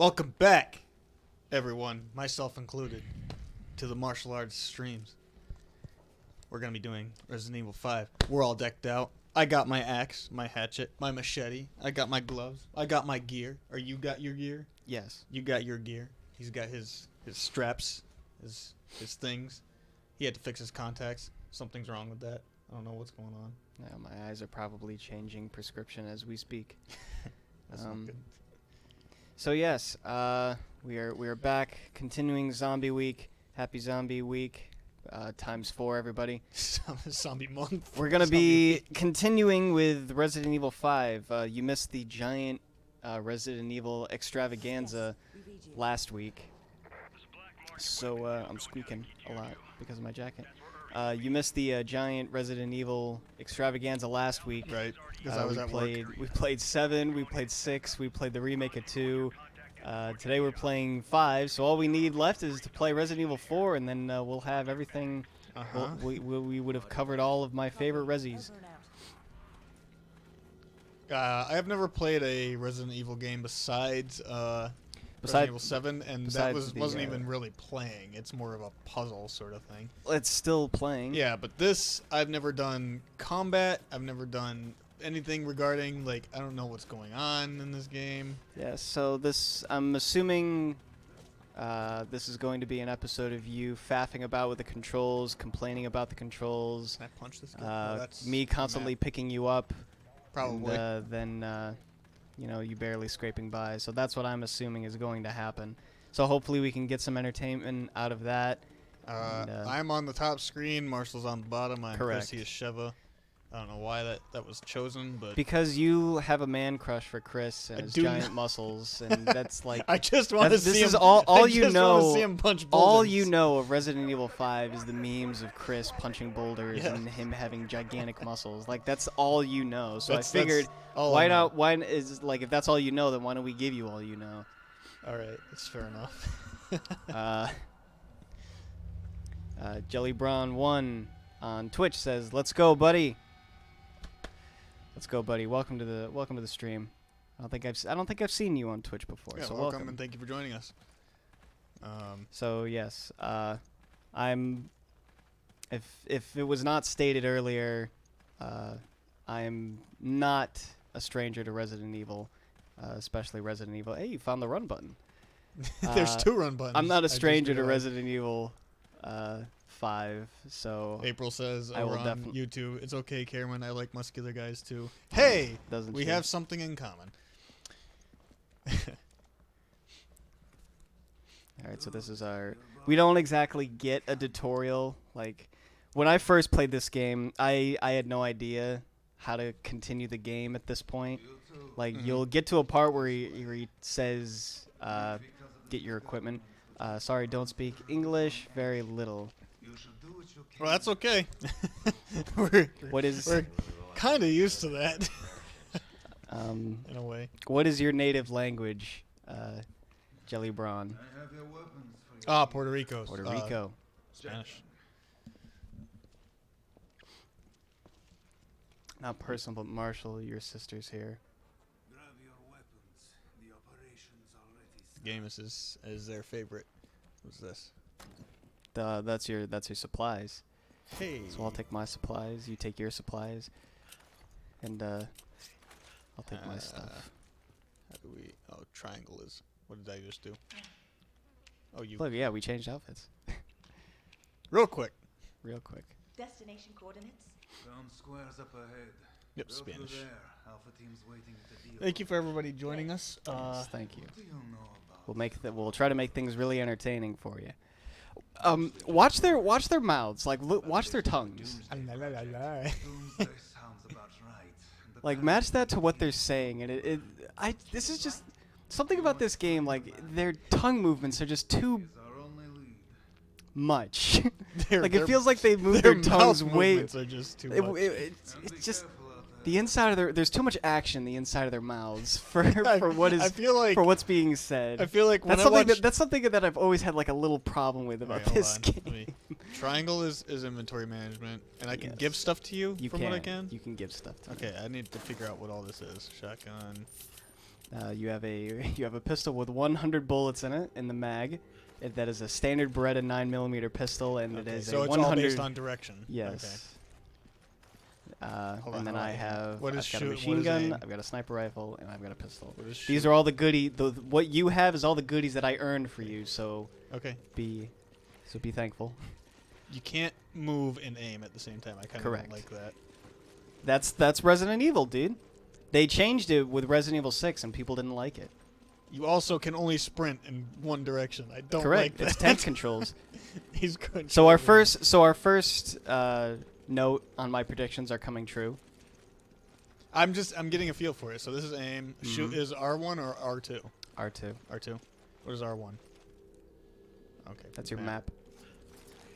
Welcome back, everyone, myself included, to the martial arts streams. We're going to be doing Resident Evil 5. We're all decked out. I got my axe, my hatchet, my machete. I got my gloves. I got my gear. Or you got your gear? Yes. You got your gear. He's got his straps, his things. He had to fix his contacts. Something's wrong with that. I don't know what's going on. Yeah, my eyes are probably changing prescription as we speak. That's not good. So yes, we are back, continuing Zombie Week. Happy Zombie Week, ×4, everybody. Zombie month. We're gonna be continuing with Resident Evil 5. You missed the giant Resident Evil extravaganza last week, so I'm squeaking a lot because of my jacket. You missed the giant Resident Evil extravaganza last week. Right, because I was at work. We played 7, we played 6, we played the remake of 2. Today we're playing 5, so all we need left is to play Resident Evil 4, and then we'll have everything. We would have covered all of my favorite Resis. I have never played a Resident Evil game besides Resident Evil 7, and that wasn't even really playing. It's more of a puzzle sort of thing. It's still playing. Yeah, but this, I've never done combat. I've never done anything regarding, like, I don't know what's going on in this game. Yeah, so this, I'm assuming this is going to be an episode of you faffing about with the controls, complaining about the controls. Can I punch this guy? Me constantly picking you up. Probably. And, then, you know, you barely scraping by. So that's what I'm assuming is going to happen. So hopefully we can get some entertainment out of that. I'm on the top screen. Marshall's on the bottom. I'm correct. Chris. He is Sheva. I don't know why that was chosen, but because you have a man crush for Chris and his giant muscles, and that's like I just want to see him. This is all you know. See him punch boulders. All you know of Resident Evil 5 is the memes of Chris punching boulders and him having gigantic muscles. Like that's all you know. So I figured, why not? Why is like if that's all you know, then why don't we give you all you know? All right, that's fair enough. Jellybron1 on Twitch says, "Let's go, buddy." Let's go, buddy. Welcome to the stream. I don't think I've seen you on Twitch before. Yeah, so welcome and thank you for joining us. So yes, I'm. If it was not stated earlier, I am not a stranger to Resident Evil, especially Resident Evil. Hey, you found the run button. There's 2 run buttons. I'm not a stranger to Resident Evil 5, so April says I will on YouTube, it's okay, Cameron, I like muscular guys too. Hey, we have something in common. Alright, so this is our... We don't exactly get a tutorial. Like, when I first played this game, I had no idea how to continue the game at this point. Like, you'll get to a part where he says, get your equipment. Sorry, don't speak English, very little. Well, that's okay. we're kind of used to that. In a way. What is your native language, Jellybron? Puerto Rico. Puerto Rico. Spanish. Not personal, but Marshall, your sister's here. The game is their favorite. What's this? That's your supplies. Hey. So I'll take my supplies, you take your supplies, and I'll take my stuff. How do we? Oh, triangle is. What did I just do? Oh, you. Look, yeah, we changed outfits. Real quick. Destination coordinates. Ground squares up ahead. Yep, Go Spanish. through there. Alpha team's waiting at the deal. Thank you for everybody joining us. Yes, thank you. What do you know about We'll try to make things really entertaining for you. Watch their mouths, like watch their tongues. Doomsday sounds about right. The Like match that to what they're saying, and this is just something about this game. Like their tongue movements are just too is our only lead. much. Like it feels like they move their tongues way. Movements are just too much. It's just the inside of there's too much action in the inside of their mouths for what's being said. I feel like when that's something that I've always had like a little problem with about this game. Triangle is inventory management, and I can give stuff to you, from what I can. You can give stuff to me. Okay, I need to figure out what all this is. Shotgun. You have a pistol with 100 bullets in it in the mag. That is a standard Beretta 9mm pistol, and it is so a it's 100. all based on direction. Yes. Hold on, And then I have what is I've got a shoot- what machine is gun, aim? I've got a sniper rifle, and I've got a pistol. What is These shoot? are all the what you have is all the goodies that I earned for you. So Okay. be thankful. You can't move and aim at the same time. I kind of Correct. don't like that. That's Resident Evil, dude. They changed it with Resident Evil 6, and people didn't like it. You also can only sprint in one direction. I don't Correct. like that. It's tank controls. He's good. So our first note on my predictions are coming true. I'm getting a feel for it. So this is aim. Shoot is R1 or R2? R2. R2. What is R1? Okay. That's your map.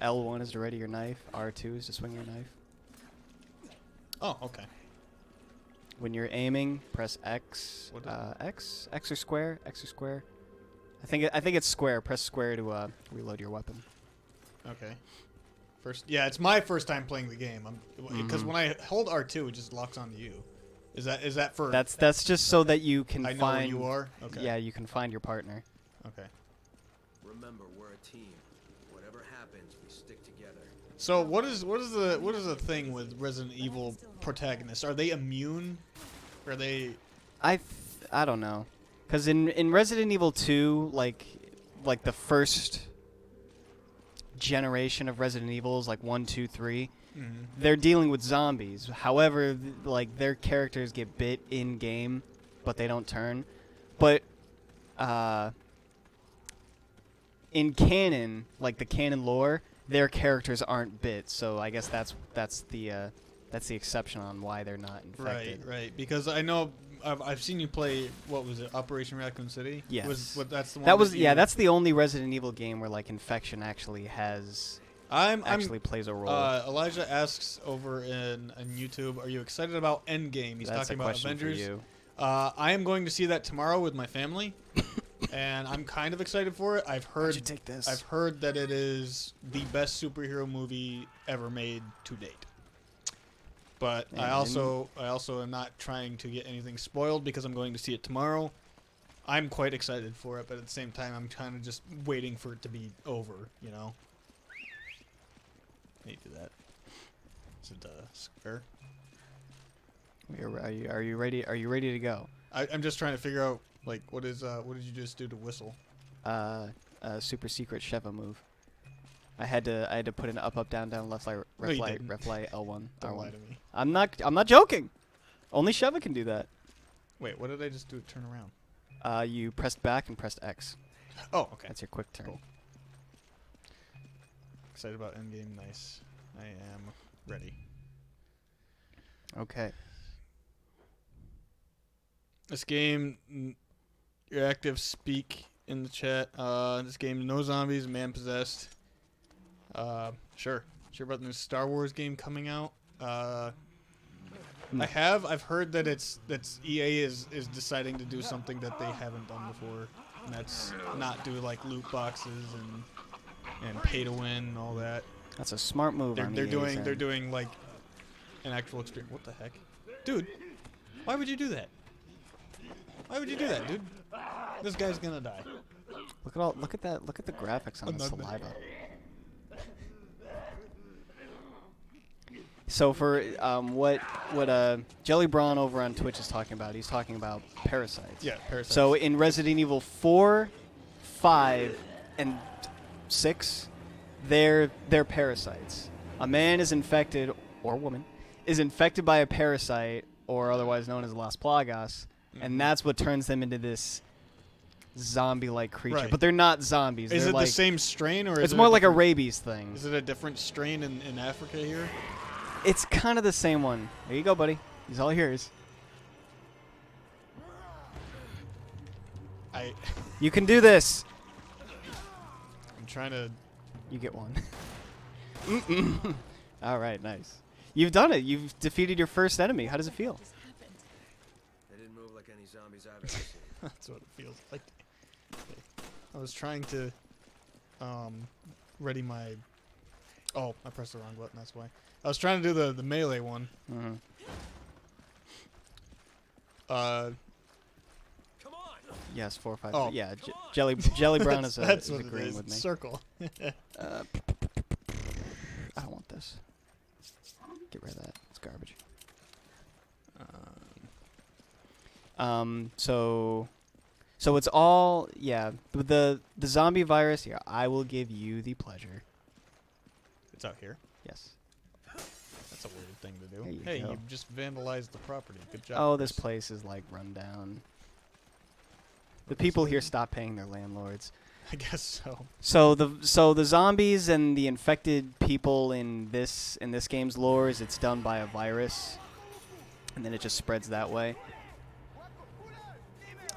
L1 is to ready your knife. R2 is to swing your knife. Oh, okay. When you're aiming, press X. What is X or square? X or square? I think it's square. Press square to reload your weapon. Okay. Yeah, it's my first time playing the game. Because when I hold R2, it just locks onto you. Is that for? That's just so that you can I know find. where you are. Okay. Yeah, you can find your partner. Okay. Remember, we're a team. Whatever happens, we stick together. So what is the thing with Resident Evil protagonists? Are they immune? Are they? I don't know, because in Resident Evil 2, like the first generation of Resident Evils, like 1, 2, 3, they're dealing with zombies. However, like their characters get bit in game, but they don't turn. But in canon, like the canon lore, their characters aren't bit. So I guess that's the exception on why they're not infected. Right. Because I know I've seen you play. What was it? Operation Raccoon City. Yes. That's the one. That was that's the only Resident Evil game where like infection actually plays a role. Elijah asks over in YouTube, "Are you excited about Endgame?" He's That's talking a about question Avengers. for you. I am going to see that tomorrow with my family, and I'm kind of excited for it. I've Why'd you heard take this? I've heard that it is the best superhero movie ever made to date. But I also am not trying to get anything spoiled because I'm going to see it tomorrow. I'm quite excited for it, but at the same time, I'm kind of just waiting for it to be over. You know. I need to do that. Is it square? Are you ready? Are you ready to go? I'm just trying to figure out like what did you just do to whistle? A super secret Sheva move. I had to put an up down left light No, left you light didn't. left light L1 Don't lie R1. to me. I'm not joking. Only Sheva can do that. Wait, what did I just do to turn around? You pressed back and pressed X. Oh, okay. That's your quick turn. Cool. Excited about Endgame. Nice. I am ready. Okay. This game, your active speak in the chat. This game, no zombies, man possessed. Sure about the new Star Wars game coming out. I've heard that EA is deciding to do something that they haven't done before, and that's not do like loot boxes and pay to win and all that. That's a smart move. They're doing like an actual extreme. What the heck, dude? Why would you do that? Why would you do that, dude? This guy's gonna die. Look at that. Look at the graphics on the saliva. So for what Jelly Braun over on Twitch is talking about, he's talking about parasites. Yeah, parasites. So in Resident Evil 4, 5, and 6, they're parasites. A man is infected, or woman, is infected by a parasite, or otherwise known as Las Plagas, and that's what turns them into this zombie-like creature. Right. But they're not zombies. Is they're it like, the same strain, or is it's it more like a different- rabies thing. Is it a different strain in Africa here? It's kind of the same one. There you go, buddy. He's all yours. You can do this. I'm trying to. You get one. All right, nice. You've done it. You've defeated your first enemy. How does it feel? They didn't move like any zombies I've ever seen. That's what it feels like. Okay. I was trying to ready my. Oh, I pressed the wrong button. That's why. I was trying to do the melee one. Mm-hmm. Come Yes, 4, 5. Oh. Yeah, Jelly Brown is That's is what it agreeing is. with me. Circle. I don't want this. Get rid of that. It's garbage. So it's all the zombie virus here. I will give you the pleasure. It's out here. Yes. That's a weird thing to do. There you Hey, go. you just vandalized the property. Good job. Oh, this Chris. place is like run down. The people here stop paying their landlords. I guess so. So the zombies and the infected people in this game's lore is it's done by a virus, and then it just spreads that way.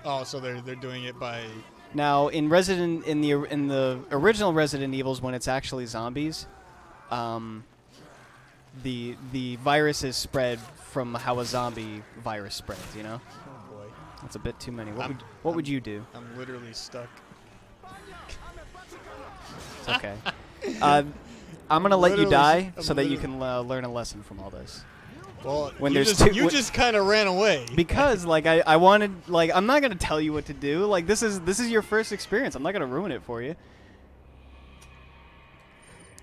Oh, so they're doing it by. Now in the original Resident Evils, when it's actually zombies, the virus is spread from how a zombie virus spreads. You know, Oh boy. that's a bit too many. I'm- What would you do? I'm literally stuck. It's okay. I'm gonna let you Literally, die I'm so that you literally- can learn a lesson from all this. Well, When you there's just, two- you when- just kind of ran away. Because like I wanted, like, I'm not gonna tell you what to do. Like this is your first experience. I'm not gonna ruin it for you.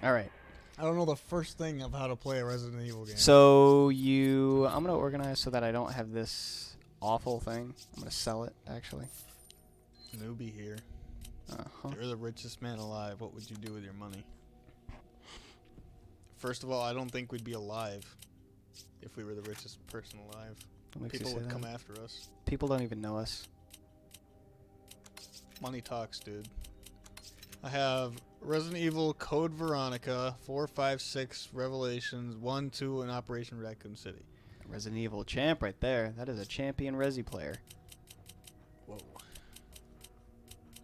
All right. I don't know the first thing of how to play a Resident Evil game. So I'm gonna organize so that I don't have this awful thing. I'm gonna sell it actually. Newbie here. Uh-huh. You're the richest man alive. What would you do with your money? First of all, I don't think we'd be alive if we were the richest person alive. What makes you People say would that? come after us. People don't even know us. Money talks, dude. I have Resident Evil Code Veronica, 4, 5, 6, Revelations, 1, 2, and Operation Raccoon City. Resident Evil champ right there. That is a champion Resi player. Whoa.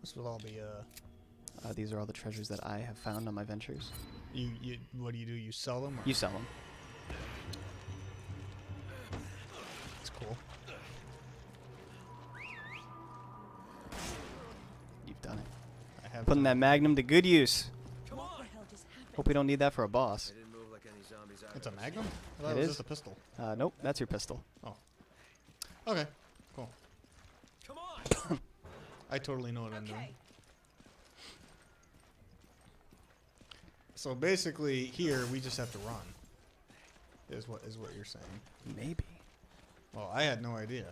This will all be, These are all the treasures that I have found on my ventures. what do? You sell them? Or? You sell them. It's cool. You've done it. I have Putting that Magnum to good use. What the hell just happened? Hope we don't need that for a boss. They didn't move like any zombies I've It's a ever Magnum? seen. I thought It it was is. just a pistol. Nope, that's your pistol. Okay, cool. Come on! I totally know what I'm doing. Okay. So basically, here we just have to run. Is what you're saying? Maybe. Well, I had no idea.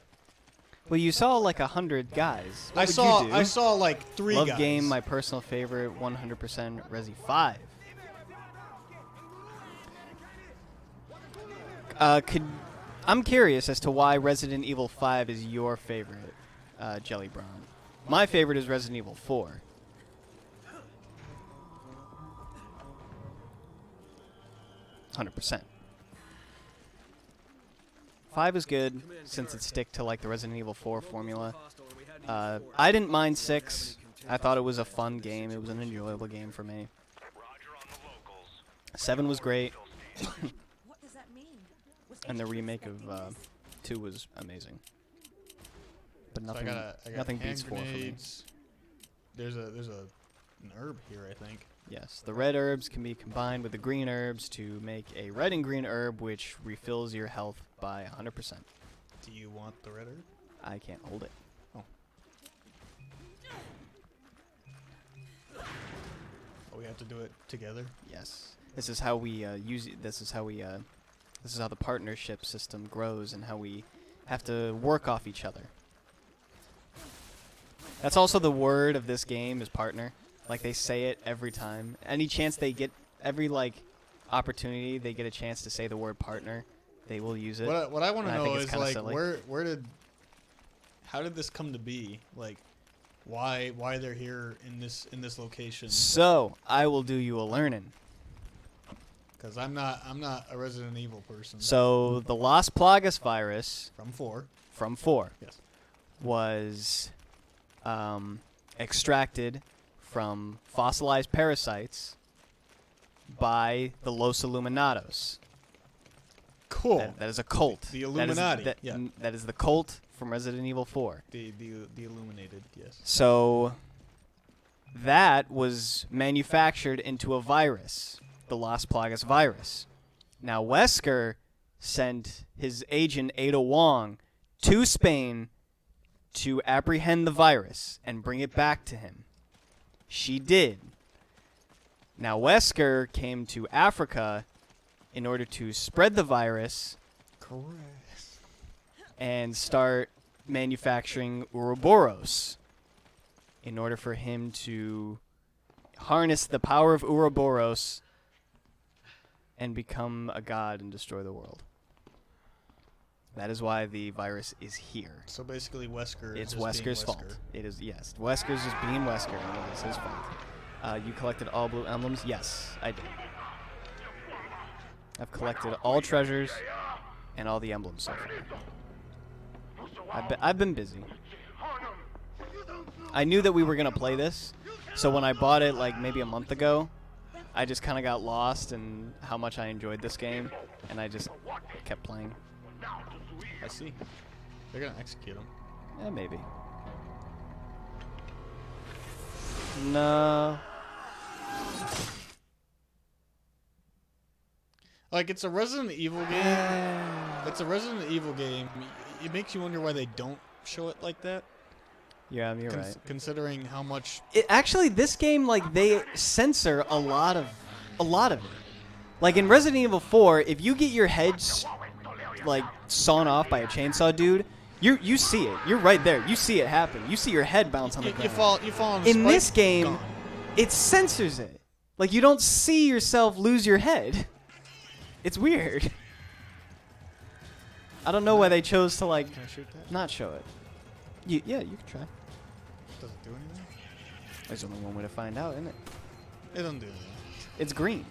Well, you saw like 100 guys. What would you do? I saw like 3 Love guys. game, my personal favorite, 100% Resi 5. I'm curious as to why Resident Evil 5 is your favorite, Jelly Brown. My favorite is Resident Evil 4. %. 5 is good since it stick to like the Resident Evil 4 formula. I didn't mind 6. I thought it was a fun game. It was an enjoyable game for me. 7 was great, What does that mean? Was and the anyone remake of expecting this? 2 was amazing. But So nothing, I got nothing hand beats 4 for me. grenades. There's an herb here, I think. Yes, the red herbs can be combined with the green herbs to make a red and green herb, which refills your health by 100%. Do you want the red herb? I can't hold it. Oh, we have to do it together. Yes, this is how we use it. This is how the partnership system grows, and how we have to work off each other. That's also the word of this game is partner. Like they say it every time. Any chance they get, every like opportunity they get a chance to say the word partner, they will use it. What I want to and I think know it's is kinda like silly. how did this come to be? Like, why they're here in this location? So I will do you a learning. Because I'm not a Resident Evil person. So the Las Plagas virus From 4. from 4 Yes. was extracted from fossilized parasites by the Los Illuminados. Cool. That is a cult. The That is- Illuminati, That, yeah. that is the cult from Resident Evil 4. The illuminated. Yes. So that was manufactured into a virus, the Las Plagas virus. Now Wesker sent his agent Ada Wong to Spain to apprehend the virus and bring it back to him. She did. Now Wesker came to Africa in order to spread the virus and start manufacturing Ouroboros in order for him to harness the power of Ouroboros and become a god and destroy the world. That is why the virus is here. So basically, Wesker. It's is just being Wesker's fault. Wesker. It is, yes. Wesker's just being Wesker, and it is his fault. You collected all blue emblems? Yes, I did. I've collected all treasures and all the emblems so far. I've been busy. I knew that we were going to play this, so when I bought it like maybe a month ago, I just kind of got lost in how much I enjoyed this game, and I just kept playing. I see. They're gonna execute him. Yeah, maybe. No. Like, it's a Resident Evil game. It's a Resident Evil game. It makes you wonder why they don't show it like that. Yeah, you're right. Considering how much. Actually, this game, like, they censor a lot of it. Like in Resident Evil 4, if you get your head like sawn off by a chainsaw dude, you see it. You're right there. You see it happen. You see your head bounce on the ground. You fall on the In spike, this game, gone. it censors it. Like, you don't see yourself lose your head. It's weird. I don't know why they chose to, like, Can I shoot that? not show it. Yeah, you can try. Does it do anything? There's only one way to find out, isn't it? It doesn't do anything. It's green.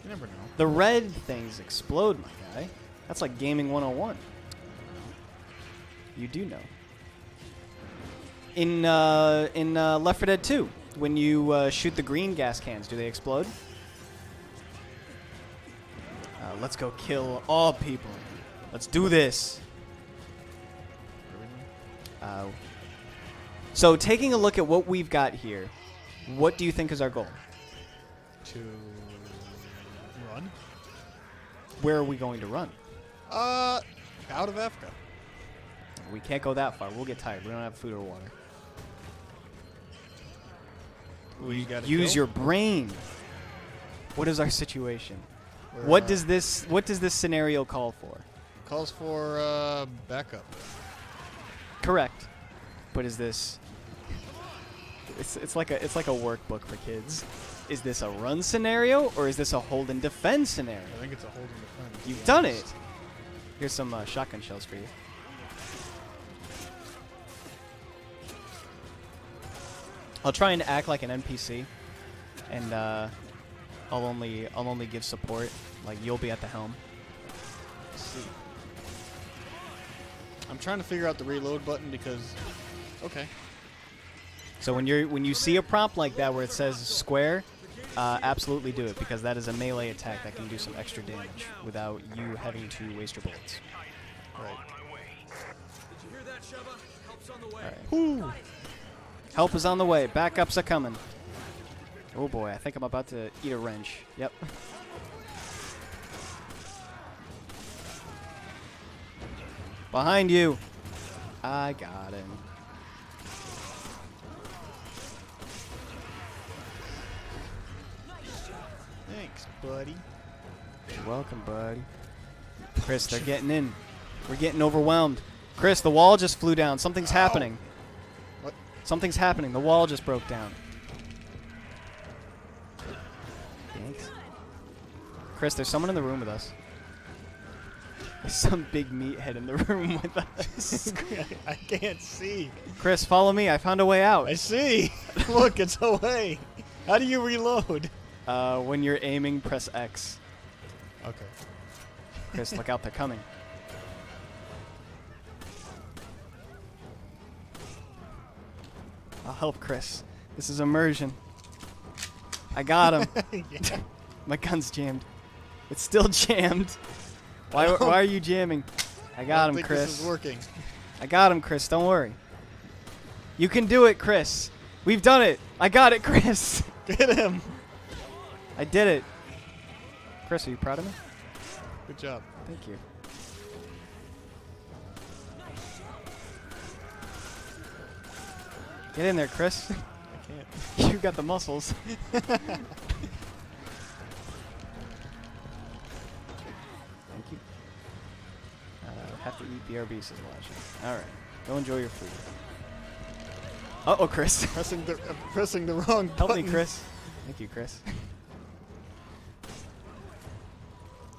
You never know. The red things explode, my guy. That's like gaming 101. You do know. In Left 4 Dead 2, when you shoot the green gas cans, do they explode? Let's go kill all people. Let's do this. So taking a look at what we've got here, what do you think is our goal? To run? Where are we going to run? Out of Africa. We can't go that far. We'll get tired. We don't have food or water. We gotta Use kill? your brain. What is our situation? We're, What does this scenario call for? calls for backup. Correct. But is this? It's like a workbook for kids. Is this a run scenario or is this a hold and defend scenario? I think it's a hold and defend. You've done it. Here's some shotgun shells for you. I'll try and act like an NPC, and I'll only give support. Like, you'll be at the helm. Let's see. I'm trying to figure out the reload button because. Okay. So when you see a prompt like that where it says square, absolutely do it, because that is a melee attack that can do some extra damage without you having to waste your bullets. Right. Did you hear that, Sheva? Help's on the way. All right. Help is on the way. Backups are coming. Oh boy, I think I'm about to eat a wrench. Yep. Behind you. I got him. Thanks, buddy. You're welcome, buddy. Chris, they're getting in. We're getting overwhelmed. Chris, the wall just flew down. Something's happening. What? Something's happening. The wall just broke down. Thanks. Chris, there's someone in the room with us. There's some big meathead in the room with us. I can't see. Chris, follow me. I found a way out. I see. Look, it's away. How do you reload? When you're aiming, press X. Okay. Chris, look out. They're coming. I'll help Chris. This is immersion. I got him. Yeah. My gun's jammed. It's still jammed. Why are you jamming? I got him, think Chris. This is working. I got him, Chris. Don't worry. You can do it, Chris. We've done it. I got it, Chris. Get him. I did it. Chris, are you proud of me? Good job. Thank you. Get in there, Chris. I can't. You got the muscles. Thank you. Have to eat BRB, says watching. All right. Go enjoy your food. Uh-oh, Chris. Pressing the wrong Help me, buttons. Chris. Thank you, Chris.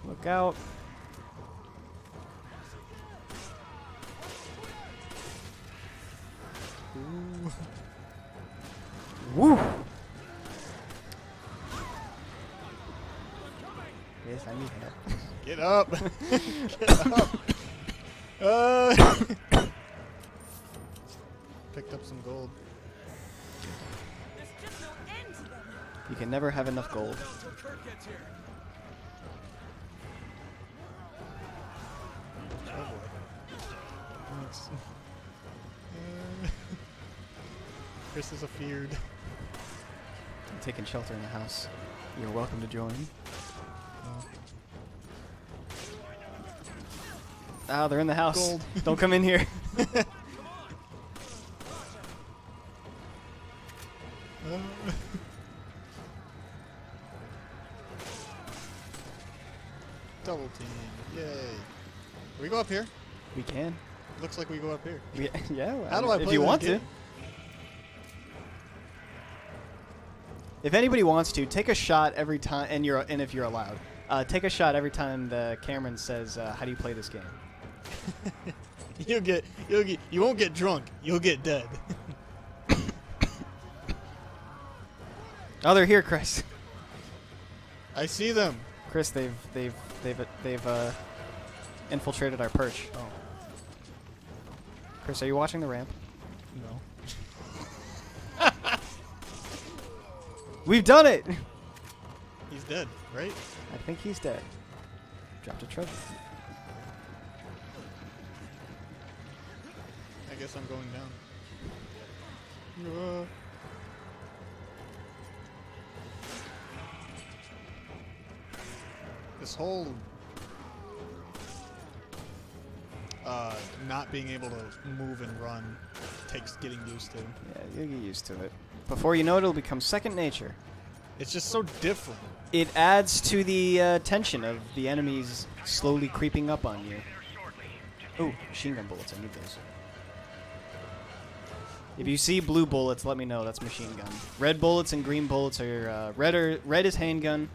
Look out. Ooh. Woo! Yes, I need help. Get up. Get up. Picked up some gold. There's just no end to them. You can never have enough gold. Till Kurt gets here. Oh boy. Thanks. Chris is afeared. I'm taking shelter in the house. You're welcome to join. Ah, they're in the house. Gold. Don't come in here. Double team. Yay. We go up here. We can. Looks like we go up here. Yeah. How do I if play you this want game? to. If anybody wants to, take a shot every time, and if you're allowed, take a shot every time the Cameron says, "How do you play this game?" You won't get drunk. You'll get dead. Oh, they're here, Chris. I see them. Chris, they've infiltrated our perch. Oh Chris, are you watching the ramp? no. We've done it. He's dead, right? I think he's dead. Dropped a treasure. I guess I'm going down. This whole not being able to move and run takes getting used to. Yeah, you'll get used to it. Before you know it, it'll become second nature. It's just so different. It adds to the tension of the enemies slowly creeping up on you. Ooh, machine gun bullets. I need those. If you see blue bullets, let me know. That's machine gun. Red bullets and green bullets are red is handgun,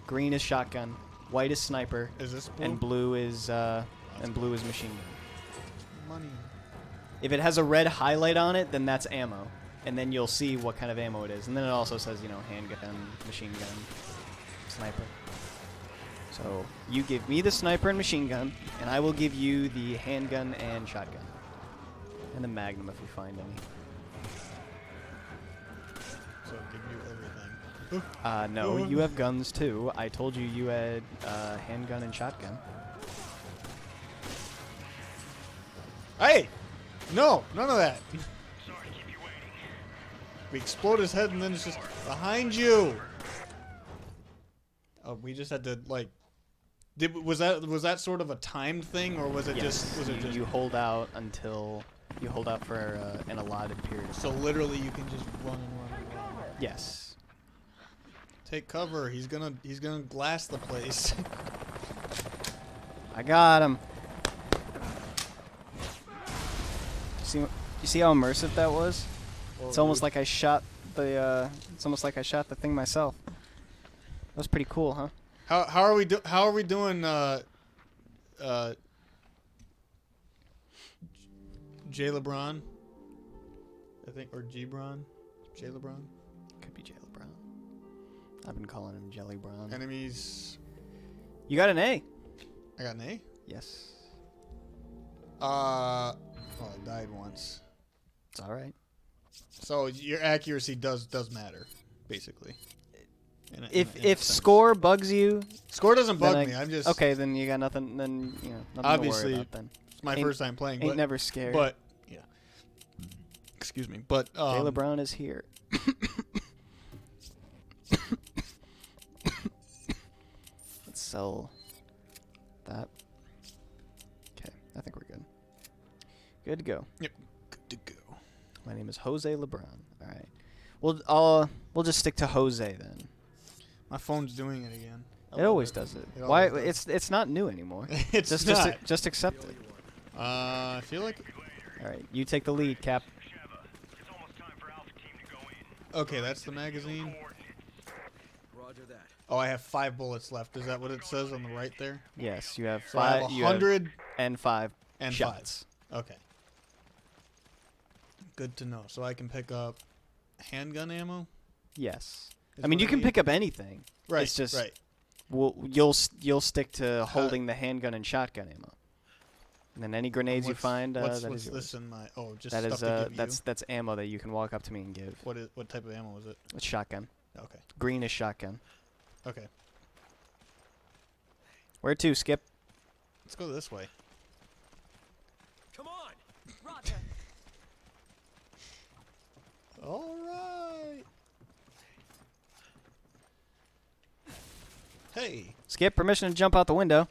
green is shotgun, white is sniper, Is this blue? and blue is machine gun. Money. If it has a red highlight on it, then that's ammo, and then you'll see what kind of ammo it is. And then it also says, handgun, machine gun, sniper. So you give me the sniper and machine gun, and I will give you the handgun and shotgun. And the magnum if we find any. So give you everything. No, you have guns too. I told you you had handgun and shotgun. Hey! No, none of that. We explode his head and then it's just behind you. Oh, we just had to was that sort of a timed thing, or was it Yes, just you hold out for an allotted period of so time. literally you can just run and run and run. Yes. Take cover. He's gonna glass the place. I got him. You see how immersive that was? It's almost like I shot the thing myself. That was pretty cool, huh? How are we doing J LeBron? I think, or G-Bron? J LeBron? Could be J LeBron. I've been calling him Jelly Brown. Enemies. You got an A. I got an A? Yes. I died once. It's all right. So your accuracy does matter, basically. In a If sense. score bugs you, Score doesn't then bug me. I'm just okay. Then you got nothing. Then nothing Obviously, to worry about. Then it's my ain't- first time playing, ain't but never scared. but yeah. Excuse me, but Jayla Brown is here. Let's sell that. Okay, I think we're good. Good to go. Yep, good to go. My name is Jose LeBron. All right. We'll just stick to Jose then. My phone's doing it again. It always does it. It Why? always does. It's not new anymore. It's just not. just accept it. I feel like. All right. You take the lead, Cap. Okay, that's the magazine. Roger that. Oh, I have 5 bullets left. Is that what it says on the right there? Yes, you have So I have 5. You have 100 and 5 and shots. 5. Okay. Good to know. So I can pick up handgun ammo. Yes. Is I mean, what you can need? pick up anything. Right. It's just right. you'll stick to holding the handgun and shotgun ammo. And then any grenades you find, what's that is yours. this in my? Oh, just That stuff is to give that's ammo that you can walk up to me and give. you. What type of ammo is it? It's shotgun. Okay. Green is shotgun. Okay. Where to, Skip? Let's go this way. Come on. Roger. All right. Hey. Skip, permission to jump out the window.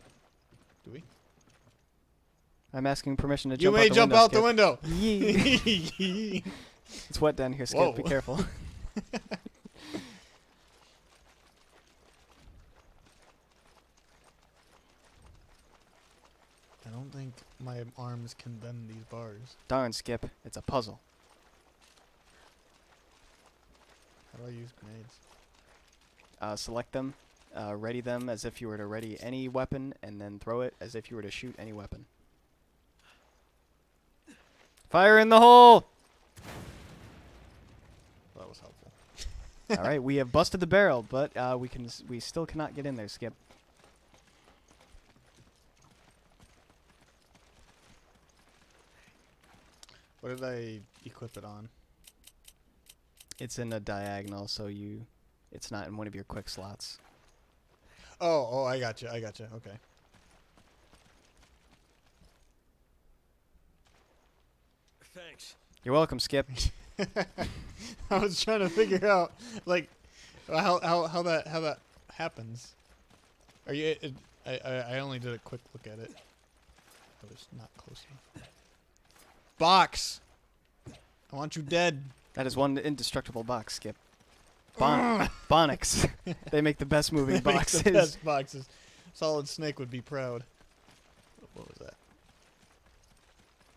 Do we? I'm asking permission to You jump out may the jump window. out the window. Yee. It's wet down here, Skip. Whoa. Be careful. I don't think my arms can bend these bars. Darn, Skip. It's a puzzle. How do I use grenades? Select them, ready them as if you were to ready any weapon, and then throw it as if you were to shoot any weapon. Fire in the hole! That was helpful. All right, we have busted the barrel, but we still cannot get in there, Skip. What did I equip it on? It's in a diagonal, so it's not in one of your quick slots. Oh, I got you. Okay. Thanks. You're welcome, Skip. I was trying to figure out like how that happens. Are you? I only did a quick look at it. I was not close enough. Box. I want you dead. That is one indestructible box, Skip. Bonix. They make the best moving They make boxes. the best boxes. Solid Snake would be proud. What was that?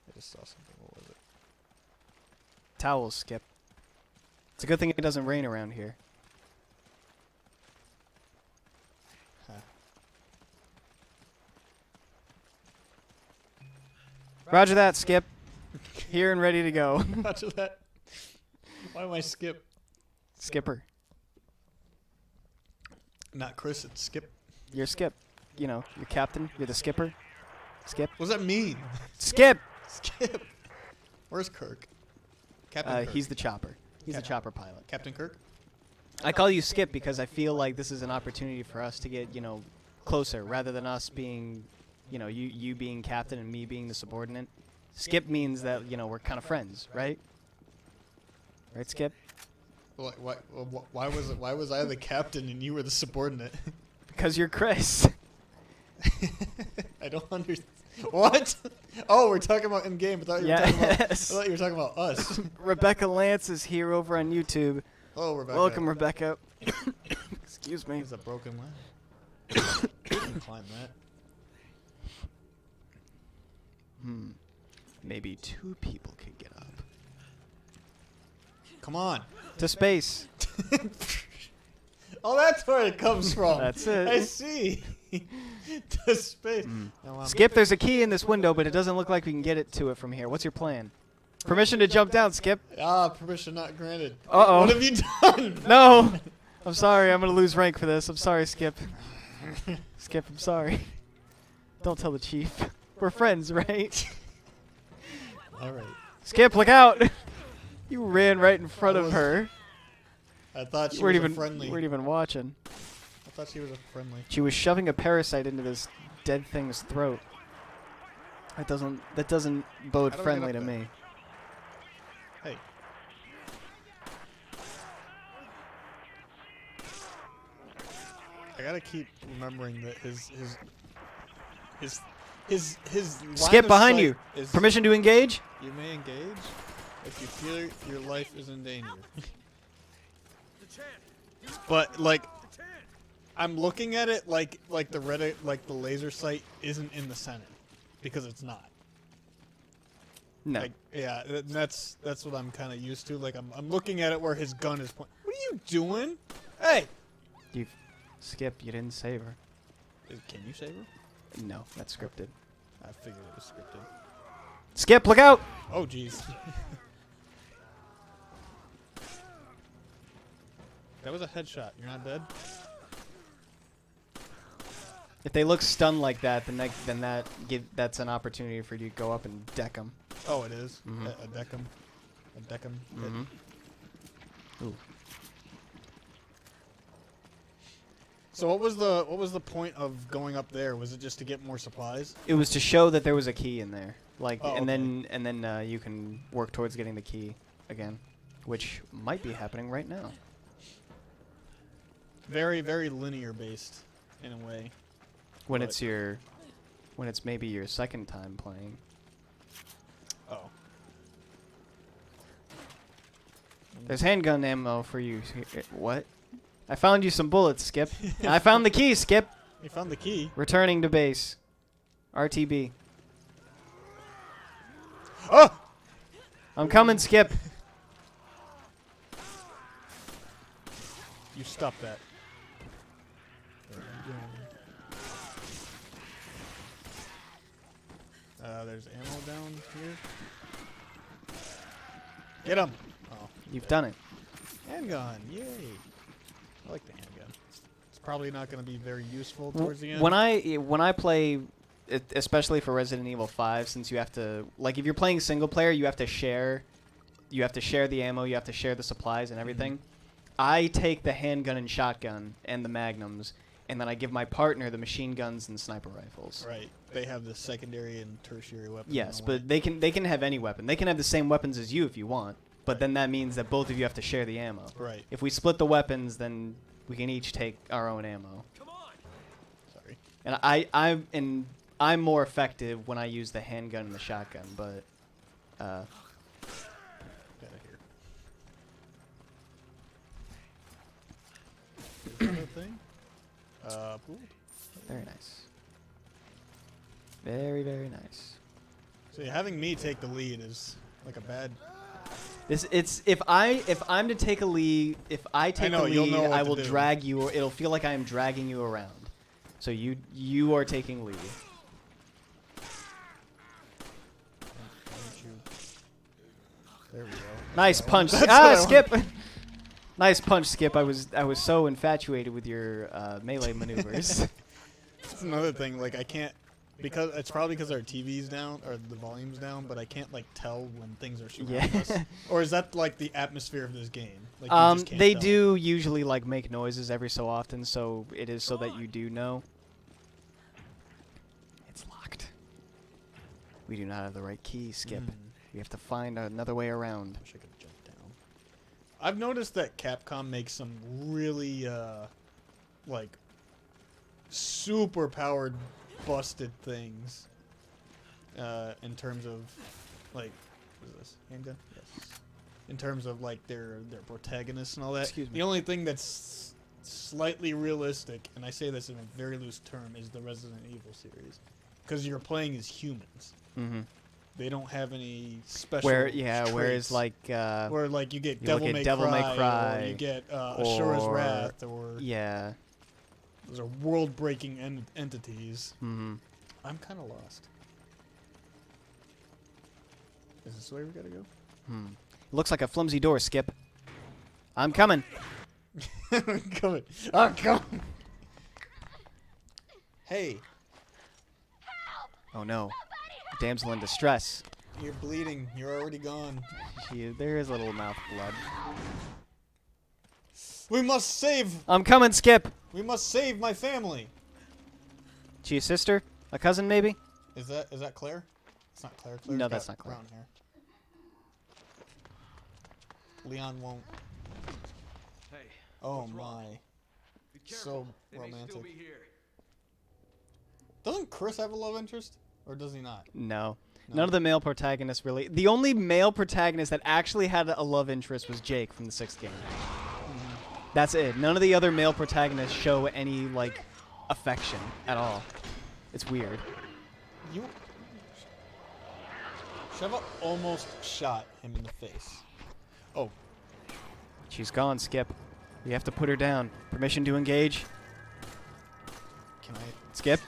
I just saw something. What was it? Towels, Skip. It's a good thing it doesn't rain around here. Huh. Roger that, Skip. Here and ready to go. Roger that. Why am I Skip? Skipper. Not Chris. It's Skip. You're Skip. You know, you're captain. You're the skipper. Skip. What does that mean? Skip! Skip. Where's Kirk? Captain Kirk. He's the chopper. He's the Cap- chopper pilot. Captain Kirk. I call you Skip because I feel like this is an opportunity for us to get, closer rather than us being, you being captain and me being the subordinate. Skip means that, we're kind of friends, right? Right, Skip? Why was I the captain and you were the subordinate? Because you're Chris. I don't understand. What? Oh, we're talking about in game. I thought you were talking about us. Rebecca Lance is here over on YouTube. Oh, Rebecca. Welcome, Rebecca. Excuse me. It's a broken ladder. You can climb that. Maybe 2 people could get up. Come on. To space. Oh, that's where it comes from. That's it. I see. To space. No, Skip, there's a key in this window, but it doesn't look like we can get it to it from here. What's your plan? Permission to jump down, Skip. Permission not granted. Uh-oh. What have you done? No! I'm sorry. I'm going to lose rank for this. I'm sorry, Skip. Skip, I'm sorry. Don't tell the chief. We're friends, right? All right. Skip, look out! You ran right in front of her. I thought she You weren't was even a friendly. weren't even watching. I thought she was a friendly. She was shoving a parasite into this dead thing's throat. That doesn't bode How do we get friendly up to there? me. Hey. I gotta keep remembering that his line Skip of behind sight you. is- Permission to engage? You may engage. if you feel your life is in danger. The chant. But like, The chant. I'm looking at it like the Reddit, like the laser sight isn't in the center, because it's not. No. Like, yeah, that's what I'm kind of used to. Like, I'm looking at it where his gun is pointing. What are you doing? Hey! You Skip, you didn't save her. Can you save her? No, that's scripted. I figured it was scripted. Skip, look out! Oh, jeez. That was a headshot. You're not dead? If they look stunned like that, then that's an opportunity for you to go up and deck them. Oh, it is. Mhm. A deckham. A deckham. Mm-hmm. Ooh. So what was the point of going up there? Was it just to get more supplies? It was to show that there was a key in there, like, Oh, and okay. then you can work towards getting the key again, which might be happening right now. Very, very linear based, in a way. When Right. it's maybe your second time playing. Oh. There's handgun ammo for you. What? I found you some bullets, Skip. And I found the key, Skip. You found the key. Returning to base. RTB. Oh! I'm coming, Skip. You stop that. There's ammo down here. Get him! Oh, You've done it. handgun! Yay! I like the handgun. It's probably not going to be very useful towards the end. When I play, especially for Resident Evil 5, since you have to, like, if you're playing single player, you have to share the ammo, you have to share the supplies and everything. I take the handgun and shotgun and the magnums, and then I give my partner the machine guns and sniper rifles. Right. They have the secondary and tertiary weapons. Yes, and all but they can have any weapon. They can have the same weapons as you if you want, but then that means that both of you have to share the ammo. that. Right. If we split the weapons, then we can each take our own ammo. Come on. Sorry. And I'm more effective when I use the handgun and the shotgun, but Get out of here. Is that a thing? Ooh. very nice. Very, very nice. See, having me take the lead is like a bad. If I'm to take a lead, if I take know, the you'll lead, know what I to will do. drag you, or it'll feel like I am dragging you around. So you are taking lead. There we go. Nice punch. That's what I Skip. Nice punch, Skip. I was so infatuated with your melee maneuvers. That's another thing. Like I can't, because it's probably because our TV's down or the volume's down, but I can't like tell when things are surrounding Yeah. us. Or is that like the atmosphere of this game? Like, you just can't They tell? do usually like make noises every so often, so it is so that you do know. It's locked. We do not have the right key, Skip. We have to find another way around. Wish I could jump down. I've noticed that Capcom makes some really like super powered busted things in terms of like what is this? Handgun? Yes. In terms of like their protagonists and all that. Excuse me. The only thing that's slightly realistic, and I say this in a very loose term, is the Resident Evil series. Because you're playing as humans. Mm-hmm. They don't have any special Whereas traits. like Where like you get you Devil, look May, at Devil May Cry, or Cry, you get Ashura's or- Wrath, or yeah. those are world-breaking entities. Mm-hmm. I'm kind of lost. Is this the way we gotta go? Looks like a flimsy door, Skip. I'm coming. I'm coming. I'm coming. Hey, Oh no. Damsel in distress. you're bleeding. You're already gone. There is a little mouth blood. We must save. I'm coming, Skip. We must save my family. She a sister? A cousin, maybe? Is that Claire? It's not Claire. Claire's No, got that's not Claire. brown hair. Leon won't. Hey. Oh what's wrong? my. Be So careful. They may still romantic. be here. Doesn't Chris have a love interest? Or does he not? No. None of the male protagonists really. The only male protagonist that actually had a love interest was Jake from the 6th game. That's it. None of the other male protagonists show any like affection at all. It's weird. You. Sheva almost shot him in the face. Oh. She's gone, Skip. We have to put her down. Permission to engage. Can I? Skip.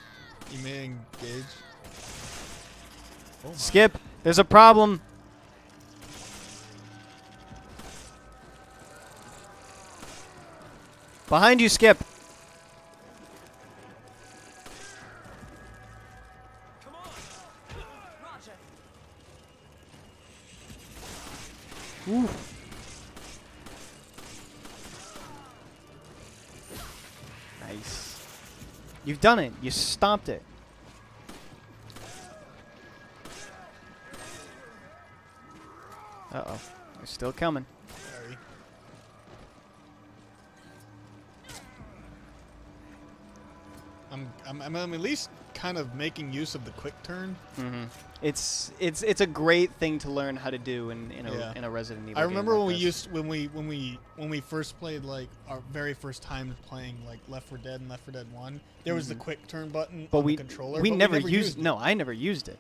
You may engage. Oh my. Skip. There's a problem. Behind you, Skip. Roger. Ooh. Nice. You've done it. You stomped it. Uh-oh. They're still coming. Sorry. I'm at least kind of making use of the quick turn. Mm-hmm. It's a great thing to learn how to do in a Resident Evil. I remember game when like we this. used when we first played like our very first time playing like Left 4 Dead and Left 4 Dead 1. There was the quick turn button but on we the controller. we but never used used it. no, I never used it.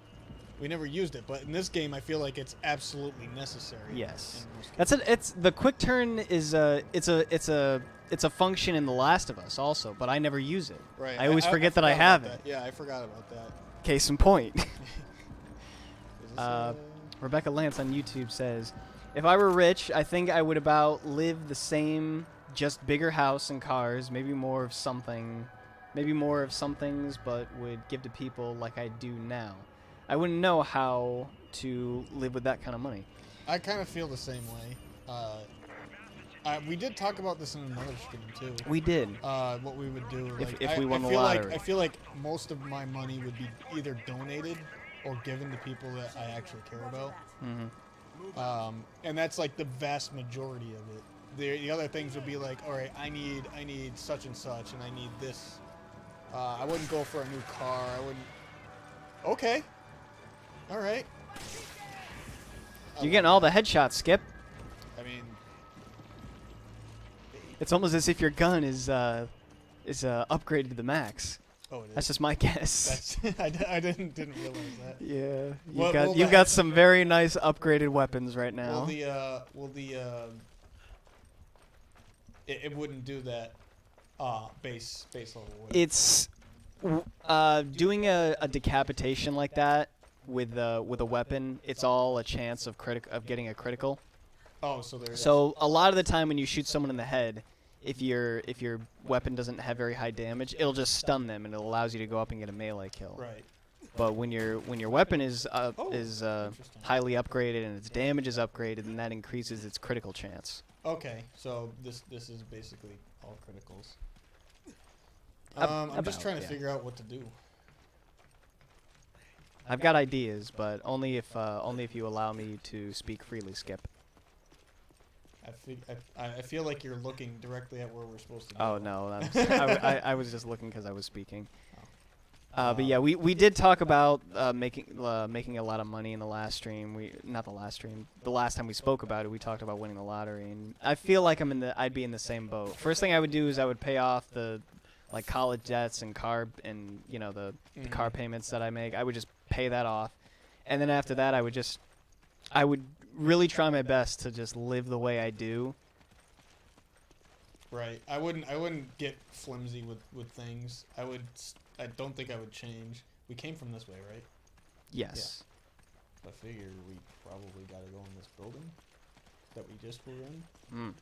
We never used it, but in this game, I feel like it's absolutely necessary. Yes, in most that's it. It's the quick turn is it's a function in The Last of Us also, but I never use it. Right. I always forget that I forgot have about it. that. Yeah, I forgot about that. Case in point. Is this, Rebecca Lance on YouTube says, "If I were rich, I think I would about live the same, just bigger house and cars, maybe more of some things, but would give to people like I do now. I wouldn't know how to live with that kind of money." I kind of feel the same way. We did talk about this in another stream too. We did. What we would do If we won the feel lottery. I feel like most of my money would be either donated or given to people that I actually care about. Mm-hmm. And that's like the vast majority of it. The other things would be like, all right, I need such and such, and I need this. I wouldn't go for a new car. I wouldn't. Okay. All right. You're getting all the headshots, Skip. I mean, It's almost as if your gun is upgraded to the max. oh, it is. That's just my guess. That's I didn't realize that. Yeah, Well, you've got some very nice upgraded weapons right now. It wouldn't do that base level. Would it? It's doing a decapitation like that with a weapon. It's all a chance of getting a critical. Oh, so there. So a lot of the time when you shoot someone in the head, if your weapon doesn't have very high damage, it'll just stun them and it allows you to go up and get a melee kill. Right. But when your weapon is Interesting. highly upgraded and its damage is upgraded, then that increases its critical chance. Okay, so this is basically all criticals. Ab- I'm just about, trying to yeah. figure out what to do. I've got ideas, but only if you allow me to speak freely, Skip. I feel like you're looking directly at where we're supposed to go. Oh no, I was just looking because I was speaking. But yeah, we did talk about making a lot of money in the last stream. The last time we spoke about it, we talked about winning the lottery, and I feel like I'd be in the same boat. First thing I would do is I would pay off the like college debts and car and the car payments that I make. I would just pay that off, and then after that I would really try my best to just live the way I do. Right. I wouldn't get flimsy with things. I don't think I would change. We came from this way, right? Yes. I figure we probably got to go in this building that we just were in. Mm.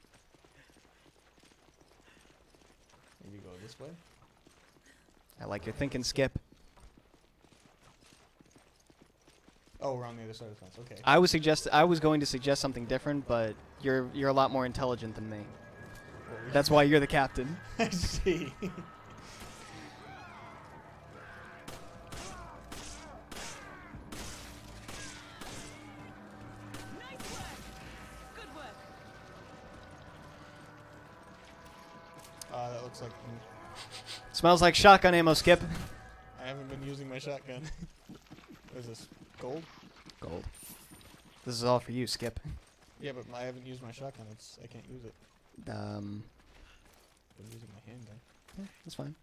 Maybe go this way. I like your thinking, Skip. Oh, we're on the other side of the fence. Okay. I was going to suggest something different, but you're a lot more intelligent than me. That's why you're the captain. I see. Nice work. Good work. That looks like Smells like shotgun ammo, Skip. I haven't been using my shotgun. What is this? Gold? Gold. This is all for you, Skip. Yeah, but I haven't used my shotgun. I can't use it. I'm using my handgun. Yeah, that's fine.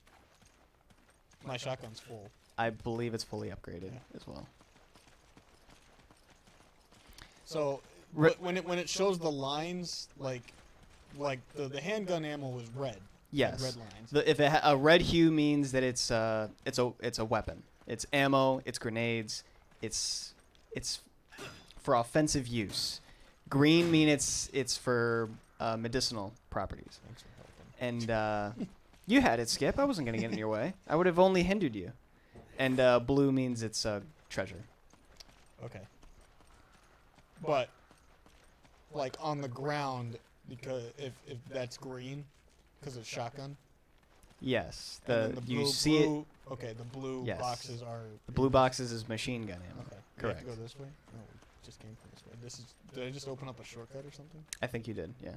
My shotgun's full. I believe it's fully upgraded Yeah. as well. So when it shows the lines, like the handgun ammo was red. Yes. Red lines. If a red hue means that it's a weapon. It's ammo. It's grenades. It's for offensive use. Green mean it's for medicinal properties. Thanks for helping. And you had it, Skip. I wasn't gonna get in your way. I would have only hindered you. And blue means it's treasure. Okay. But like on the ground, because if that's green, because it's shotgun. Yes. And then You see it. Okay, the blue Yes. boxes are. The blue boxes is machine gun ammo. Okay. Correct. We have to go this way. No, we just came from this way. Did I just open up a shortcut or something? I think you did. Yeah.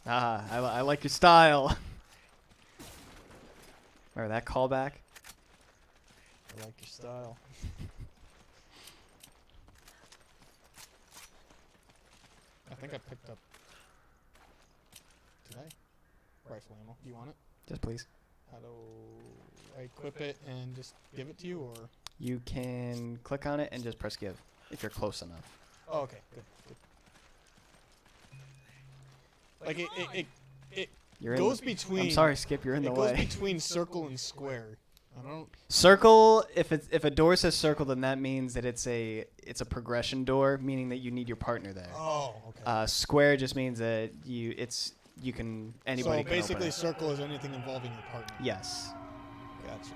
Ah, I like your style. Remember that callback? I like your style. I think I picked up. Did I? Rifle ammo. Do you want it? Just please. How do I equip it and just give it to you, or? You can click on it and just press give if you're close enough. Oh, okay. Good. Like it You're goes in between. I'm sorry, Skip. You're in the It goes way. between circle and square. I don't. Circle. If a door says circle, then that means that it's a progression door, meaning that you need your partner there. Oh, okay. Square just means that you can anybody. So can basically, open it. circle is anything involving your partner. Yes. Gotcha.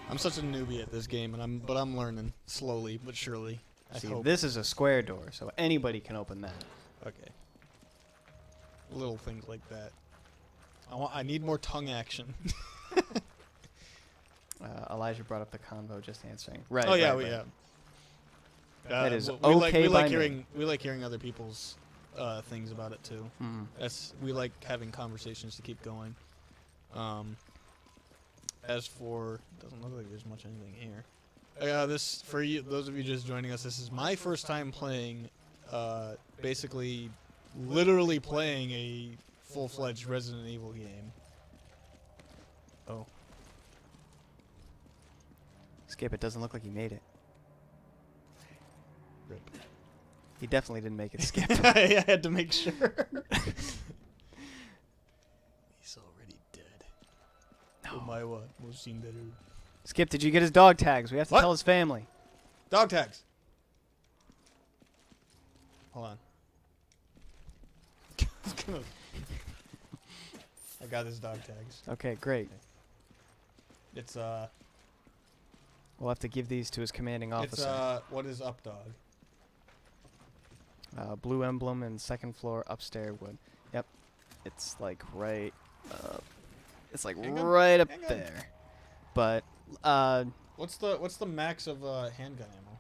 I'm such a newbie at this game, and I'm learning slowly but surely. I See, hope. this is a square door, so anybody can open that. Okay. Little things like that. I need more tongue action. Elijah brought up the convo, just answering. Right. Oh yeah, right, right. That is we like okay by me. hearing other people's things about it too. We like having conversations to keep going. As for, doesn't look like there's much anything here. This for you, those of you just joining us. This is my first time playing, basically, literally playing a full-fledged Resident Evil game. Oh. Skip, it doesn't look like he made it. Rip. He definitely didn't make it, Skip. I had to make sure. He's already dead. No. Oh my what? We've seen better. Skip, did you get his dog tags? We have to What? tell his family. Dog tags. Hold on. I got his dog tags. Okay, great. It's We'll have to give these to his commanding it's officer. what is up, dog? Blue emblem and second floor upstairs wood. Yep. It's like right up. It's like Handgun? right up Handgun. there. But What's the max of handgun ammo?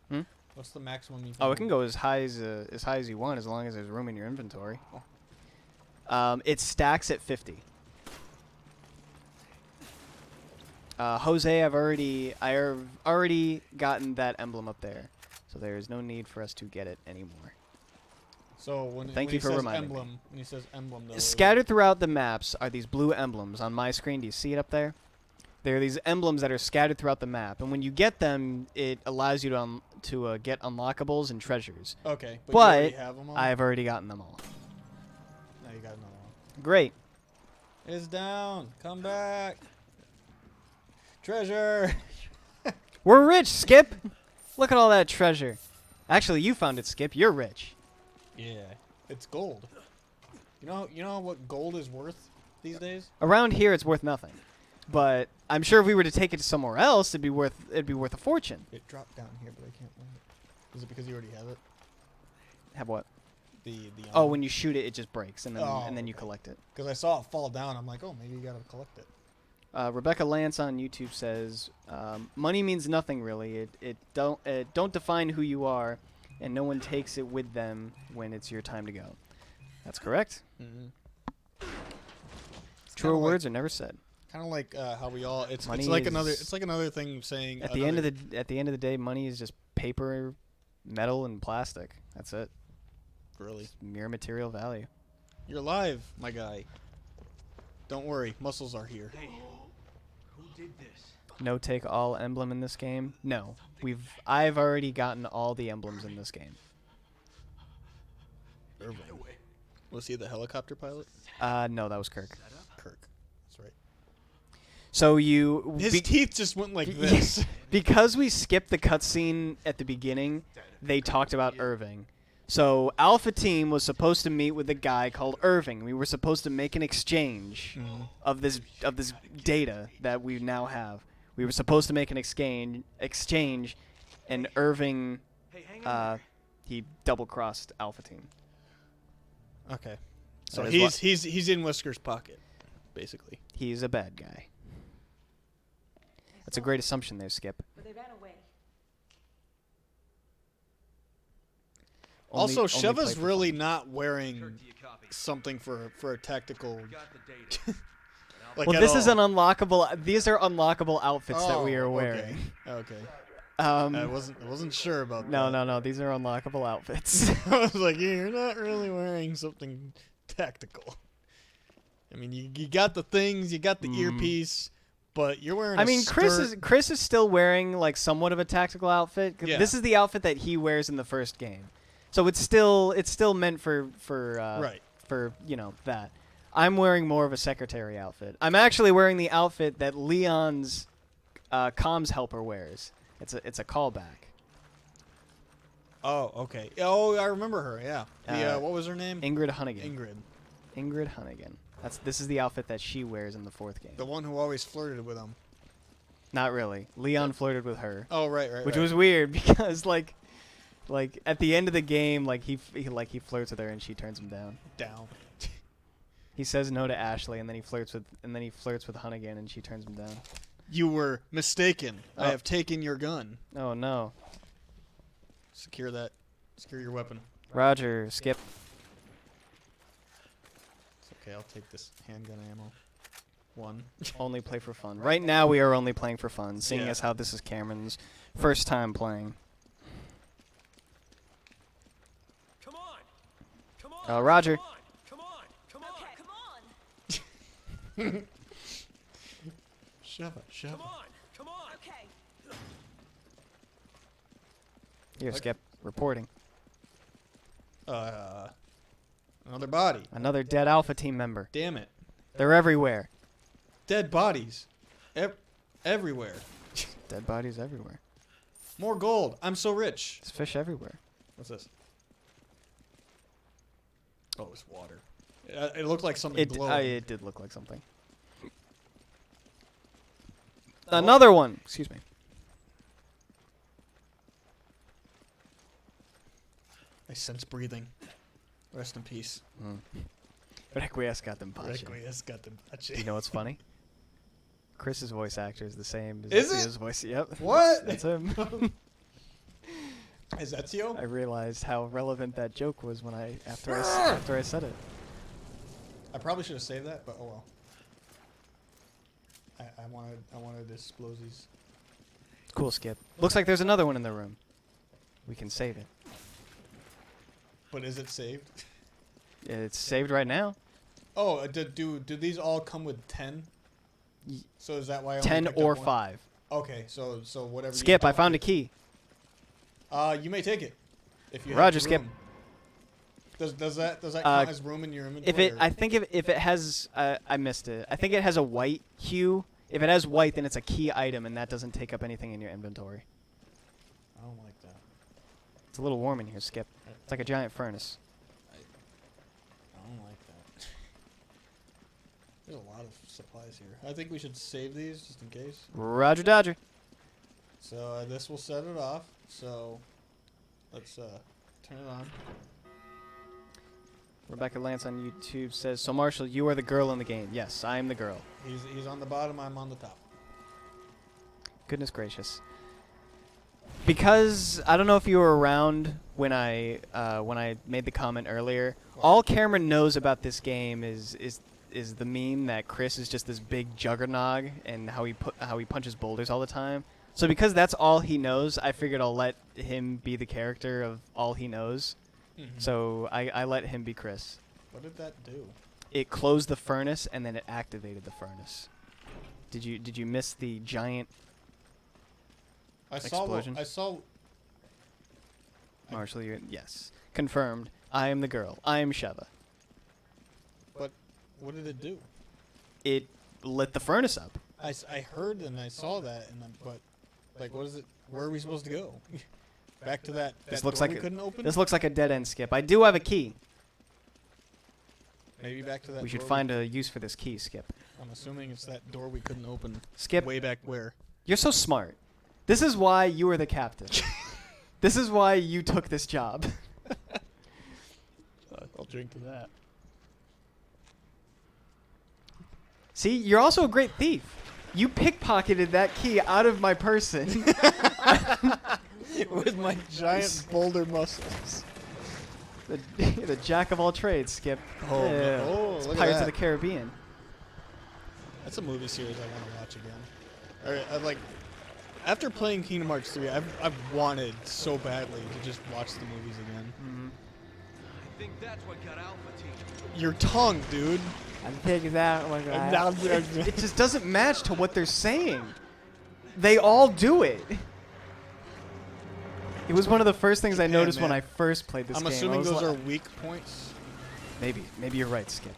Hmm? What's the maximum you can oh, it can go as high as you want as long as there's room in your inventory. It stacks at 50. Jose, I've already gotten that emblem up there, so there is no need for us to get it anymore. So when Thank when you he for says reminding me. emblem, when he says emblem though, Scattered throughout the maps are these blue emblems on my screen. Do you see it up there? There are these emblems that are scattered throughout the map, and when you get them, it allows you to get unlockables and treasures. Okay, but, But you already have them all? I've already gotten them all. Now you got another one. Great. It's down. Come back. Treasure. We're rich, Skip. Look at all that treasure. Actually, you found it, Skip. You're rich. Yeah, it's gold. You know what gold is worth these days? Around here, it's worth nothing. But I'm sure if we were to take it to somewhere else, it'd be worth a fortune. It dropped down here, but I can't find it. Is it because you already have it? Have what? The Oh, when you shoot it, it just breaks, and then Oh, and then you okay. collect it. Because I saw it fall down. I'm like, oh, maybe you gotta collect it. Rebecca Lance on YouTube says, "Money means nothing really. It don't define who you are, and no one takes it with them when it's your time to go." That's correct. Mm-hmm. Truer words are never said. Kind of like how we all. It's Money like is- another. It's like another thing saying. At the end of the day, money is just paper, metal, and plastic. That's it. really, It's mere material value. you're live, my guy. Don't worry, muscles are here. Hey, who did this? No take all emblem in this game. No, I've already gotten all the emblems in this game. Irving. Was he the helicopter pilot? No, that was Kirk. Kirk. That's right. So you His teeth just went like this. because we skipped the cutscene at the beginning, they talked about Irving. So Alpha Team was supposed to meet with a guy called Irving. We were supposed to make an exchange of this data that we now have. We were supposed to make an exchange, and Irving, Hey, hang on. he double-crossed Alpha Team. Okay. So That is he's in Whisker's pocket, basically. He's a bad guy. That's a great assumption there, Skip. But they ran away. Only Also, play Sheva's for really fun. not wearing Kirk, do you copy? something for a tactical. Got the data. Like Well, at this is all. an unlockable. These are unlockable outfits that we are Oh, wearing. Okay. I Um, wasn't sure about no, that. no, no. These are unlockable outfits. I was like, you're not really wearing something tactical. I mean, you got the things, you got the earpiece, but you're wearing. I a mean, skirt. Chris is still wearing like somewhat of a tactical outfit. 'Cause Yeah. This is the outfit that he wears in the first game, so it's still meant for Right. for that. I'm wearing more of a secretary outfit. I'm actually wearing the outfit that Leon's comms helper wears. It's a callback. Oh, okay. Oh, I remember her. Yeah. The Uh, what was her name? Ingrid Hunnigan. Ingrid. Ingrid Hunnigan. This is the outfit that she wears in the fourth game. The one who always flirted with him. Not really. Leon flirted with her, Oh, right. which was weird because like at the end of the game, like he flirts with her and she turns him down. down. He says no to Ashley and then he flirts with Hunnigan and she turns him down. You were mistaken. I Oh. have taken your gun. Oh no. Secure that. Secure your weapon. Roger, Skip. It's okay. I'll take this handgun ammo. One. Only play for fun. Right now we are only playing for fun, seeing Yeah. as how this is Cameron's first time playing. Come on! Come on! Roger. Come on! Come on! Okay, Come come on. Shove it. on! Come on! Okay. Here, Like- Skip. Reporting. Another body. Another dead Alpha Team member. Damn it. They're everywhere. Dead bodies. Everywhere. Dead bodies everywhere. More gold. I'm so rich. There's fish everywhere. What's this? Oh, it's water. It looked like something It glowing. did look like something. Another one. Excuse me. I sense breathing. Rest in peace. Requiescat them pace. Requiescat. Do you know what's funny? Chris's voice actor is the same as Is it? Ezio's voice. Yep. What? That's him. Is that Ezio? I realized how relevant that joke was when after I said it. I probably should have saved that, but oh well. I wanted to disclose these. Cool, Skip. Looks like there's another one in the room. We can save it. But is it saved? It's saved right now. Oh, do these all come with 10? So is that why I only 10 picked up or one? 5. Okay, so whatever. Skip, I found a key. You may take it. If you Roger, have Skip. room. Does that count as room in your inventory? I think if it has, I missed it. I think it has a white hue. If it has white, then it's a key item, and that doesn't take up anything in your inventory. I don't like that. It's a little warm in here, Skip. It's like a giant furnace. I don't like that. There's a lot of supplies here. I think we should save these just in case. Roger Dodger. So this will set it off. So let's turn it on. Rebecca Lance on YouTube says, "So Marshall, you are the girl in the game." Yes, I am the girl. He's on the bottom. I'm on the top. Goodness gracious. Because I don't know if you were around when I made the comment earlier. All Cameron knows about this game is is the meme that Chris is just this big juggernog and how he punches boulders all the time. So because that's all he knows, I figured I'll let him be the character of all he knows. So I let him be Chris. What did that do? It closed the furnace and then it activated the furnace. Did you miss the giant explosion? I saw. Marshall, yes. Confirmed. I am the girl. I am Sheva. But what did it do? It lit the furnace up. I heard and I saw that, but like, what is it? Where are we supposed to go? Back to that. This looks door like we couldn't open. This looks like a dead end, Skip. I do have a key. Maybe back to that. We should door find a use for this key, Skip. I'm assuming it's that door we couldn't open. Skip, Way back where? you're so smart. This is why you were the captain. This is why you took this job. I'll drink to that. See, you're also a great thief. You pickpocketed that key out of my person. With my giant boulder muscles. the jack of all trades, Skip. Oh, Yeah. oh, It's look at Pirates that. of the Caribbean. That's a movie series I want to watch again. All right, like, after playing Kingdom Hearts 3, I've wanted so badly to just watch the movies again. I think that's what got Alpha Team. Your tongue, dude. I'm taking that one. It just doesn't match to what they're saying. They all do it. It was one of the first things I noticed when man. I first played this I'm game. I assuming was those like- are weak points. Maybe you're right, Skip.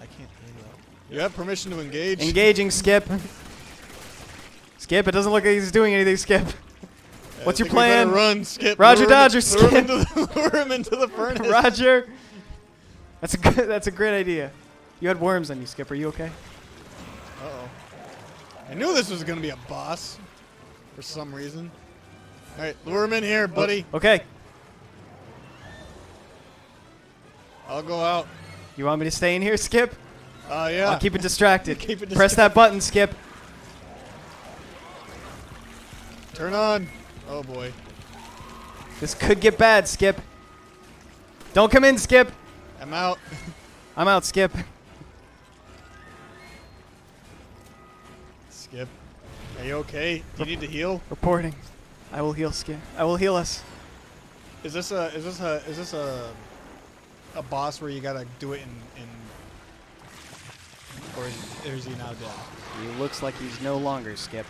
I can't hear that. You have permission to engage. Engaging, Skip. Skip, it doesn't look like he's doing anything, Skip. What's your I think we better plan? Run, Skip. Roger Lure him Dodger, in- lure him into the furnace. Roger. That's a great idea. You had worms on you, Skip. Are you okay? Uh-oh. I knew this was going to be a boss for some reason. All right, lure him in here, buddy. Okay. I'll go out. You want me to stay in here, Skip? Yeah. I'll keep it distracted. Keep it Press that button, Skip. Turn on. Oh, boy. This could get bad, Skip. Don't come in, Skip. I'm out. I'm out, Skip. Skip. Are you okay? Do you need to heal? Reporting. I will heal, Skip. I will heal us. Is this a boss where you gotta do it in or is he now dead? He looks like he's no longer, Skip.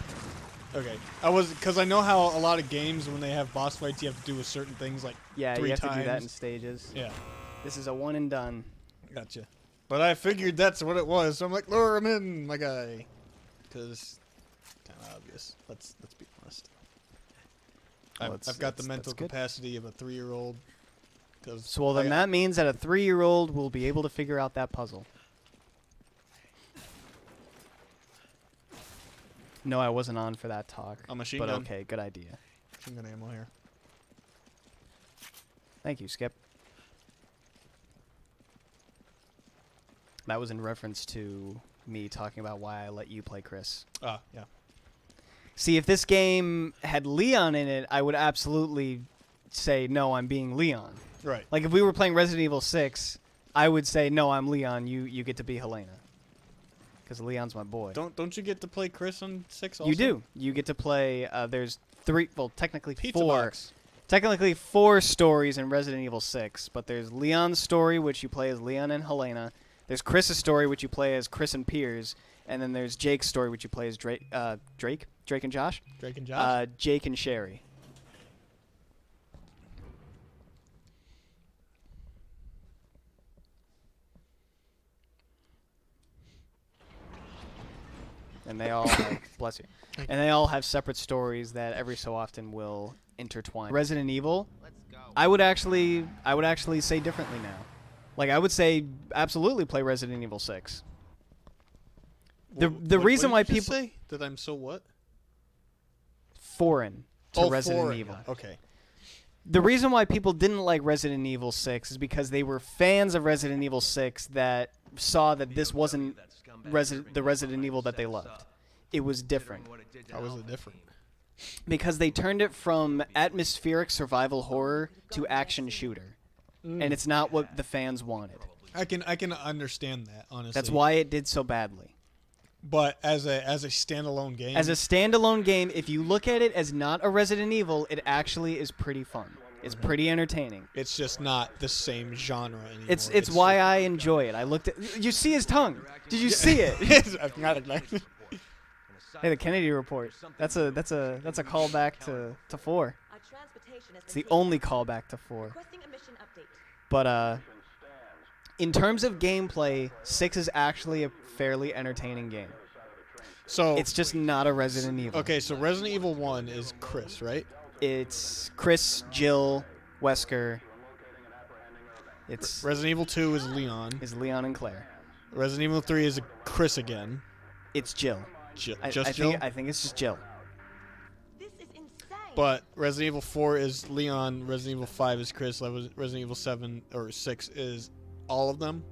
Okay, because I know how a lot of games when they have boss fights you have to do with certain things like Yeah, 3 you have times. to do that in stages. Yeah, This is a one and done. gotcha. But I figured that's what it was, so I'm like, lure him in, my guy, because kind of obvious. Let's be honest. Well, I've got the that's mental good. capacity of a 3-year-old. So well, then that means that a 3-year-old will be able to figure out that puzzle. No, I wasn't on for that talk. A machine but gun. okay, good idea. Machine gun ammo here. Thank you, Skip. That was in reference to me talking about why I let you play Chris. Ah, yeah. See, if this game had Leon in it, I would absolutely say, no, I'm being Leon. Right. Like, if we were playing Resident Evil 6, I would say, no, I'm Leon, you get to be Helena. Because Leon's my boy. Don't you get to play Chris on 6 also? You do. You get to play, there's 3, well, technically Pizza 4. box. Technically 4 stories in Resident Evil 6, but there's Leon's story, which you play as Leon and Helena. There's Chris's story, which you play as Chris and Piers. And then there's Jake's story, which you play as Drake and Josh? Drake and Josh. Jake and Sherry. And they all have, bless you. And they all have separate stories that every so often will intertwine. Resident Evil, I would actually say differently now. Like, I would say absolutely play Resident Evil 6. The reason why people say that I'm so what? Foreign to Resident foreign. Evil. Okay. The reason why people didn't like Resident Evil 6 is because they were fans of Resident Evil 6 that saw that this wasn't the Resident Evil that they loved. It was different. How was it different? Because they turned it from atmospheric survival horror to action shooter. And it's not what the fans wanted. I can understand that, honestly. That's why it did so badly. But as a standalone game, As a standalone game, if you look at it as not a Resident Evil, it actually is pretty fun. It's pretty entertaining. it's just not the same genre anymore. It's why I enjoy it. I looked at. You see his tongue? Did you see it? Hey, the Kennedy report. That's a callback to 4. Our transportation has It's been the only callback to 4. requesting a mission update. But in terms of gameplay, 6 is actually a fairly entertaining game. So It's just not a Resident Evil. okay. So Resident Evil 1 is Chris, right? It's Chris, Jill, Wesker. It's Resident Evil 2 is Leon. Leon and Claire. Resident Evil 3 is Chris again. It's Jill. Just Jill. I think it's just Jill. This is insane. But Resident Evil 4 is Leon. Resident Evil 5 is Chris. Resident Evil 7 or 6 is all of them,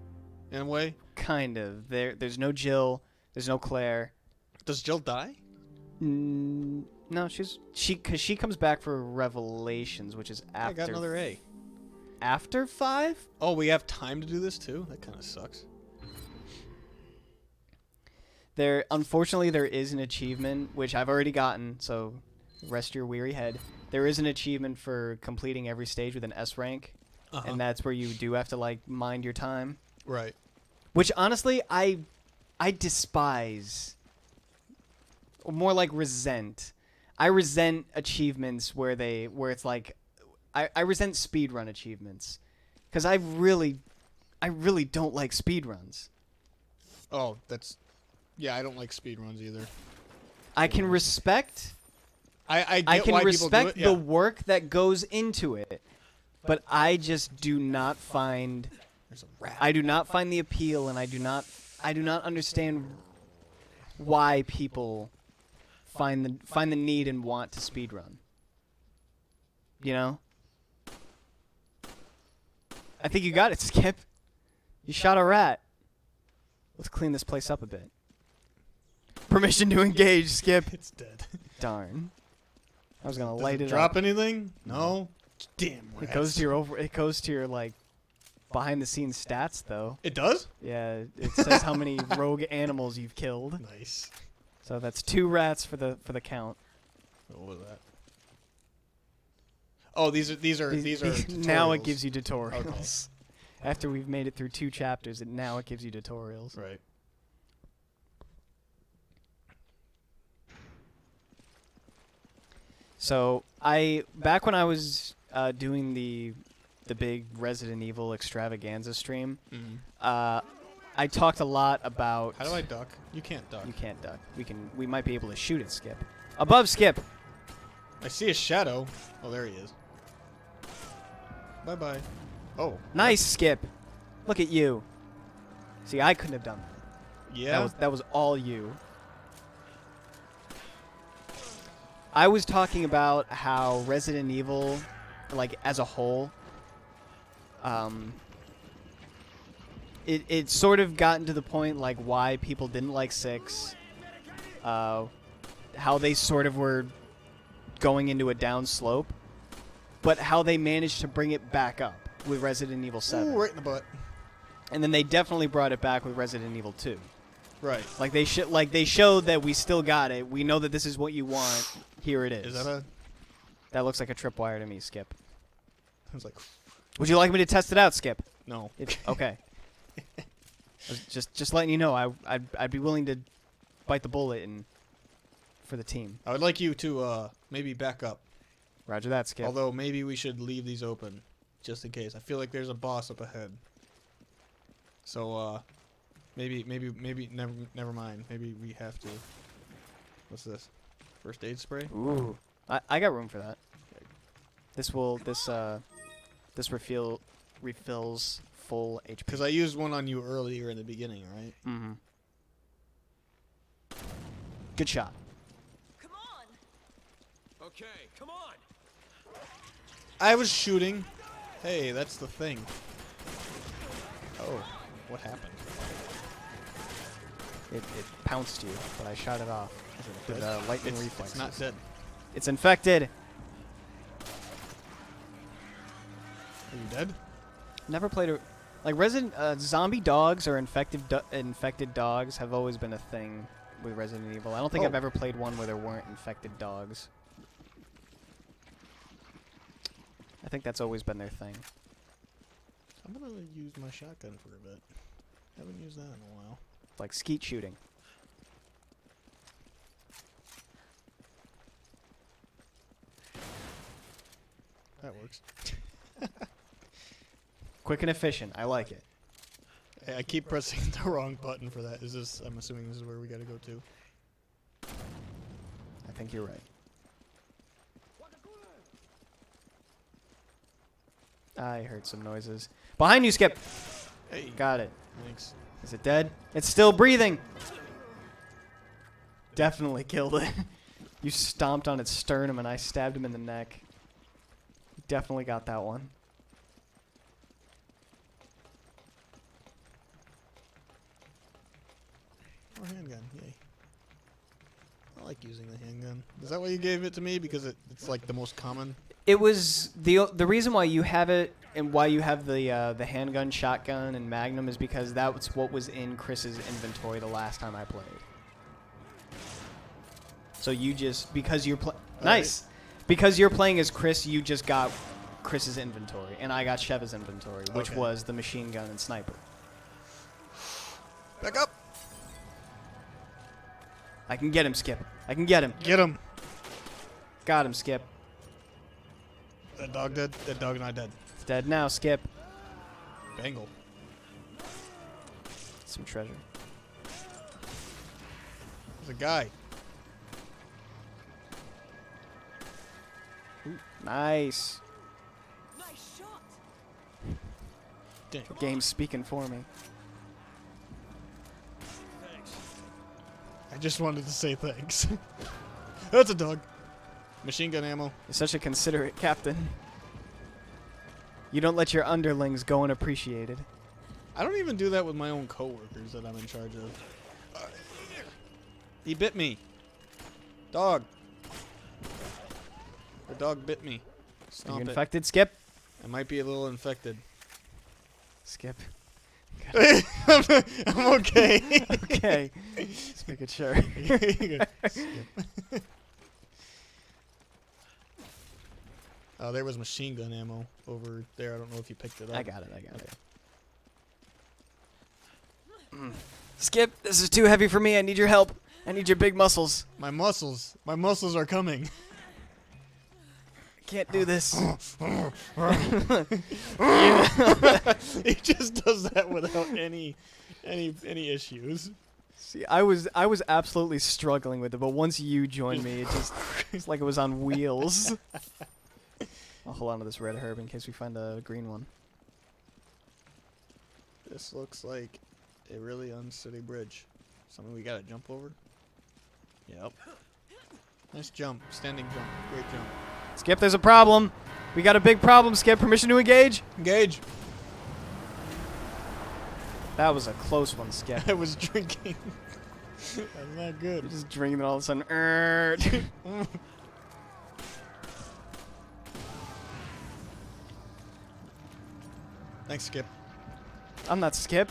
in a way. Kind of. There's no Jill. There's no Claire. Does Jill die? No, because she comes back for Revelations, which is after. I got another A. After 5? Oh, we have time to do this too? That kind of sucks. Unfortunately, there is an achievement, which I've already gotten, so rest your weary head. There is an achievement for completing every stage with an S rank, and that's where you do have to, like, mind your time. Right. Which, honestly, I despise. Or more like resent. I resent achievements where it's like... I resent speedrun achievements. Because I really don't like speedruns. Oh, that's... Yeah, I don't like speedruns either. I can respect... I get I can why respect people do it. the work that goes into it, but I just do not find... There's a rat. I do not find the appeal, and I do not understand why people find the need and want to speedrun. You know? I think you got it, Skip. You shot a rat. Let's clean this place up a bit. Permission to engage, Skip. It's dead. Darn. I was gonna Does light it it drop up. anything? No. Damn rats. It goes to your like behind the scenes stats though. It does? Yeah, it says how many rogue animals you've killed. Nice. So that's 2 rats for the count. What was that? Oh, these are now it tutorials. gives you tutorials. After we've made it through 2 chapters, now it gives you tutorials. Right. So back when I was doing the big Resident Evil extravaganza stream, I talked a lot about. How do I duck? You can't duck. You can't duck. We might be able to shoot it, Skip. Above Skip. I see a shadow. Oh, there he is. Bye-bye. Oh. Nice, Skip. Look at you. See, I couldn't have done that. Yeah? That was all you. I was talking about how Resident Evil, like, as a whole, it sort of gotten to the point, like, why people didn't like 6, how they sort of were going into a down slope, but how they managed to bring it back up with Resident Evil 7. Ooh, right in the butt. And then they definitely brought it back with Resident Evil 2. Right. Like they showed that we still got it. We know that this is what you want. Here it is. Is that a... That looks like a tripwire to me, Skip. I was like... Would you like me to test it out, Skip? No. Okay. I was just letting you know. I'd be willing to bite the bullet and for the team. I would like you to maybe back up. Roger that, Skip. Although maybe we should leave these open just in case. I feel like there's a boss up ahead. So maybe never mind. Maybe we have to. What's this? First aid spray? Ooh. I got room for that. This refills full HP. Because I used one on you earlier in the beginning, right? Mm-hmm. Good shot. Come on. Okay, come on. I was shooting. Hey, that's the thing. Oh, what happened? It pounced you, but I shot it off with lightning reflexes. It's not dead. It's infected. Are you dead? Never played a. Like zombie dogs or infected dogs have always been a thing with Resident Evil. I don't think I've ever played one where there weren't infected dogs. I think that's always been their thing. I'm gonna use my shotgun for a bit. Haven't used that in a while. Like skeet shooting. That works. Quick and efficient. I like it. I keep pressing the wrong button for that. Is this? I'm assuming this is where we gotta go to. I think you're right. I heard some noises. Behind you, Skip! Hey. Got it. Thanks. Is it dead? It's still breathing! Definitely killed it. You stomped on its sternum and I stabbed him in the neck. Definitely got that one. Or handgun, yay. I like using the handgun. Is that why you gave it to me? Because it's like the most common? It was the reason why you have it and why you have the handgun, shotgun, and magnum is because that's what was in Chris's inventory the last time I played. So you just because you're nice because you're playing as Chris, you just got Chris's inventory, and I got Sheva's inventory, which was the machine gun and sniper. Back up! I can get him, Skip. I can get him. Get him! Got him, Skip. That dog dead? That dog not dead. It's dead now, Skip. Bangle. Some treasure. There's a guy. Ooh, nice. Nice shot. Dang. The game's speaking for me. I just wanted to say thanks. That's a dog. Machine gun ammo. You're such a considerate captain. You don't let your underlings go unappreciated. I don't even do that with my own coworkers that I'm in charge of. He bit me. Dog. The dog bit me. Are you Stomp it. infected, Skip? I might be a little infected. Skip. I'm okay. Okay. Just making sure. Oh, there was machine gun ammo over there. I don't know if you picked it up. I got it. Skip, this is too heavy for me. I need your help. I need your big muscles. My muscles are coming. I can't do this. He just does that without any issues. See, I was absolutely struggling with it, but once you joined me, it's like it was on wheels. I'll hold on to this red herb in case we find a green one. This looks like a really unsteady bridge. Something we gotta jump over? Yep. Nice jump. Standing jump. Great jump. Skip, there's a problem. We got a big problem, Skip. Permission to engage? Engage! That was a close one, Skip. I was drinking. That's not good. You're just drinking and all of a sudden, Thanks, Skip. I'm not Skip.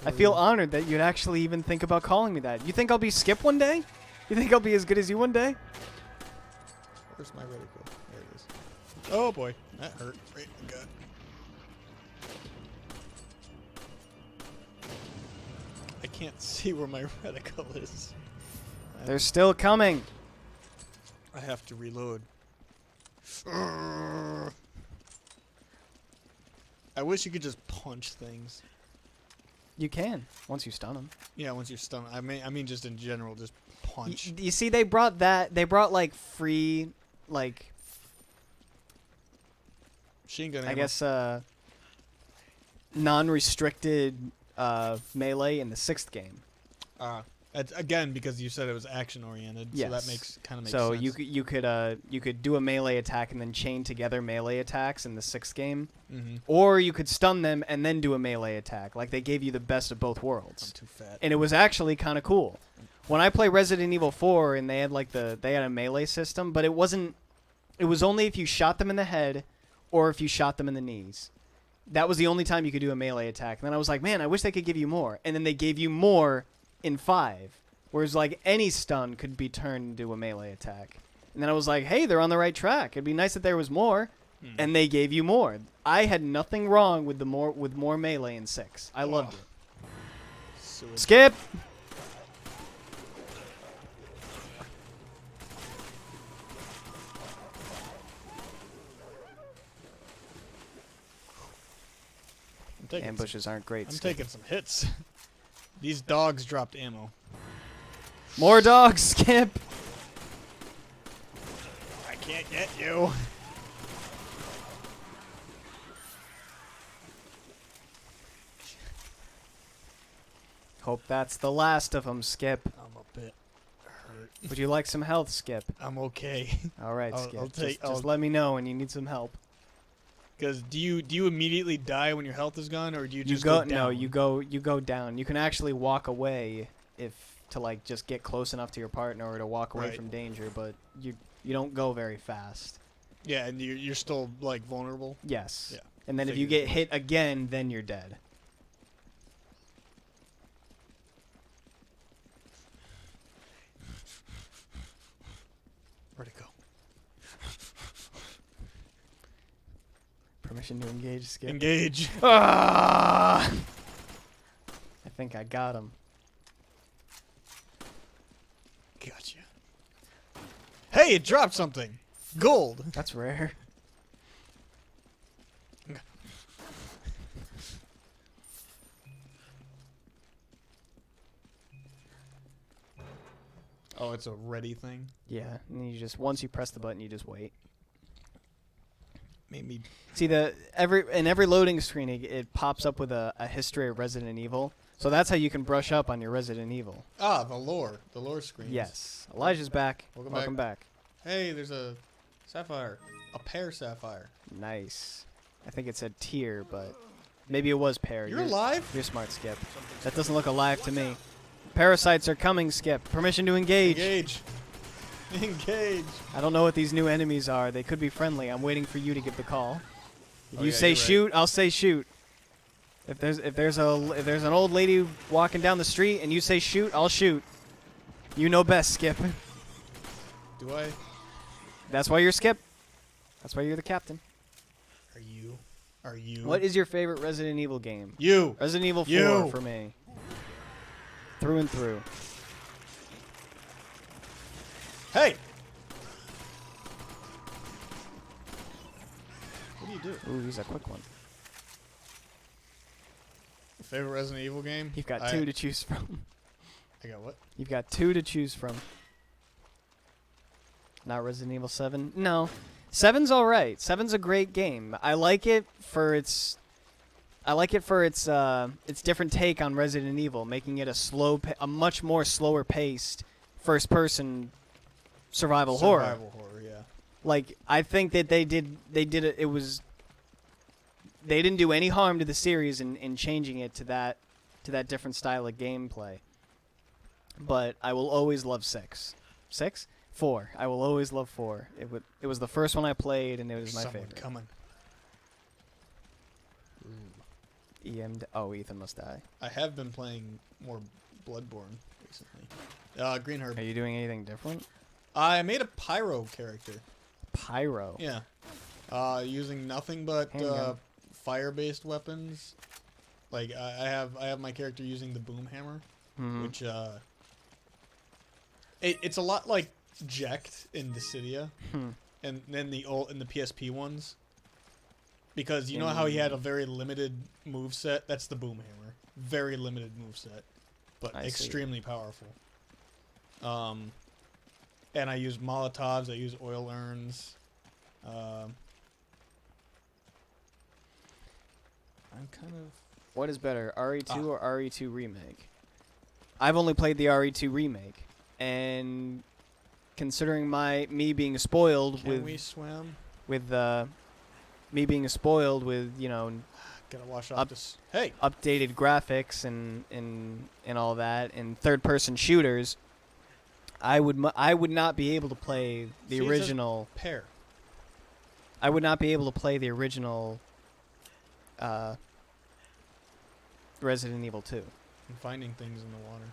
I feel honored that you'd actually even think about calling me that. You think I'll be Skip one day? You think I'll be as good as you one day? Where's my reticle? There it is. Oh boy, that hurt right in the gut. I can't see where my reticle is. They're still coming. I have to reload. I wish you could just punch things. You can once you stun them. Yeah, once you're stunned. I mean, just in general, just punch. You see, they brought that. They brought like free, like Machine gun ammo. I guess non-restricted melee in the 6th game. Again, because you said it was action oriented, Yes. so that kind of makes So sense. you could do a melee attack and then chain together melee attacks in the 6th game, Mm-hmm. or you could stun them and then do a melee attack. Like they gave you the best of both worlds, I'm too fat. and it was actually kind of cool. When I play Resident Evil 4 and they had like they had a melee system, but it wasn't. It was only if you shot them in the head, or if you shot them in the knees. that was the only time you could do a melee attack. And then I was like, man, I wish they could give you more. And then they gave you more in 5. Whereas, like, any stun could be turned into a melee attack. And then I was like, hey, they're on the right track. It'd be nice if there was more. And they gave you more. I had nothing wrong with more melee in 6. I loved it. Skip! Ambushes aren't great. I'm taking some hits. These dogs dropped ammo. More dogs, Skip! I can't get you. Hope that's the last of them, Skip. I'm a bit hurt. Would you like some health, Skip? I'm okay. All right, I'll- Skip. I'll take- just I'll- let me know when you need some help. Because do you immediately die when your health is gone, or do you You just go go down? no, you go down. You can actually walk away if to like just get close enough to your partner or to walk away Right. from danger, but you don't go very fast. Yeah, and you're still like vulnerable. Yes. Yeah, And then if you figured. get hit again, then you're dead. Where'd it go? Permission to engage, Skip. Engage. Ah! I think I got him. Gotcha. Hey, it dropped something. Gold. That's rare. Oh, it's a ready thing. Yeah, and you just once you press the button, you just wait. Made me. See in every loading screen, it pops up with a history of Resident Evil. So that's how you can brush up on your Resident Evil. Ah, the lore screen. Yes. Elijah's back. Welcome back. Hey, there's a sapphire, a pear sapphire. Nice. I think it said tier, but maybe it was pear. You're alive? You're smart, Skip. That doesn't look alive to me. Parasites are coming, Skip. Permission to engage. Engage. Engage. I don't know what these new enemies are. They could be friendly. I'm waiting for you to give the call. If Oh, you yeah, say you're right. shoot, I'll say shoot. If there's an old lady walking down the street and you say shoot, I'll shoot. You know best, Skip. Do I? That's why you're Skip. That's why you're the captain. Are you? Are you? What is your favorite Resident Evil game? You. Resident Evil 4 You. for me. Through and through. Hey. What do you do? Ooh, he's a quick one. Favorite Resident Evil game? You've got 2 to choose from. I got what? You've got 2 to choose from. Not Resident Evil 7? No. 7's alright. 7's a great game. I like it for its different take on Resident Evil, making it a much more slower paced first person survival horror. Survival horror, yeah. Like, I think that they didn't do any harm to the series in changing it to that different style of gameplay. But I will always love 6. 6? 4. I will always love 4. It was the first one I played, and it was my Someone favorite. coming. Ethan must die. I have been playing more Bloodborne recently. Green Herb. Are you doing anything different? I made a pyro character. Pyro. Yeah. Using nothing but Handgun. fire-based weapons. Like I have my character using the boom hammer, Mhm. which it's a lot like Jekt in Dissidia, and then the PSP ones. Because you know how he had a very limited move set? That's the boom hammer. Very limited move set, but I see. extremely powerful. And I use Molotovs. I use oil urns. I'm kind of. What is better, RE2 or RE2 Remake? I've only played the RE2 Remake, and considering me being spoiled Can we swim? with me being spoiled with Gotta wash off this. Hey, updated graphics and all that and third-person shooters, I would not be able to play the See, it says original. pear. I would not be able to play the original Resident Evil 2. And finding things in the water.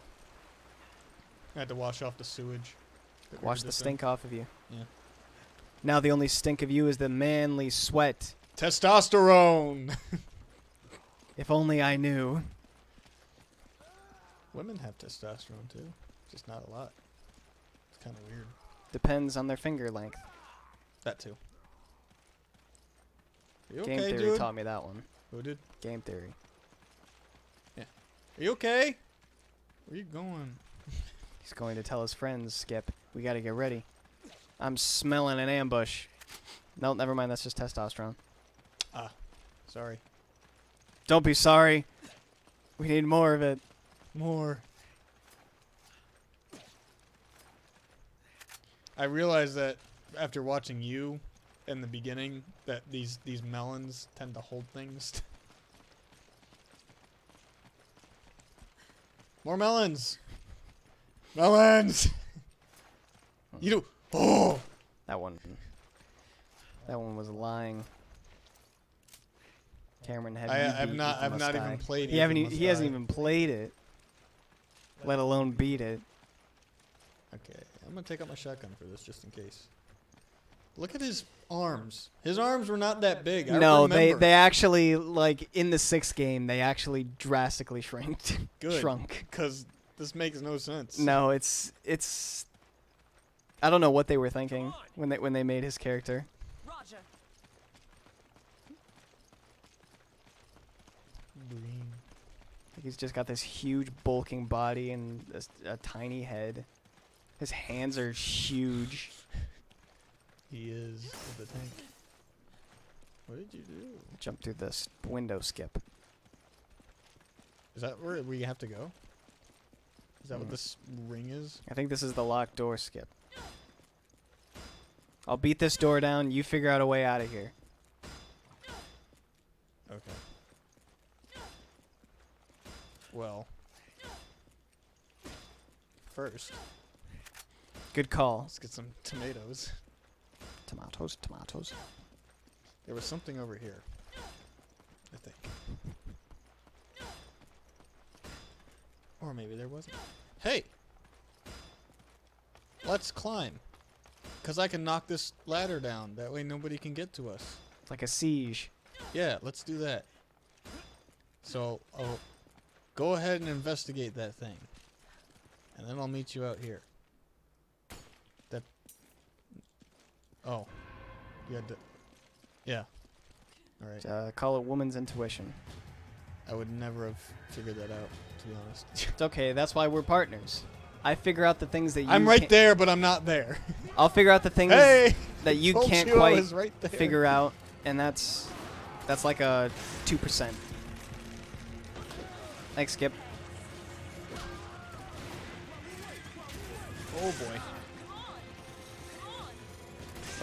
I had to wash off the sewage. that we Wash were the just in. stink off of you. Yeah. Now the only stink of you is the manly sweat. Testosterone! If only I knew. Women have testosterone too. Just not a lot. It's kind of weird. Depends on their finger length. That too. Are you Game okay, Theory dude? taught me that one. Who did? Game Theory. Are you okay? Where you going? He's going to tell his friends, Skip. We gotta get ready. I'm smelling an ambush. No, never mind. That's just testosterone. Ah, sorry. Don't be sorry. We need more of it. More. I realized that after watching you in the beginning that these melons tend to hold things. More melons. Melons. You do. Oh. That one was lying. Cameron had. I've not even played. He Ethan Must He hasn't Die. even played it. Let alone beat it. Okay, I'm gonna take out my shotgun for this just in case. Look at his arms. His arms were not that big. I No, remember. they actually, like, in the 6th game, they actually drastically shrunk. Good. Shrunk. Because this makes no sense. No, it's I don't know what they were thinking when they made his character. Roger. Green. Like, he's just got this huge bulking body and a tiny head. His hands are huge. He is with the tank. What did you do? Jump through this window, Skip. Is that where we have to go? Is that what this ring is? I think this is the locked door, Skip. I'll beat this door down. You figure out a way out of here. Okay. Well. First, Good call. let's get some tomatoes. Tomatoes, tomatoes. There was something over here. I think. Or maybe there wasn't. Hey! Let's climb. Because I can knock this ladder down. That way nobody can get to us. It's like a siege. Yeah, let's do that. So, I'll go ahead and investigate that thing. And then I'll meet you out here. That... Oh. You had to... Yeah. Alright. Call it woman's intuition. I would never have figured that out, to be honest. It's okay. That's why we're partners. I figure out the things that you I'm right can't- there, but I'm not there. I'll figure out the things Hey! that you Told can't you I quite was right there. figure out, and that's like a 2%. Thanks, Skip. Oh boy.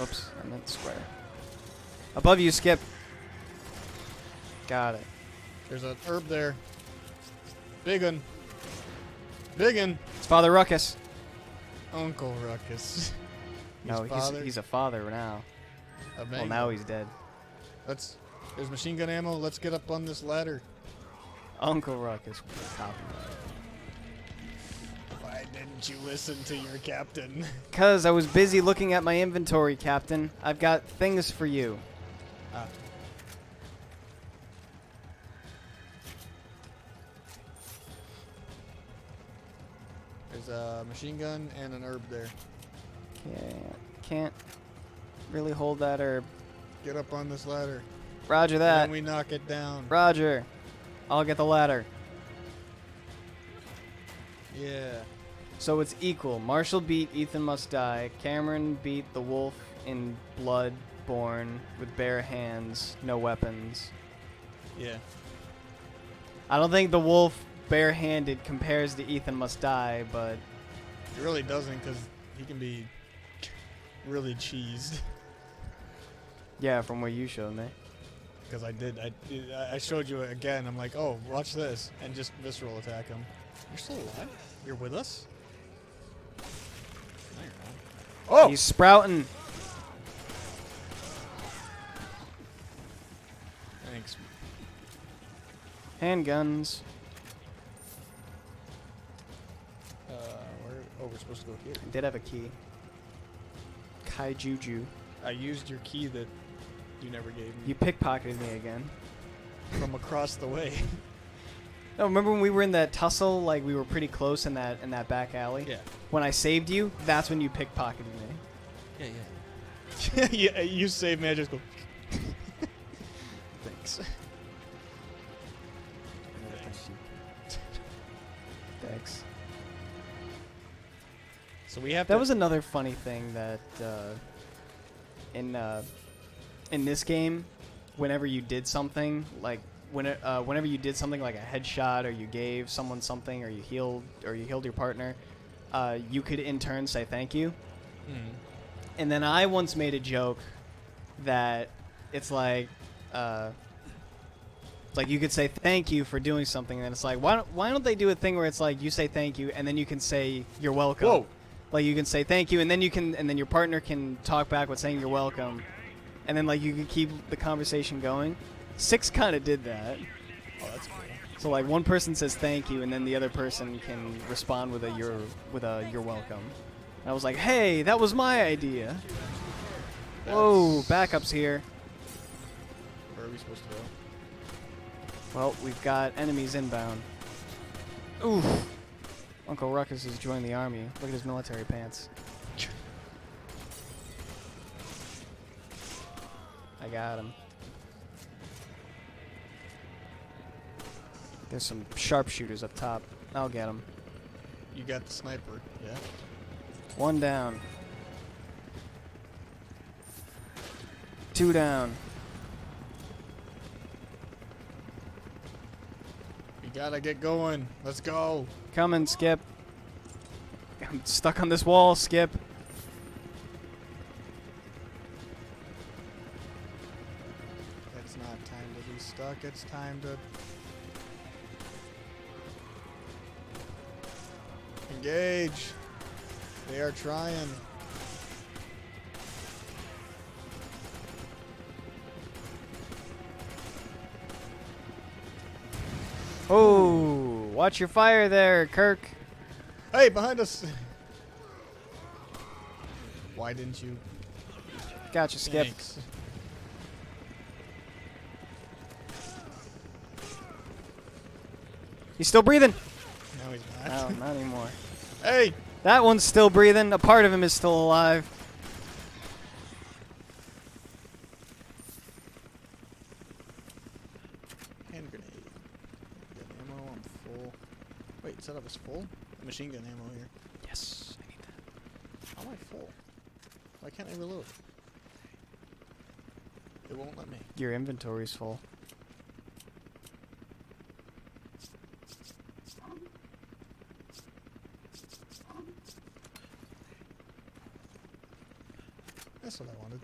Oops, I meant square. Above you, Skip. Got it. There's an herb there. Big un. Big un. It's Father Ruckus. Uncle Ruckus. No, His father? he's a father now. A Well, mango. now he's dead. There's machine gun ammo. Let's get up on this ladder. Uncle Ruckus was copyrighted. Why didn't you listen to your captain? 'Cause I was busy looking at my inventory, Captain. I've got things for you. Ah. There's a machine gun and an herb there. Can't really hold that herb. Get up on this ladder. Roger And that. then we knock it down. Roger. I'll get the ladder. Yeah. So it's equal. Marshall beat Ethan Must Die. Cameron beat the wolf in Bloodborne with bare hands, no weapons. Yeah. I don't think the wolf barehanded compares to Ethan Must Die, but It really doesn't, because he can be really cheesed. yeah, from what you showed me. Because I showed you it again. I'm like, oh, watch this, and just visceral attack him. You're still alive? You're with us? No, you're not. Oh! He's sprouting. Thanks. Handguns. We're supposed to go here. I did have a key. Kaijuju. I used your key that you never gave me You pickpocketed me again. from across the way. No, remember when we were in that tussle? Like we were pretty close in that back alley. Yeah. When I saved you, that's when you pickpocketed me. Yeah, yeah. Yeah, you saved me. I just go. Thanks. Thanks. So we have. That was another funny thing that in this game, whenever you did something like whenever you did something like a headshot or you gave someone something or you healed your partner, you could in turn say thank you. And then I once made a joke that it's like you could say thank you for doing something, and it's like why don't they do a thing where it's like you say thank you and then you can say you're welcome. Whoa. Like you can say thank you and then your partner can talk back with saying you're welcome, and then like you can keep the conversation going. 6 kind of did that. Oh, that's cool. So like one person says thank you and then the other person can respond with a you're welcome. And I was like, hey, that was my idea. Whoa, backup's here. Where are we supposed to go? Well, we've got enemies inbound. Ooh. Uncle Ruckus has joined the army. Look at his military pants. I got him. There's some sharpshooters up top. I'll get him. You got the sniper, yeah? 1 down. 2 down. We gotta get going. Let's go. Coming, Skip. I'm stuck on this wall, Skip. It's not time to be stuck. It's time to engage. They are trying. Oh, watch your fire there, Kirk. Hey, behind us. Why didn't you? Gotcha, Skip. Thanks. He's still breathing. No, he's No, not. not anymore. Hey. That one's still breathing. A part of him is still alive. Hand grenade. Got ammo. I'm full. Wait, setup is full? Machine gun ammo here. Yes, I need that. How am I full? Why can't I reload? It won't let me. Your inventory's full. That's what I wanted.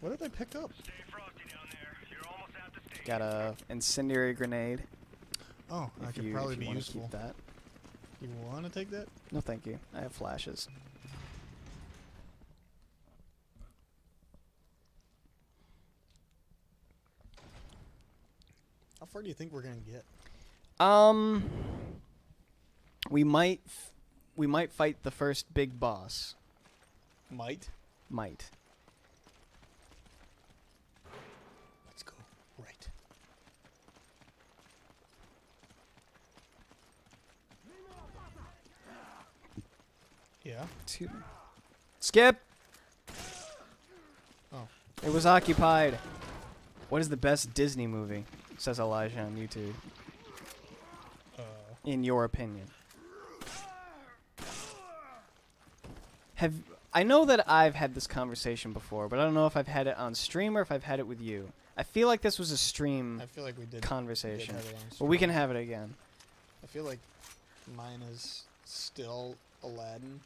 What did I pick up? Got a incendiary grenade. Oh, that If could you, probably if you be wanna useful. keep that. You want to take that? No, thank you. I have flashes. How far do you think we're gonna get? We might fight the first big boss. Might. Might. Let's go. Right. Yeah. Skip. Oh. It was occupied. What is the best Disney movie? Says Elijah on YouTube. In your opinion. I know that I've had this conversation before, but I don't know if I've had it on stream or if I've had it with you. I feel like this was a stream I feel like we did. conversation. We did have it on But we stream. can have it again. I feel like mine is still Aladdin.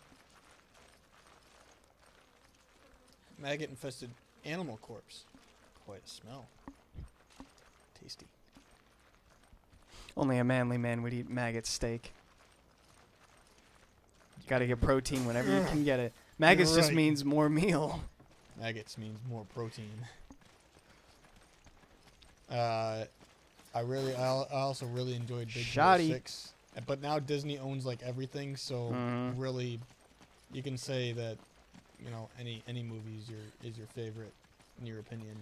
Maggot infested animal corpse. Quite a smell. Tasty. Only a manly man would eat maggot steak. Gotta get protein whenever you can get it. Maggots just right. means more meal. Maggots means more protein. I also really enjoyed Big Hero Shoddy. 6. But now Disney owns like everything, so really, you can say that, you know, any movie is your favorite in your opinion,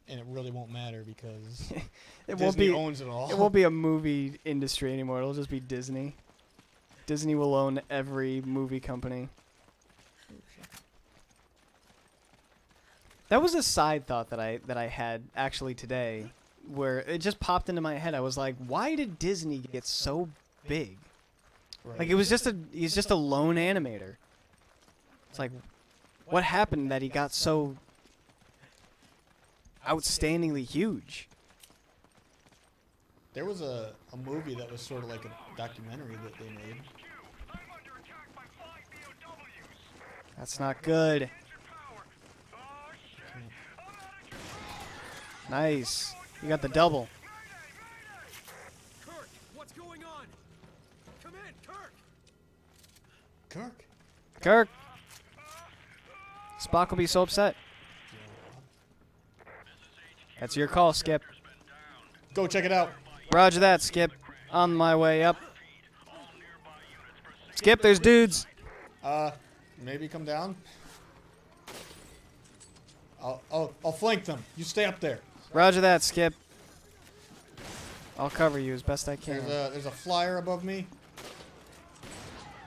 and it really won't matter because It Disney won't be. owns it all. It won't be a movie industry anymore. It'll just be Disney. Disney will own every movie company. That was a side thought that I had actually today, where it just popped into my head. I was like, why did Disney get so big? Right. Like he's just a lone animator. It's like, what happened that he got so outstandingly huge? There was a movie that was sort of like a documentary that they made. That's not good. Nice. You got the double. Kirk, what's going on? Come in, Kirk. Kirk. Kirk. Spock will be so upset. That's your call, Skip. Go check it out. Roger that, Skip. On my way up. Skip, there's dudes. Maybe come down. I'll flank them. You stay up there. Roger that, Skip. I'll cover you as best I can. There's a flyer above me.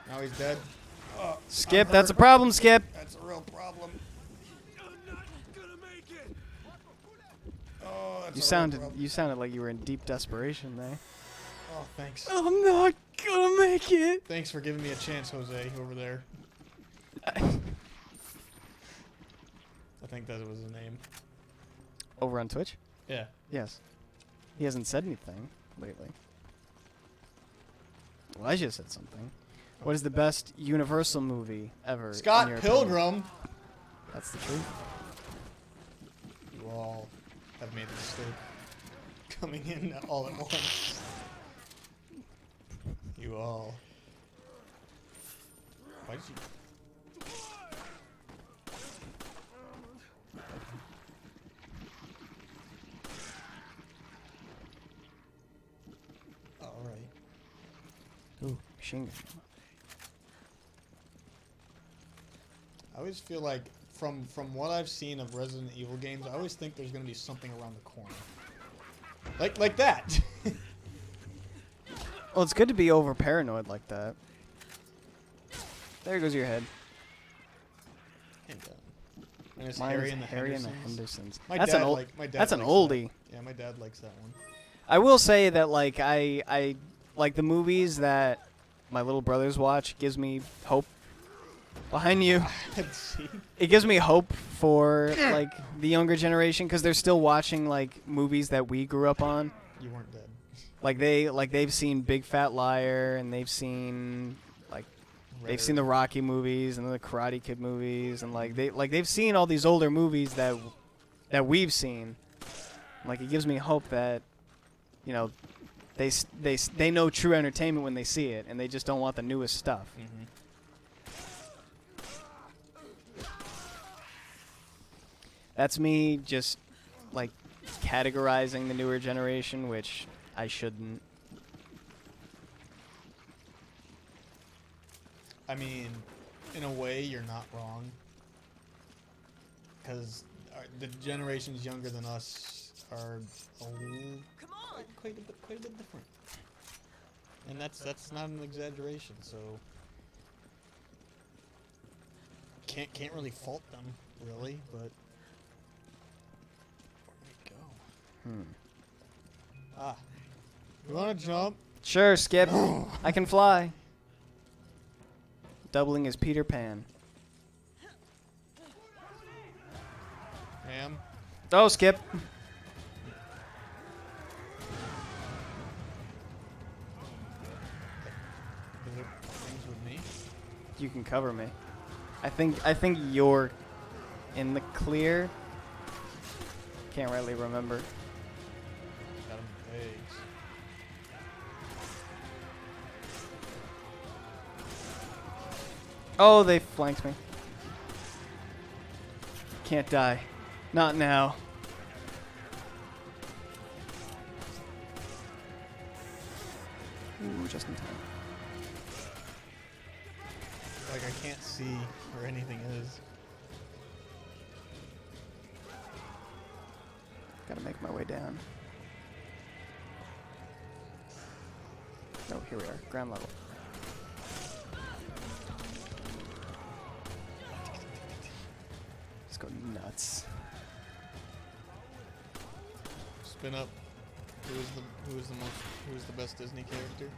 Now he's dead. Skip, that's a problem, Skip. That's a real problem. I'm not gonna make it. Oh, that's a real problem. You sounded like you were in deep desperation there. Oh, thanks. I'm not gonna make it. Thanks for giving me a chance, Jose, over there. I think that was his name. Over on Twitch? Yeah. Yes. He hasn't said anything lately. Elijah said something. What is the best Universal movie ever? in Scott your opinion? Pilgrim. That's the truth. You all have made a mistake. Coming in all at once. You all. Why did you... Alright. Ooh, machine gun. I always feel like, from what I've seen of Resident Evil games, I always think there's going to be something around the corner. Like that! Well, it's good to be over paranoid like that. There goes your head. And it's Mine Harry is and the Harry and the Hendersons. Hendersons. That's an old. my dad That's an likes oldie. that. Yeah, my dad likes that one. I will say that like I like the movies that my little brothers watch gives me hope. Behind you. Let's see. It gives me hope for like the younger generation because they're still watching like movies that we grew up on. You weren't dead. They've seen Big Fat Liar and they've seen they've seen the Rocky movies and the Karate Kid movies and they've seen all these older movies that we've seen. Like it gives me hope that they know true entertainment when they see it and they just don't want the newest stuff. Mm-hmm. That's me just like categorizing the newer generation, which I shouldn't. I mean, in a way, you're not wrong. Because the generations younger than us are Come on. quite a bit different. And that's not an exaggeration, so can't really fault them, really, but where'd it go? Ah. You wanna jump? Sure, Skip. I can fly. Doubling as Peter Pan. Ma'am? Oh, Skip. Is there things with me? You can cover me. I think you're in the clear. Can't rightly remember. Got him in the legs. Oh, they flanked me. Can't die. Not now. just in time. Like, I can't see where anything is. Gotta make my way down. Oh, here we are. Ground level. Let's go nuts. Spin up. Who is the best Disney character?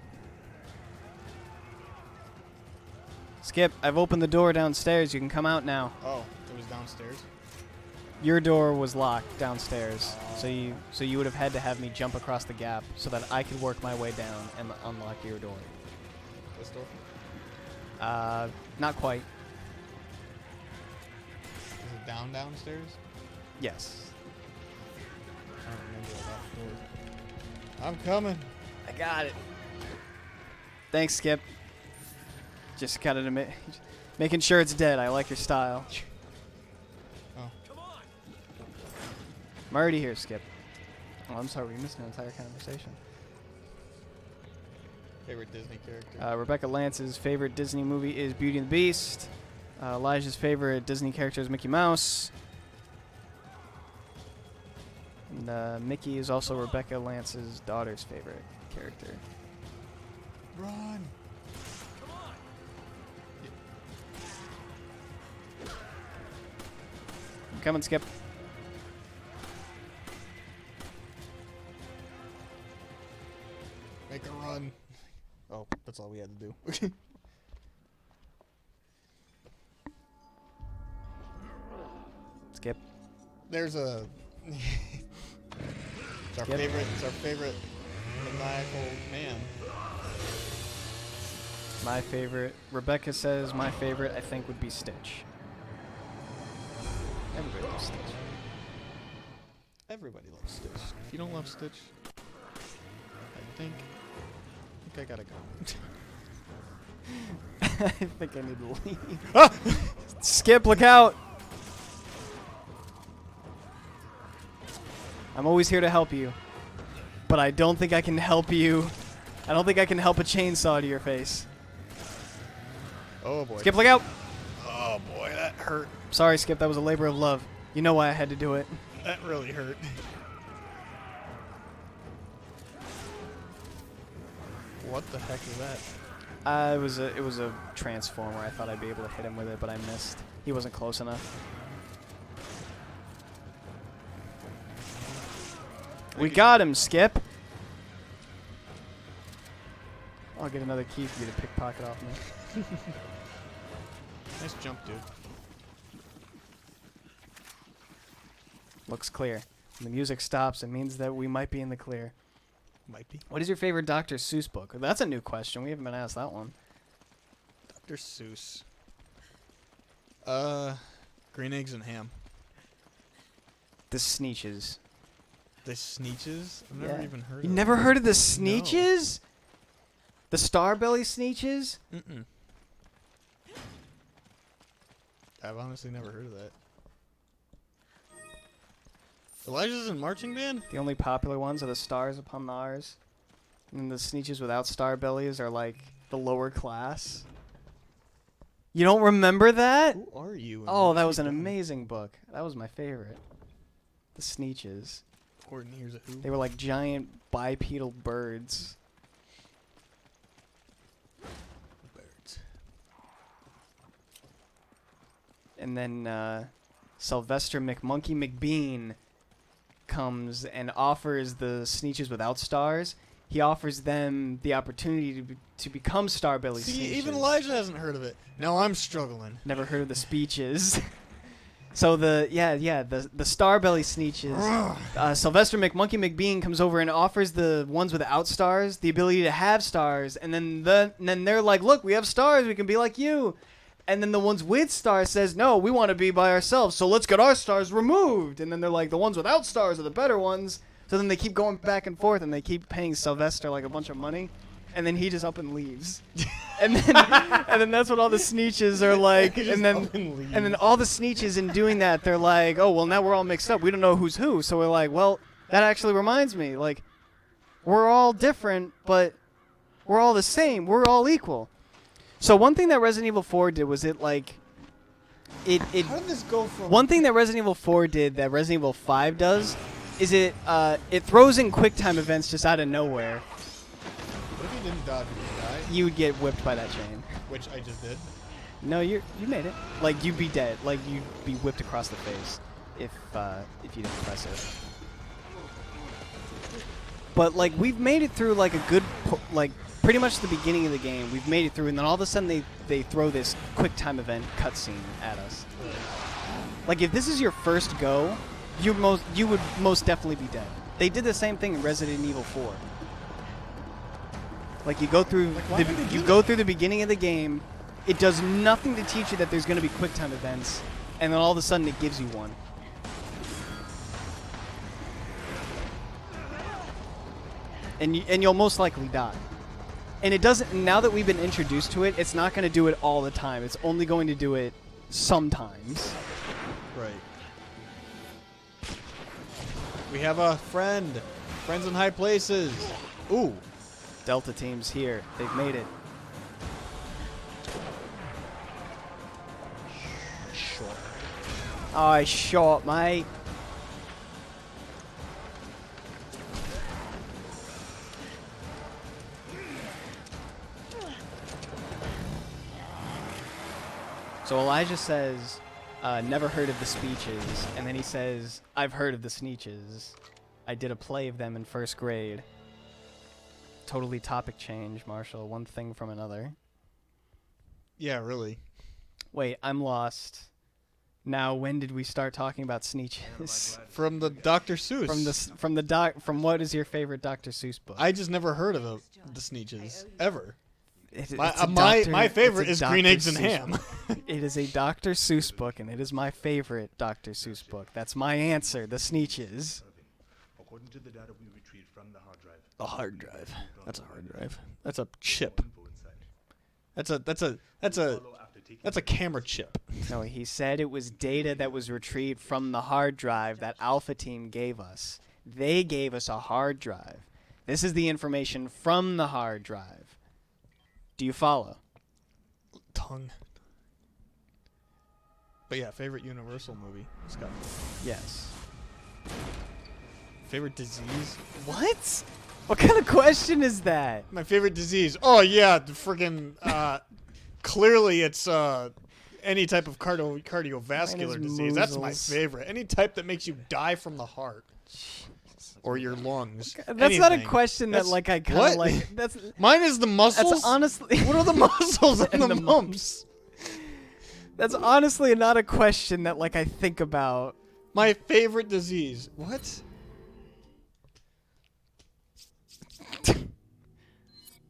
Skip, I've opened the door downstairs. You can come out now. Oh, it was downstairs. Your door was locked downstairs, so you would have had to have me jump across the gap so that I could work my way down and unlock your door. This door? Not quite. Is it downstairs? Yes. I don't remember that door. I'm coming. I got it. Thanks, Skip. Just gotta making sure it's dead. I like your style. Oh. I'm already here, Skip. Oh, I'm sorry. We missed an entire conversation. Favorite Disney character? Rebecca Lance's favorite Disney movie is Beauty and the Beast. Elijah's favorite Disney character is Mickey Mouse. And Mickey is also Rebecca Lance's daughter's favorite character. Run! I'm coming, Skip. Make a run. Oh, that's all we had to do. Skip. There's a. It's our favorite. It's our favorite maniacal man. My favorite. Rebecca says my favorite, I think, would be Stitch. Everybody loves Stitch. Everybody loves Stitch. If you don't love Stitch, I think I gotta go. I think I need to leave. Ah! Skip, look out! I'm always here to help you. But I don't think I can help you. I don't think I can help a chainsaw to your face. Oh boy. Skip, look out! Oh boy, that hurt. Sorry, Skip, that was a labor of love. You know why I had to do it. That really hurt. What the heck is that? It was a transformer. I thought I'd be able to hit him with it, but I missed. He wasn't close enough. We got him, Skip. I'll get another key for you to pickpocket off me. Nice jump, dude. Looks clear. When the music stops, it means that we might be in the clear. Might be. What is your favorite Dr. Seuss book? That's a new question. We haven't been asked that one. Dr. Seuss. Green Eggs and Ham. The Sneetches. The Sneetches? I've never even heard You of never them. heard of the Sneetches? The Starbelly Sneetches? Mm-mm. I've honestly never heard of that. Elijah's in marching band? The only popular ones are the Stars Upon the R's. And the Sneetches without Starbellies are like the lower class. You don't remember that? Who are you? and Oh, what that have was you an done? amazing book. That was my favorite. The Sneetches. Horton here's a who? They were like giant bipedal birds. Birds. And then Sylvester McMonkey McBean comes and offers the Sneetches without stars. He offers them the opportunity to become Starbelly See, Sneetches. even Elijah hasn't heard of it. Now I'm struggling. Never heard of the speeches. So the Starbelly Sneetches. Sylvester McMonkey McBean comes over and offers the ones without stars the ability to have stars, and then they're like, "Look, we have stars. We can be like you." And then the ones with stars says, "No, we want to be by ourselves. So let's get our stars removed." And then they're like, "The ones without stars are the better ones." So then they keep going back and forth, and they keep paying Sylvester like a bunch of money, and then he just up and leaves. and then that's what all the Sneetches are like. He and just then all the Sneetches in doing that, they're like, "Oh, well, now we're all mixed up. We don't know who's who." So we're like, "Well, that actually reminds me. Like, we're all different, but We're all the same. We're all equal. So one thing that Resident Evil 4 did was it like it How did this go from one thing that Resident Evil 4 did that Resident Evil 5 does is it throws in quick time events just out of nowhere. What if you didn't dodge and you die? You would get whipped by that chain. Which I just did. No, you made it. Like you'd be dead. Like you'd be whipped across the face if you didn't press it. But like we've made it through like a good like pretty much the beginning of the game. We've made it through, and then all of a sudden they throw this quick time event cutscene at us. Like if this is your first go, you would most definitely be dead. They did the same thing in Resident Evil 4. Like you go through through the beginning of the game. It does nothing to teach you that there's going to be quick time events, and then all of a sudden it gives you one. And you'll most likely die. And it doesn't. Now that we've been introduced to it, it's not going to do it all the time. It's only going to do it sometimes. Right. We have a friend. Friends in high places. Ooh. Delta team's here. They've made it. Short. Oh, short, mate. So Elijah says, never heard of the speeches, and then he says, I've heard of the sneeches. I did a play of them in first grade. Totally topic change, Marshall. One thing from another. Yeah, really. Wait, I'm lost. Now, when did we start talking about sneeches? From the Dr. Seuss. From what is your favorite Dr. Seuss book? I just never heard of the Sneeches ever. My My favorite is Green Eggs and Ham. It is a Dr. Seuss book, and it is my favorite Dr. Seuss book. That's my answer, the Sneeches. According to the data we retrieved from the hard drive. A hard drive. That's a hard drive. That's a chip. That's a camera chip. No, he said it was data that was retrieved from the hard drive that Alpha Team gave us. They gave us a hard drive. This is the information from the hard drive. Do you follow? Tongue. But yeah, favorite Universal movie. Scott. Yes. Favorite disease? What? What kind of question is that? My favorite disease. Oh yeah, the friggin' clearly it's any type of cardiovascular disease. That's my favorite. Any type that makes you die from the heart or your lungs. That's not a Anything. question that That's- like I kind what? of like. That's Mine is the muscles. that's honestly. What are the muscles and, And the the mumps? That's honestly not a question that like I think about. My favorite disease. What?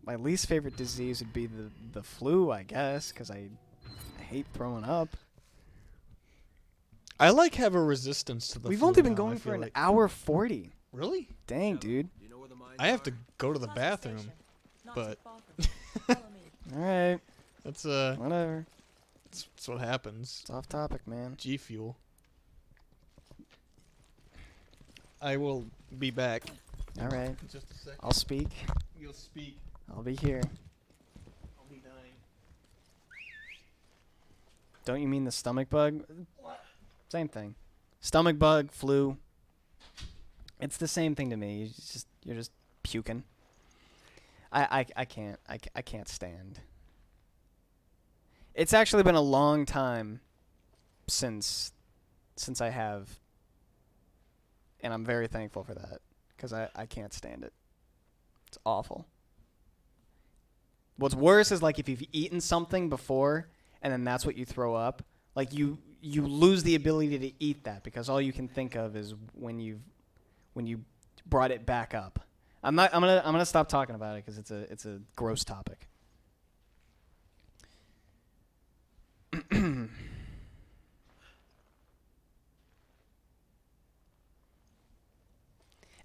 My least favorite disease would be the flu, I guess, because I hate throwing up. I have a resistance to the We've flu only been now, going I for feel an like. hour 40. Really? Dang, dude. You know where the mines I have are? to go to the bathroom. But All right, that's whatever. that's what happens. It's off topic, man. G Fuel. I will be back. All right, Just a sec. I'll speak. You'll speak. I'll be here. I'll be dying. Don't you mean the stomach bug? Same thing. Stomach bug, flu. It's the same thing to me. You're just puking. I can't stand. It's actually been a long time since I have, and I'm very thankful for that because I can't stand it. It's awful. What's worse is like if you've eaten something before and then that's what you throw up, like you lose the ability to eat that because all you can think of is when you brought it back up. I'm gonna stop talking about it because it's a gross topic.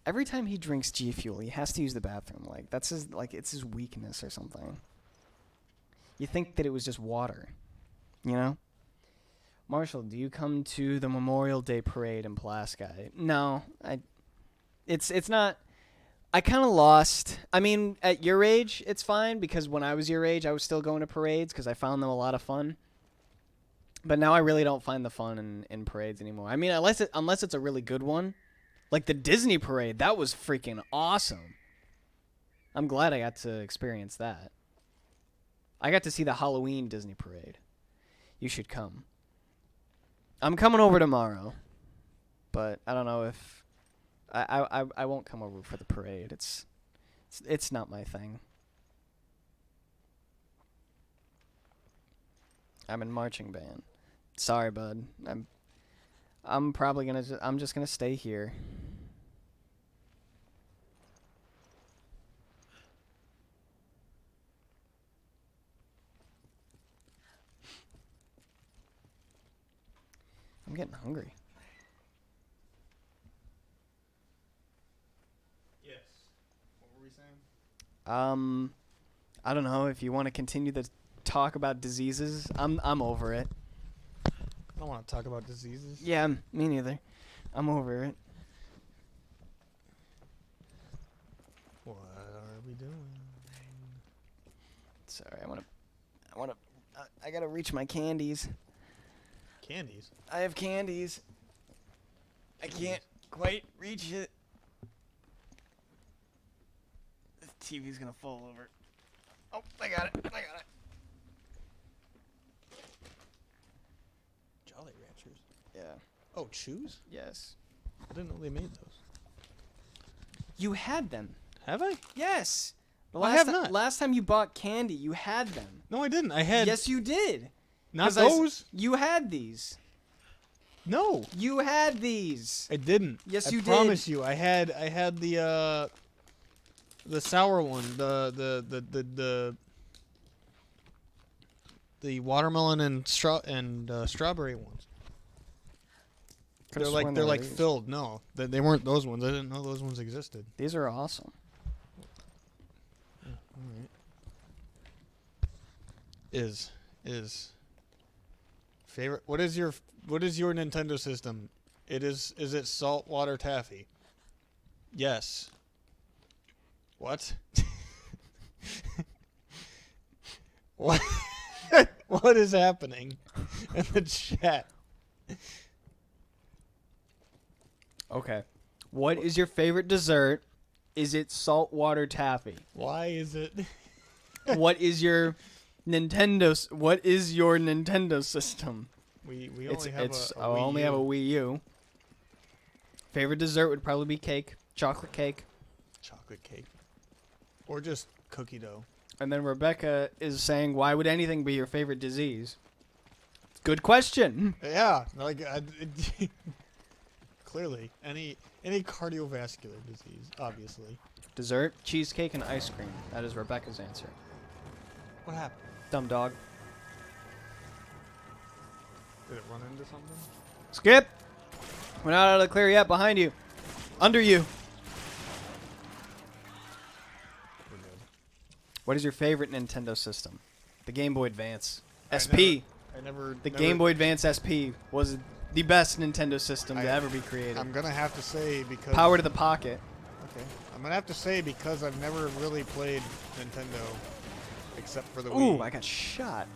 Every time he drinks G Fuel, he has to use the bathroom. Like it's his weakness or something. You think that it was just water, you know? Marshall, do you come to the Memorial Day parade in Pulaski? No, it's not. I kind of lost. I mean, at your age, it's fine because when I was your age, I was still going to parades because I found them a lot of fun. But now I really don't find the fun in parades anymore. I mean, unless it's a really good one, like the Disney parade, that was freaking awesome. I'm glad I got to experience that. I got to see the Halloween Disney parade. You should come. I'm coming over tomorrow, but I don't know if I won't come over for the parade. It's not my thing. I'm in marching band. Sorry, bud. I'm probably gonna. I'm just gonna stay here. I'm getting hungry. Yes. What were we saying? I don't know if you want to continue the talk about diseases. I'm over it. I don't want to talk about diseases. Yeah, me neither. I'm over it. What are we doing? Sorry, I gotta reach my candies. Candies. I have candies. I can't quite reach it. This TV's gonna fall over. Oh, I got it. Jolly Ranchers. Yeah. Oh, chews? Yes. I didn't know they made those. You had them. Have I? Yes. The I have not. Last time you bought candy, you had them. No, I didn't. I had. Yes, you did. Not 'Cause I s- those. You had these. No, You had these. I didn't. Yes, I you did. promise you. I had the sour one. The watermelon and strawberry ones. Could've They're sworn like these. filled. No, they weren't those ones. I didn't know those ones existed. These are awesome. All right. Is favorite? What is your Nintendo system? Is it saltwater taffy? Yes. What? What? What is happening in the chat? Okay. What is your favorite dessert? Is it saltwater taffy? Why is it? What is your Nintendo system? We It's only have I a Wii only have a U. Wii U. Favorite dessert would probably be cake, chocolate cake. Chocolate cake, or just cookie dough. And then Rebecca is saying, "Why would anything be your favorite disease?" Good question. Yeah, like clearly any cardiovascular disease, obviously. Dessert, cheesecake, and ice cream. That is Rebecca's answer. What happened? Dumb dog. Did it run into something? Skip. We're not out of the clear yet. Behind you. Under you. We're good. What is your favorite Nintendo system? The Game Boy Advance. I SP. never. The Game Boy Advance SP was the best Nintendo system to ever be created. I'm gonna have to say because Power to the pocket. Okay. I'm gonna have to say because I've never really played Nintendo except for the Ooh, Wii. I got shot.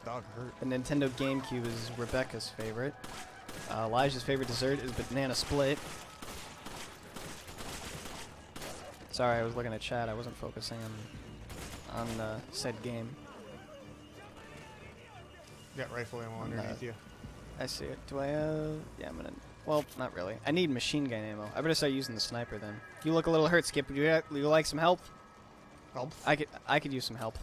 Dog hurt. The Nintendo GameCube is Rebecca's favorite. Elijah's favorite dessert is banana split. Sorry, I was looking at chat. I wasn't focusing on said game. Got rifle ammo underneath you. I see it. Do I have... Yeah, I'm gonna... Well, not really. I need machine gun ammo. I better start using the sniper then. You look a little hurt, Skip. Would you like some help? Help. I could use some help.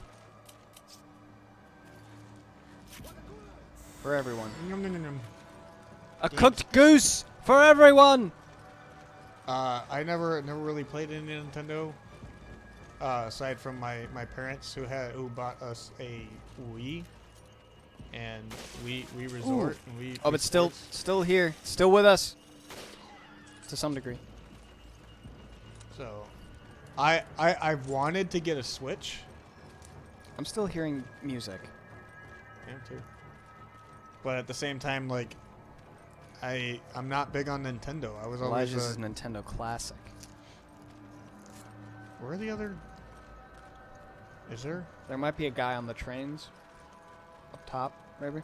For everyone. Nom, nom, nom, nom. A cooked goose for everyone! I never really played any Nintendo. Aside from my parents who bought us a Wii. And we resort and we Oh, we but still sports. here. Still with us. To some degree. So I've wanted to get a Switch. I'm still hearing music. I am too. But at the same time, like I'm not big on Nintendo. I was always Elijah's is Nintendo Classic. where are the other? Is there? There might be a guy on the trains. Up top, maybe.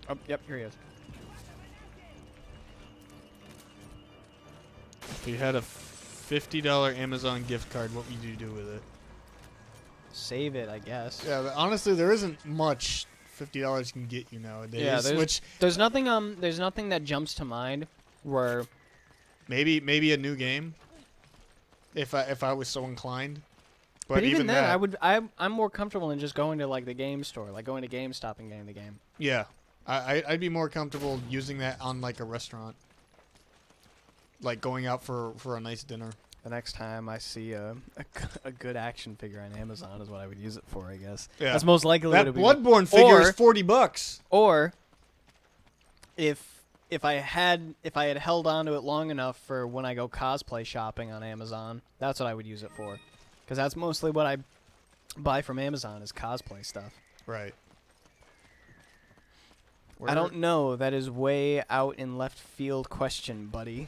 Oh, yep, here he is. If you had a $50 Amazon gift card, what would you do with it? Save it, I guess. Yeah, but honestly, there isn't much $50 can get you nowadays. Yeah, which there's nothing that jumps to mind where maybe a new game. If I was so inclined. but even then I'm more comfortable in just going to like the game store, like going to GameStop and getting the game. Yeah, I'd be more comfortable using that on like a restaurant. Like going out for a nice dinner. The next time I see a good action figure on Amazon is what I would use it for, I guess. Yeah. That's most likely That what it would be. Bloodborne figure is $40. Or if I had held on to it long enough for when I go cosplay shopping on Amazon, that's what I would use it for. Because that's mostly what I buy from Amazon is cosplay stuff. Right. I don't know. That is way out in left field question, buddy.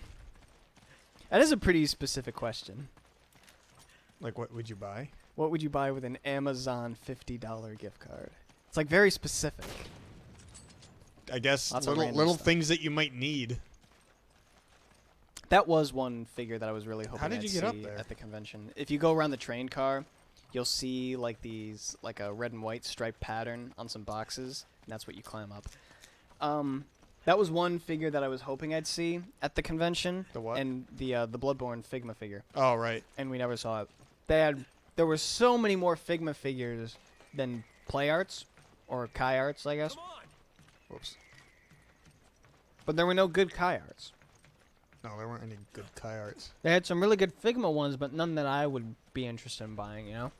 That is a pretty specific question. Like, what would you buy? What would you buy with an Amazon $50 gift card? It's like very specific. I guess Lots of little random stuff. things that you might need. That was one figure that I was really hoping How did I'd you get up see there? at the convention. If you go around the train car, you'll see like these, like a red and white striped pattern on some boxes, and that's what you climb up. That was one figure that I was hoping I'd see at the convention. The what? And the Bloodborne Figma figure, Oh, right. and we never saw it. There were so many more Figma figures than play arts or Kai arts, I guess. Come on. Whoops. But there were no good Kai arts. No, there weren't any good Kai arts. They had some really good Figma ones, but none that I would be interested in buying, you know?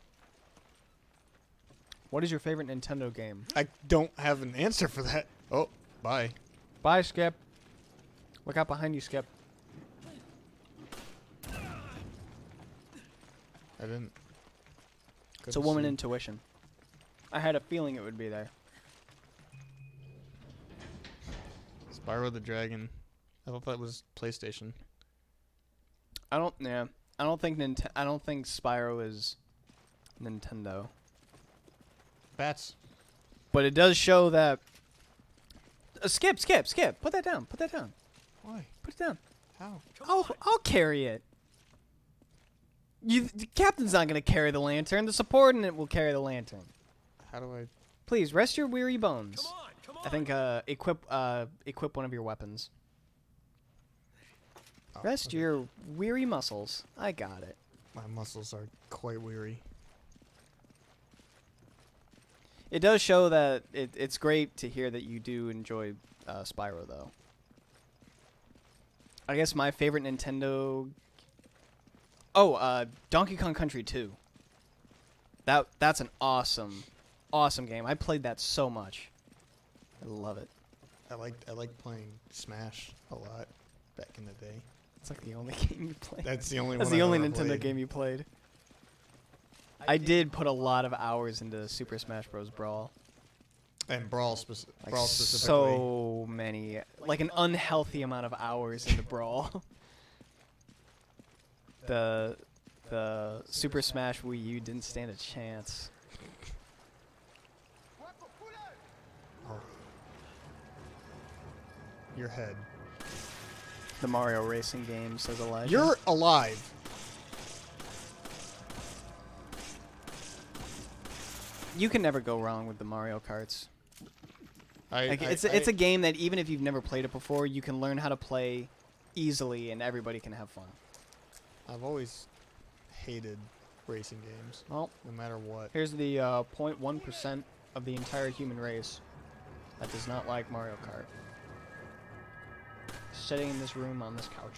What is your favorite Nintendo game? I don't have an answer for that. Oh, bye. Bye, Skip. Look out behind you, Skip. I didn't. It's a couldn't woman see. intuition. I had a feeling it would be there. Spyro the Dragon. I thought that was PlayStation. I don't think Spyro is Nintendo. Bats. But it does show that Skip. Put that down. Why? Put it down. How? I'll carry it. The captain's not going to carry the lantern. The subordinate will carry the lantern. How do I? Please rest your weary bones. Come on. I think equip one of your weapons. Oh, Rest okay. your weary muscles. I got it. My muscles are quite weary. It does show that it's great to hear that you do enjoy Spyro, though. I guess my favorite Nintendo... Oh, Donkey Kong Country 2. That's an awesome game. I played that so much. I love it. I liked playing Smash a lot back in the day. It's like the only game you played. That's the only That's one the I only ever Nintendo played. game you played. I did put a lot of hours into Super Smash Bros. Brawl. And Brawl, Like Brawl specifically. so many, like an unhealthy amount of hours into Brawl. The Super Smash Wii U didn't stand a chance. Oh. Your head. The Mario racing game, says Elijah. You're alive. You can never go wrong with the Mario Karts. Like, it's a I- game that even if you've never played it before, you can learn how to play easily, and everybody can have fun. I've always hated racing games, Well, no matter what. here's the 0.1% of the entire human race that does not like Mario Kart. Sitting in this room on this couch.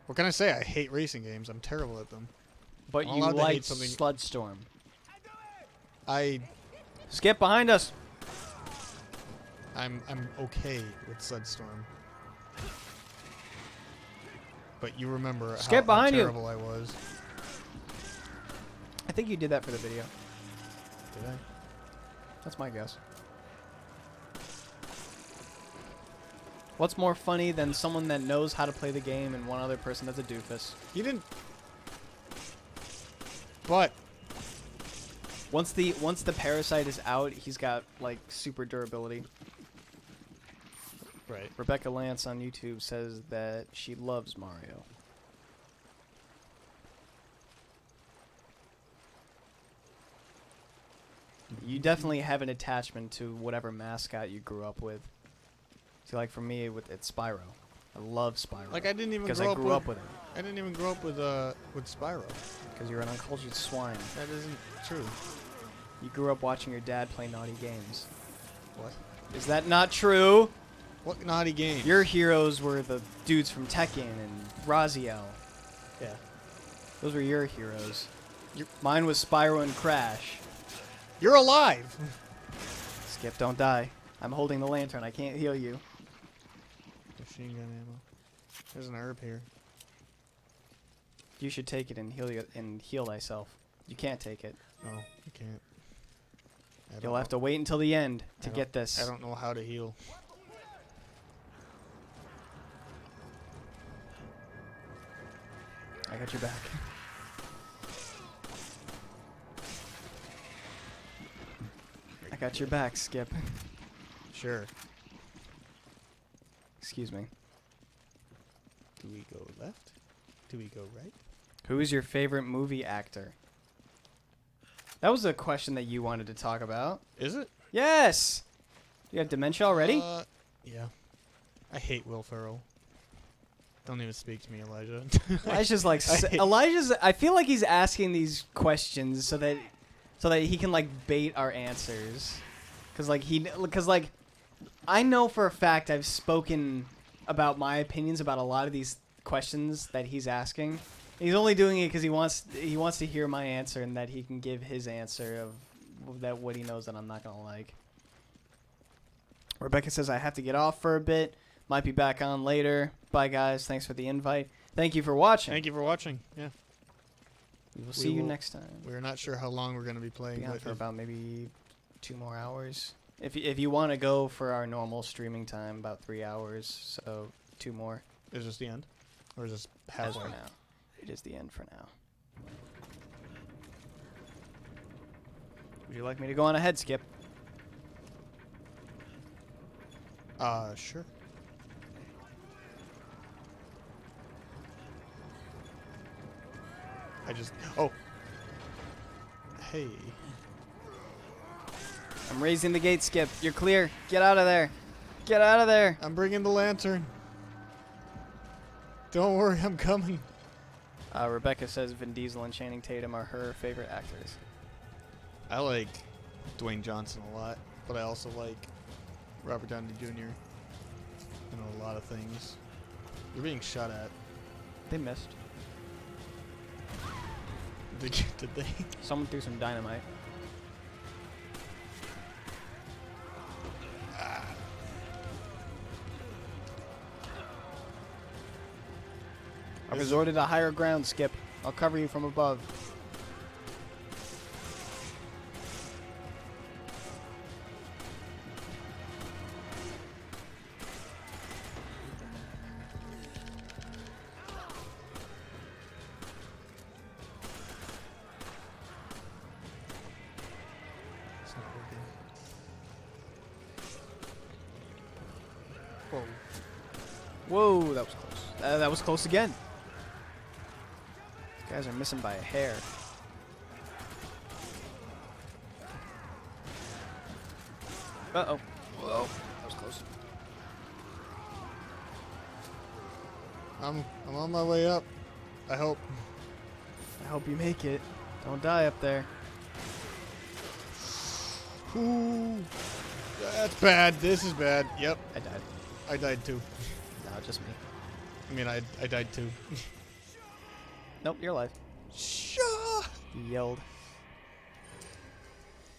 What can I say? I hate racing games. I'm terrible at them. But I'm you allowed to hate like something- Sloodstorm. Skip behind us. I'm okay with Sudstorm. But you remember Skip how behind you. terrible I was. think you did that for the video. Did I? That's my guess. What's more funny than someone that knows how to play the game and one other person that's a doofus? You didn't. But Once the parasite is out, he's got like super durability. right. Rebecca Lance on YouTube says that she loves Mario. You definitely have an attachment to whatever mascot you grew up with. See, like for me, it's Spyro. I love Spyro. Like I didn't even because grow I up grew with, up with him. I didn't even grow up with Spyro. Because you're an uncultured swine. That isn't true. You grew up watching your dad play naughty games. What? Is that not true? What naughty game? Your heroes were the dudes from Tekken and Raziel. Yeah. Those were your heroes. Mine was Spyro and Crash. You're alive. Skip, don't die. I'm holding the lantern. I can't heal you. Machine gun ammo. There's an herb here. You should take it and heal thyself. You can't take it. No, you can't. You'll have to wait until the end to I get this. I don't know how to heal. I got your back. I got your back, Skip. Sure. Excuse me. Do we go left? Do we go right? Who is your favorite movie actor? That was a question that you wanted to talk about. Is it? Yes! You have dementia already? Yeah. I hate Will Ferrell. Don't even speak to me, Elijah. Elijah's like I feel like he's asking these questions so that he can like bait our answers. Cuz like I know for a fact I've spoken about my opinions about a lot of these questions that he's asking. He's only doing it cuz he wants to hear my answer and that he can give his answer of that what he knows that I'm not going to like. Rebecca says I have to get off for a bit. Might be back on later. Bye, guys. Thanks for the invite. Thank you for watching. Thank you for watching. Yeah. We will see you next time. We're not sure how long we're going to be playing. Be on But for about maybe 2 more hours. If you want to go for our normal streaming time, about 3 hours. So 2 more. is this the end? Or is this As halfway? for now. It is the end for now. Would you like me to go on ahead, Skip? Sure. Oh. Hey. I'm raising the gate, Skip. You're clear. Get out of there. Get out of there. I'm bringing the lantern. Don't worry, I'm coming. Rebecca says Vin Diesel and Channing Tatum are her favorite actors. I like Dwayne Johnson a lot, but I also like Robert Downey Jr. in a lot of things. You're being shot at. They missed. Did they? Someone threw some dynamite. I resorted to higher ground, Skip. I'll cover you from above. It's not working. Whoa. Whoa, that was close. That was close again. These guys are missing by a hair. Uh-oh. Whoa, that was close. I'm on my way up. I hope. I hope you make it. Don't die up there. Ooh. That's bad. This is bad. Yep. I died. I died too. No, just me. I mean, I died too. Nope, you're alive. Sean! You yelled.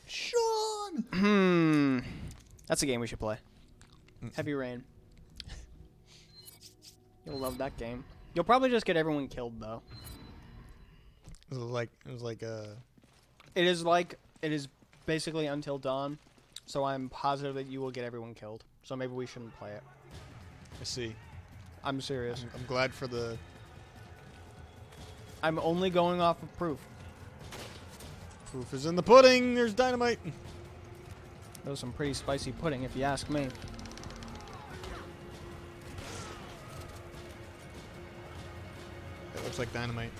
Sean! That's a game we should play. Heavy Rain. You'll love that game. You'll probably just get everyone killed though. It was like It is basically until dawn, so I'm positive that you will get everyone killed. So maybe we shouldn't play it. I see. I'm serious. I'm glad for the... I'm only going off of proof. Proof is in the pudding. There's dynamite. That was some pretty spicy pudding, if you ask me. It looks like dynamite.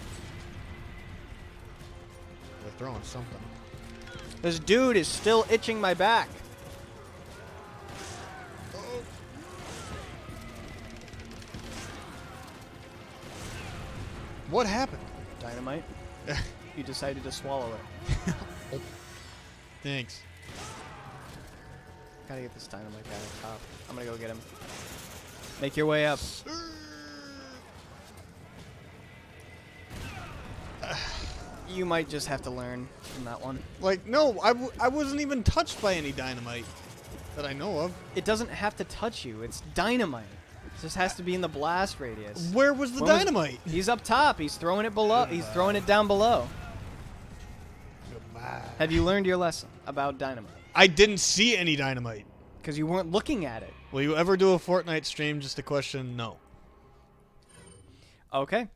They're throwing something. This dude is still itching my back. Oh. What happened? Dynamite. You decided to swallow it. Thanks. Gotta get this dynamite guy on top. I'm gonna go get him. Make your way up. You might just have to learn from that one. Like, no, I wasn't even touched by any dynamite that I know of. It doesn't have to touch you. It's dynamite. It just has to be in the blast radius. Where was the dynamite? He's up top. He's throwing it below. He's throwing it down below. Goodbye. Have you learned your lesson about dynamite? I didn't see any dynamite. Because you weren't looking at it. Will you ever do a Fortnite stream? Just a question. No. Okay.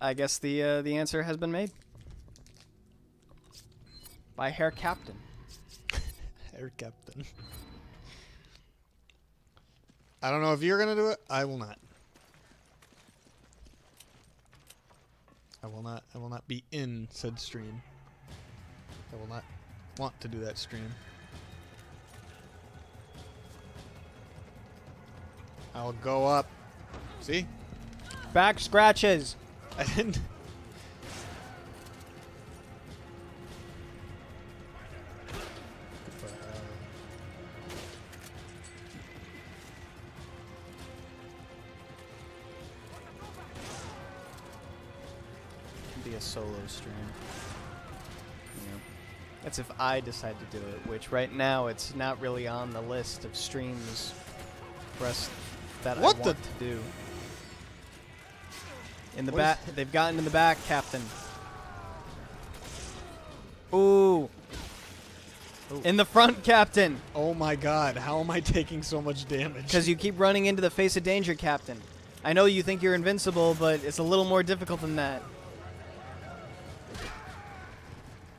I guess the answer has been made. By Herr Captain. Air Captain. I don't know if you're gonna do it. I will not. I will not. I will not be in said stream. I will not want to do that stream. I'll go up. See? Back scratches. I didn't. Be a solo stream. You know, that's if I decide to do it, which right now it's not really on the list of streams for us that I want to do. In the back, they've gotten in the back, Captain. Ooh. In the front, Captain. Oh my god, how am I taking so much damage? Because you keep running into the face of danger, Captain. I know you think you're invincible, but it's a little more difficult than that.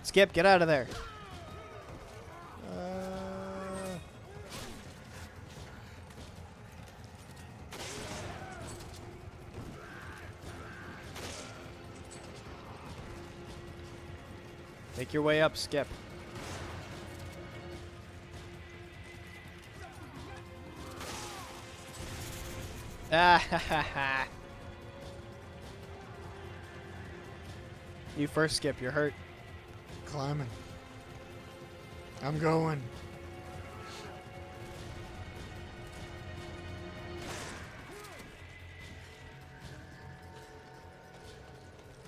Skip, get out of there. Make your way up, Skip. Ah ha ha ha. You first, Skip. You're hurt. Climbing. I'm going.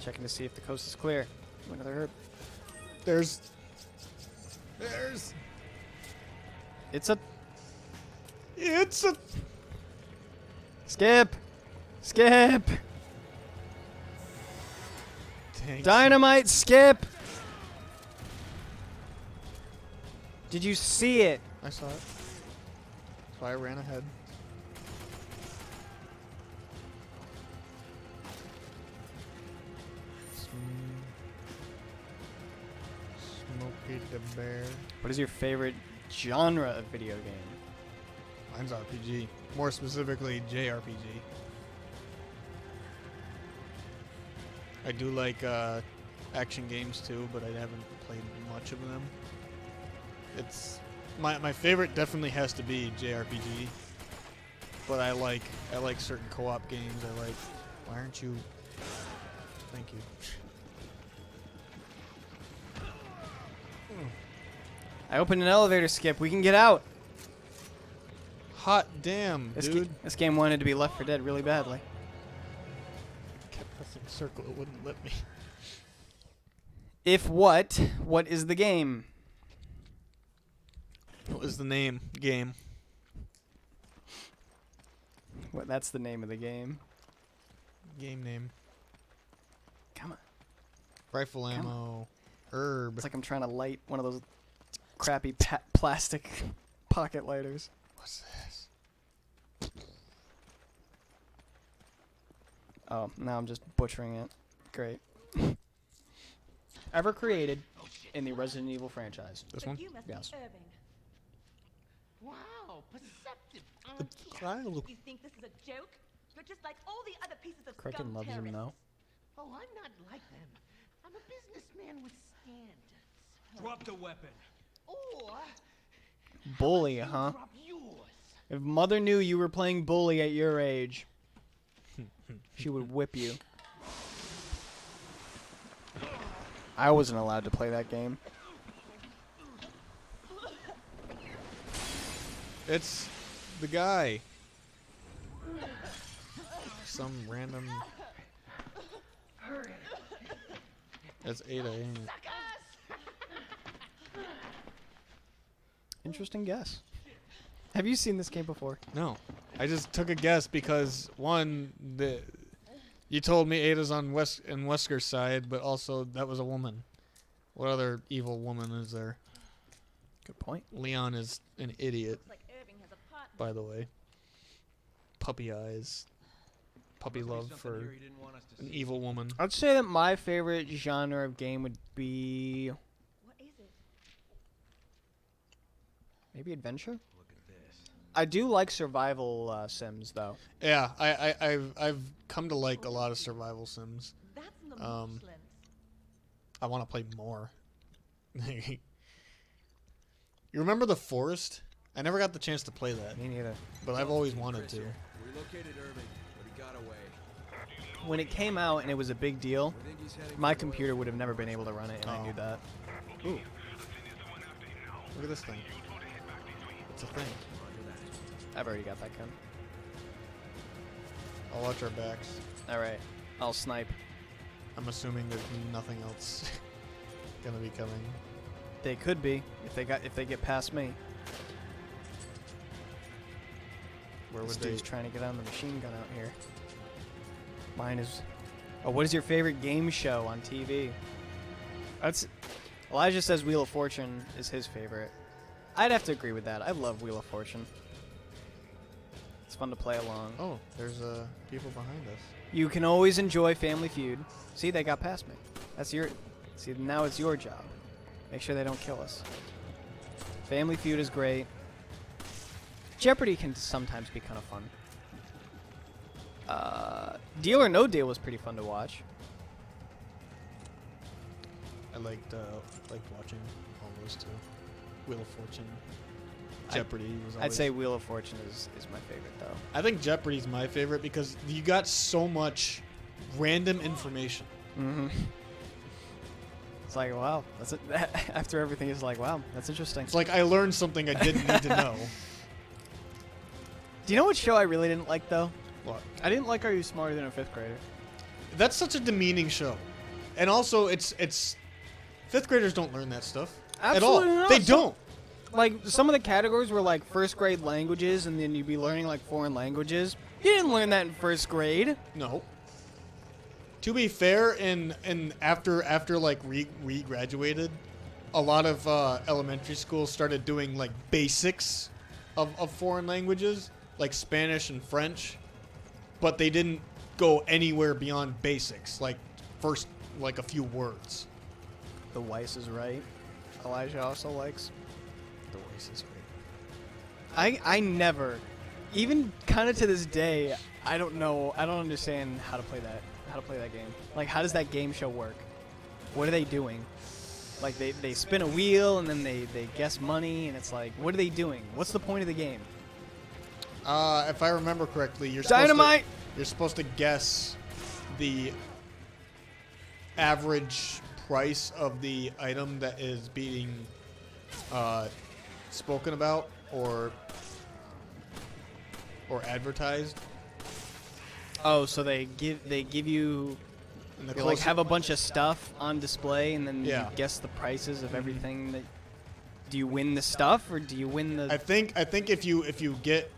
Checking to see if the coast is clear. Another herb. There's. It's a. Skip! Skip! Tanks. Dynamite, Skip! Did you see it? I saw it. So I ran ahead. Smokey the Bear. What is your favorite genre of video game? Mine's RPG. More specifically, JRPG. I do like action games too, but I haven't played much of them. It's my favorite definitely has to be JRPG. But I like certain co-op games. I like. Why aren't you? Thank you. I opened an elevator, Skip. We can get out. Hot damn, dude. This game wanted to be Left 4 Dead really badly. Kept pressing circle, it wouldn't let me. If what is the game? What was the name? Game. What? That's the name of the game. Game name. Come on. Rifle ammo. herb. It's like I'm trying to light one of those crappy plastic pocket lighters. What's this? Oh, now I'm just butchering it. Great. Ever created in the Resident Evil franchise. This But one? you must Yes. be Irving. Wow, perceptive. Trial. You think this is a joke? You're just like all the other pieces of Kraken scum loves him terrorists. though. Oh, I'm not like them. I'm a businessman with standards. Drop the weapon. Or Bully, you huh? drop yours. If mother knew you were playing bully at your age, she would whip you. I wasn't allowed to play that game. It's the guy. Some random. That's Ada, ain't it? Interesting guess. Have you seen this game before? No, I just took a guess because one, you told me Ada's on Wesker's side, but also that was a woman. What other evil woman is there? Good point. Leon is an idiot, Looks like Irving has a partner. by the way. Puppy eyes, puppy Must be love something for here he didn't want us to an see. evil woman. I'd say that my favorite genre of game would be What is it? maybe adventure. Look at this. I do like survival sims though. Yeah, I've come to like a lot of survival sims. That's in the Um, marshlands. I want to play more. You remember The Forest? I never got the chance to play that, Me neither. but I've always wanted Chris to. here. We located Irving, but he got away. When it came out and it was a big deal, We think he's heading my for the computer would have never been able to run it, and I knew Oh. that. Ooh. Look at this thing. It's a thing. I've already got that gun. I'll watch our backs. All right, I'll snipe. I'm assuming there's nothing else gonna be coming. They could be if they get past me. Where This would they? dude's trying to get on the machine gun out here. Mine is. Oh, what is your favorite game show on TV? That's. Elijah says Wheel of Fortune is his favorite. I'd have to agree with that. I love Wheel of Fortune. It's fun to play along. Oh, there's people behind us. You can always enjoy Family Feud. See, they got past me. That's your. See, now it's your job. Make sure they don't kill us. Family Feud is great. Jeopardy can sometimes be kind of fun. Deal or No Deal was pretty fun to watch. I liked watching all those too. Wheel of Fortune. Jeopardy was always. I'd say Wheel of Fortune is my favorite, though. I think Jeopardy's my favorite because you got so much random information. Mm-hmm. It's like, wow. That's it. After everything, it's like, wow, that's interesting. It's like I learned something I didn't need to know. Do you know what show I really didn't like, though? What? I didn't like Are You Smarter Than a Fifth Grader? That's such a demeaning show, and also it's fifth graders don't learn that stuff Absolutely at all. not. They don't. Like, some of the categories were like first grade languages, and then you'd be learning like foreign languages. You didn't learn that in first grade. No. To be fair, and after like we graduated, a lot of elementary schools started doing like basics of foreign languages, like Spanish and French, but they didn't go anywhere beyond basics, like first like a few words. The Weiss is right. Elijah also likes. The voice is great. I never, even kind of to this day, I don't understand how to play that game. Like, how does that game show work? What are they doing? Like, they spin a wheel and then they guess money, and it's like, what are they doing? What's the point of the game? If I remember correctly, Dynamite! You're supposed to guess the average price of the item that is being spoken about or advertised. Oh, so they give you And the you like closer- have a bunch of stuff on display, and then Yeah. you guess the prices of everything. That do you win the stuff, or do you win the? I think if you get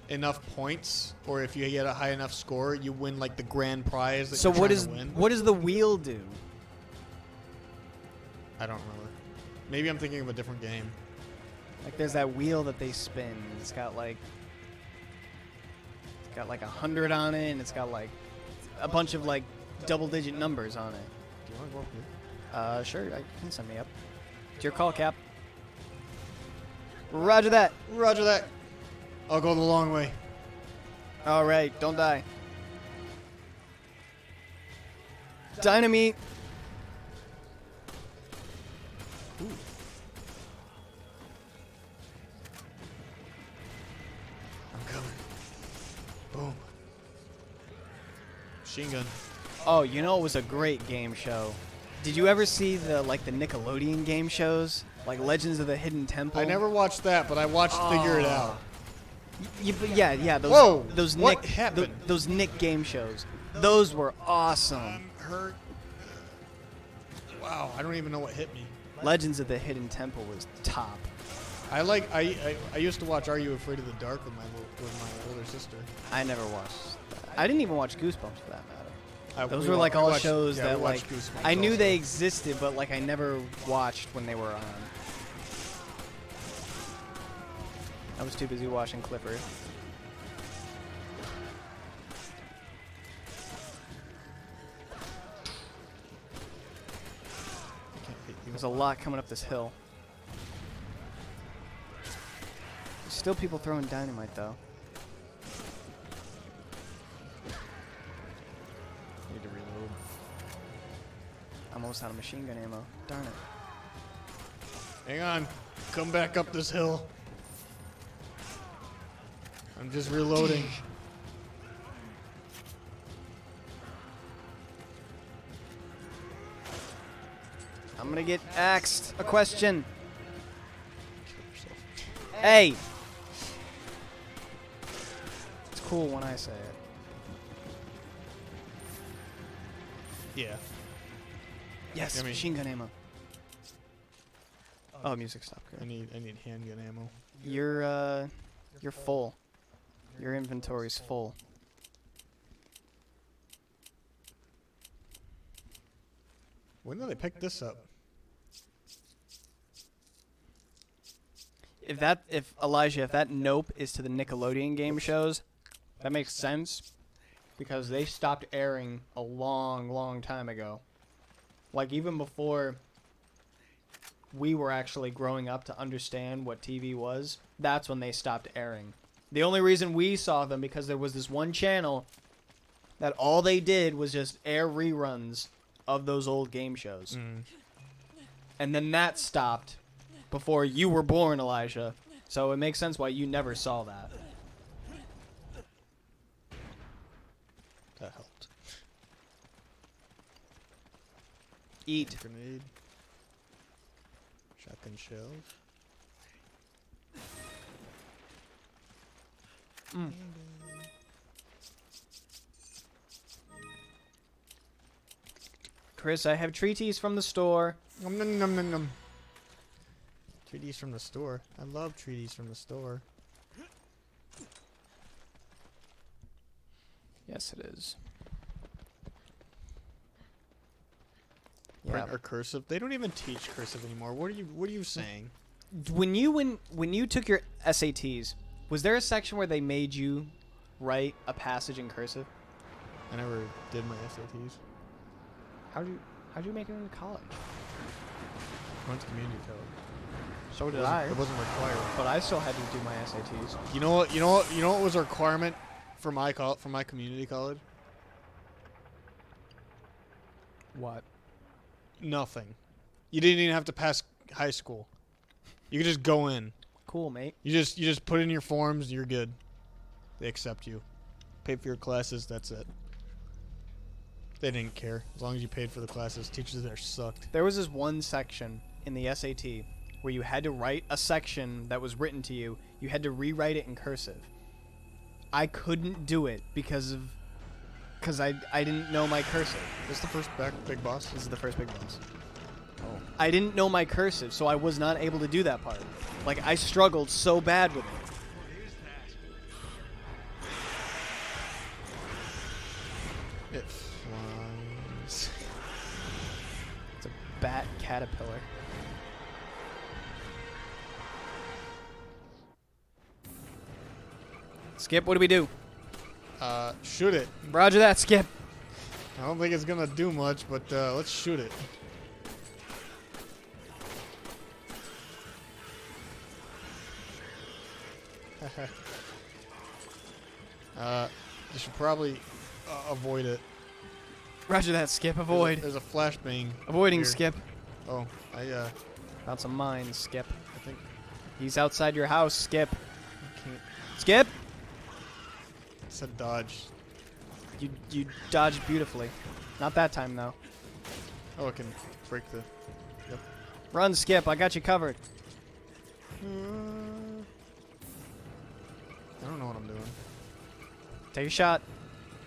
enough points or if you get a high enough score, you win like the grand prize that So you're what trying is to win. what does the wheel do? I don't remember. Maybe I'm thinking of a different game. Like there's that wheel that they spin. It's got like 100 on it, and it's got like a bunch of like double-digit numbers on it. Do you want to go up here? Sure, you can send me up. It's your call, Cap. Roger that. Roger that. I'll go the long way. All right, don't die. Dynamite. Ooh. I'm coming. Boom. Machine gun. Oh, you know it was a great game show. Did you ever see the Nickelodeon game shows, like Legends of the Hidden Temple? I never watched that, but I watched Figure It Out. Yeah. Those, Whoa! Those What Nick, happened? those Nick game shows. Those were awesome. I'm hurt. Wow, I don't even know what hit me. Legends of the Hidden Temple was top. I used to watch Are You Afraid of the Dark with my older sister. I never watched that. I didn't even watch Goosebumps for that matter. Those We were like wa- all we watched- shows yeah, that we like watched Goosebumps I knew also. they existed, but like I never watched when they were on. I was too busy watching Clifford. Can't hit you. There's a lot coming up this hill. There's still people throwing dynamite though. Need to reload. I'm almost out of machine gun ammo. Darn it. Hang on. Come back up this hill. I'm just reloading. I'm gonna get axed. A question. Hey! It's cool when I say it. Yeah. Yes, Gimme. machine gun ammo. Oh, music stopped. I Good. need handgun ammo. You're full. Your inventory's full. When did I pick this up? If Elijah, if that nope is to the Nickelodeon game shows, that makes sense because they stopped airing a long time ago. Like even before we were actually growing up to understand what TV was, that's when they stopped airing. The only reason we saw them because there was this one channel that all they did was just air reruns of those old game shows. And then that stopped before you were born, Elijah. So it makes sense why you never saw that. That helped. Eat. Grenade. Shotgun shells. Chris, I have treaties from the store. Nom nom nom nom nom. Treaties from the store. I love treaties from the store. Yes, it is. Print Yeah. or cursive. They don't even teach cursive anymore. What are you saying? When you took your SATs, was there a section where they made you write a passage in cursive? I never did my SATs. How'd you make it into college? I went to community college. So did It wasn't required. But I still had to do my SATs. You know what was a requirement for my community college? What? Nothing. You didn't even have to pass high school. You could just go in. Cool, mate. You just put in your forms, you're good. They accept you. Pay for your classes, that's it. They didn't care. As long as you paid for the classes. Teachers there sucked. There was this one section in the SAT where you had to write a section that was written to you. You had to rewrite it in cursive. I couldn't do it because I didn't know my cursive. This the first big boss? This is the first big boss. Oh. I didn't know my cursive, so I was not able to do that part. Like, I struggled so bad with it. It flies. It's a bat caterpillar. Skip, what do we do? Shoot it. Roger that, Skip. I don't think it's gonna do much, but let's shoot it. You should probably avoid it. Roger that, Skip. Avoid. There's a flashbang. Avoiding, here. Skip. Oh, I Found some mines, Skip. think He's outside your house, Skip. I can't. Skip! It said dodge. You dodged beautifully. Not that time, though. Oh, it can break the. Yep. Run, Skip. I got you covered. I don't know what I'm doing. Take a shot.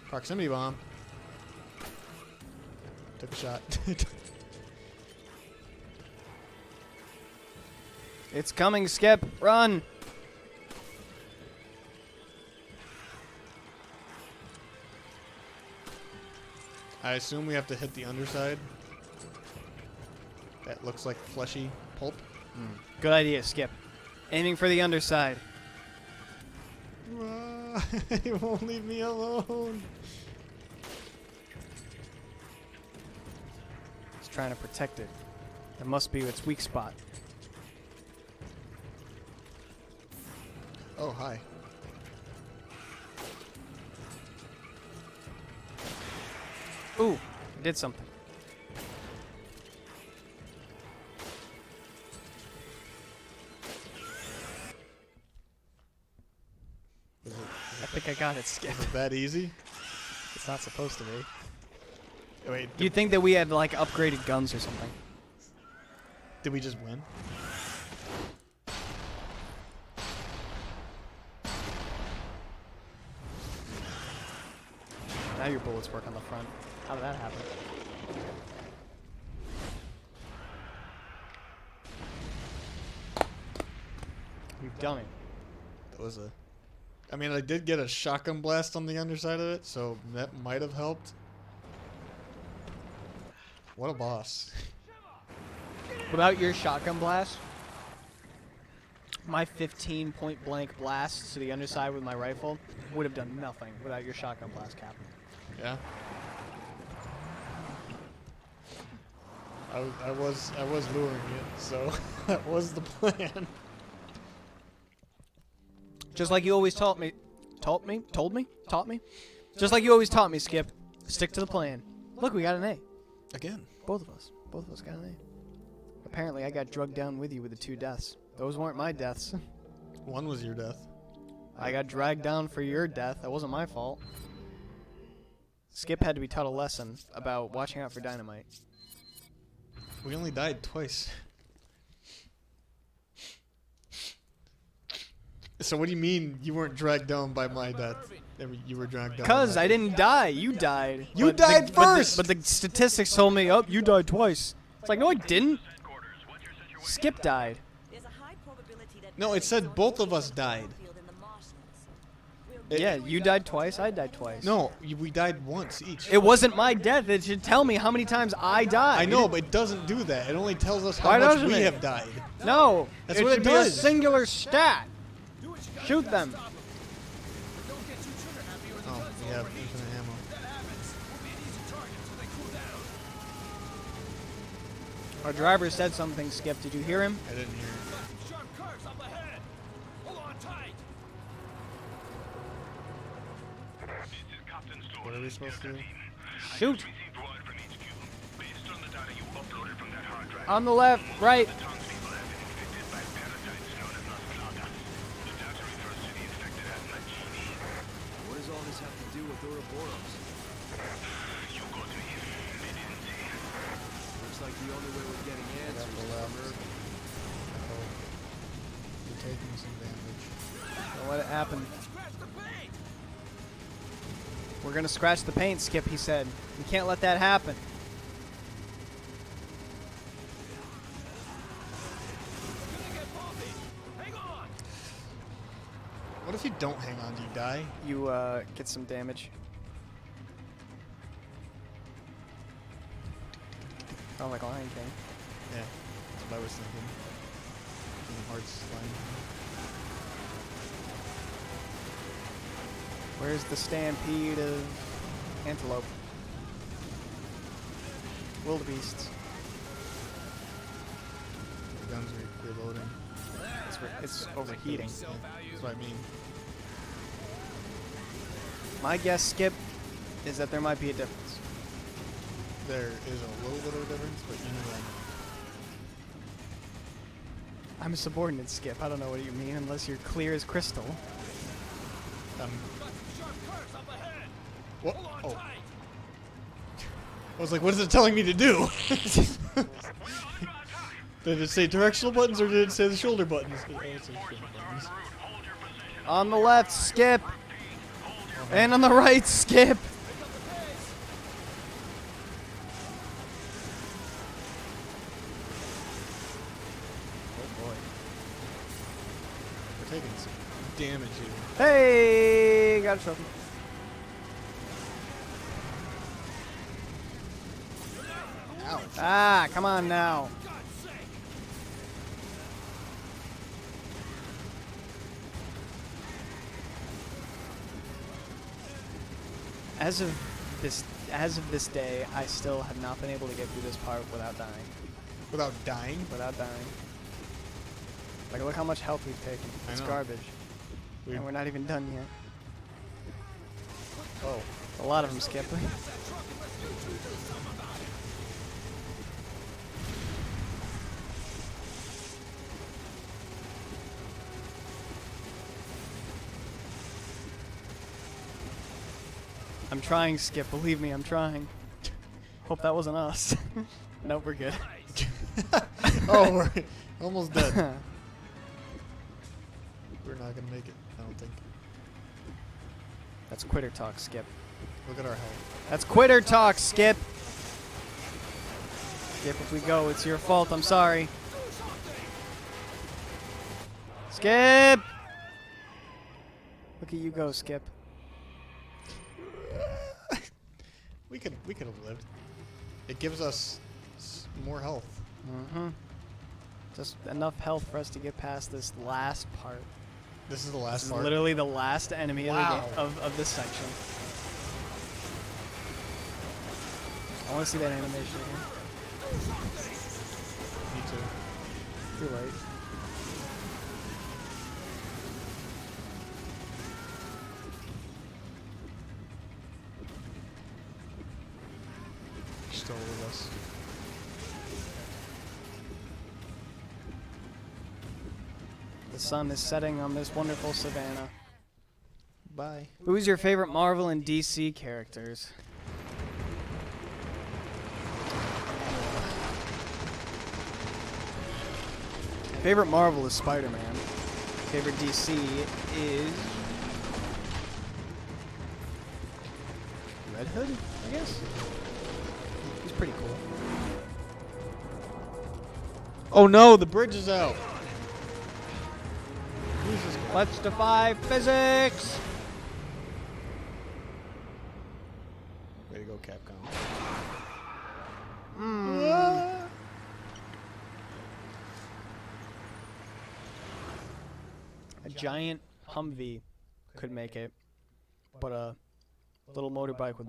Proximity bomb. Took a shot. It's coming, Skip. Run! I assume we have to hit the underside. That looks like fleshy pulp. Good idea, Skip. Aiming for the underside. It won't leave me alone. It's trying to protect it. That must be its weak spot. Oh, hi. Ooh, I did something. I think I got it, Skip. Is it that easy? It's not supposed to be. Wait, You'd think that we had, like, upgraded guns or something. did we just win? Now your bullets work on the front. How did that happen? We've done it. That was a. I mean, I did get a shotgun blast on the underside of it, so that might have helped. What a boss. Without your shotgun blast, my 15 point blank blast to the underside with my rifle would have done nothing without your shotgun blast, Captain. Yeah. I was luring it, so that was the plan. Just like you always taught me. Taught me? Just like you always taught me, Skip. Stick to the plan. Look, we got an A. Again. Both of us. Both of us got an A. Apparently, I got drugged down with you with the 2 deaths. Those weren't my deaths. One was your death. I got dragged down for your death. That wasn't my fault. Skip had to be taught a lesson about watching out for dynamite. We only died twice. So what do you mean you weren't dragged down by my death? You were dragged down. Because by I didn't die. You died. You But died first! But the statistics told me, oh, you died twice. It's like, no, I didn't. Skip died. There's a high probability that No, it said both of us died. It- Yeah, you died twice. I died twice. No, we died once each. It wasn't my death. It should tell me how many times I died. I know, but it doesn't do that. It only tells us how Why much doesn't we it? have died. No. That's what it should be does. a singular stat. Shoot them. Oh, we have infinite ammo. Our driver said something, Skip. Did you hear him? I didn't hear it. What are we supposed to do? Shoot. On the left, right. What does all this have to do with Ouroboros? Looks like the only way we're getting answers is from Irving. You're taking some damage. Don't let it happen. We're gonna scratch the paint, Skip, he said. We can't let that happen. What if you don't hang on? Do you die? You, get some damage. Oh, like Lion King. Yeah, that's what I was thinking. Kingdom Hearts line. Where's the stampede of antelope? Wildebeests. The guns are reloading. It's overheating. Yeah, that's what I mean. My guess, Skip, is that there might be a difference. There is a little bit of a difference, but you know I'm a subordinate, Skip. I don't know what you mean unless you're clear as crystal. What? Oh. I was like, what is it telling me to do? Did it say directional buttons or did it say the shoulder buttons? Oh, it says shoulder buttons. On the left, Skip. And on the right, Skip. Oh boy. We're taking some damage here. Hey, got a trophy. Ouch. Ah, come on now. As of this day, I still have not been able to get through this part without dying. Without dying? Without dying. Like, look how much health we've taken. I It's know. garbage. And we're not even done yet. Oh. A lot of them, Skip. I'm trying, Skip. Believe me, I'm trying. Hope that wasn't us. Nope, we're good. Oh, we're almost dead. We're not gonna make it, I don't think. That's quitter talk, Skip. Look at our health. That's quitter talk, Skip. Skip, if we go, it's your fault. I'm sorry. Skip! Look at you go, Skip. We could have lived. It gives us more health. Mm-hmm. Just enough health for us to get past this last part. This is the This last is part. literally the last enemy Wow. of this section. I want to see that animation again. Me too. Too late. You're still with us. The sun is setting on this wonderful savannah. Bye. Who's your favorite Marvel and DC characters? Favorite Marvel is Spider-Man. Favorite DC is Red Hood, I guess. He's pretty cool. Oh no, the bridge is out. Jesus. Let's defy physics. Way to go, Capcom. A giant Humvee could make it, but a little motorbike with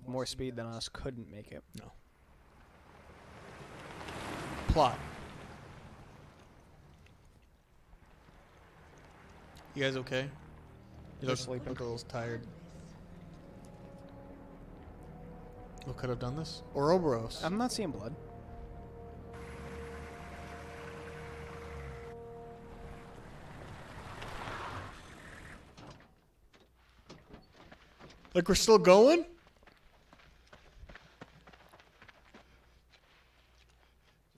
more speed than us couldn't make it. No. Plot. You guys okay? You They're sleeping. look a little tired. Who could have done this? Ouroboros. I'm not seeing blood. Like we're still going?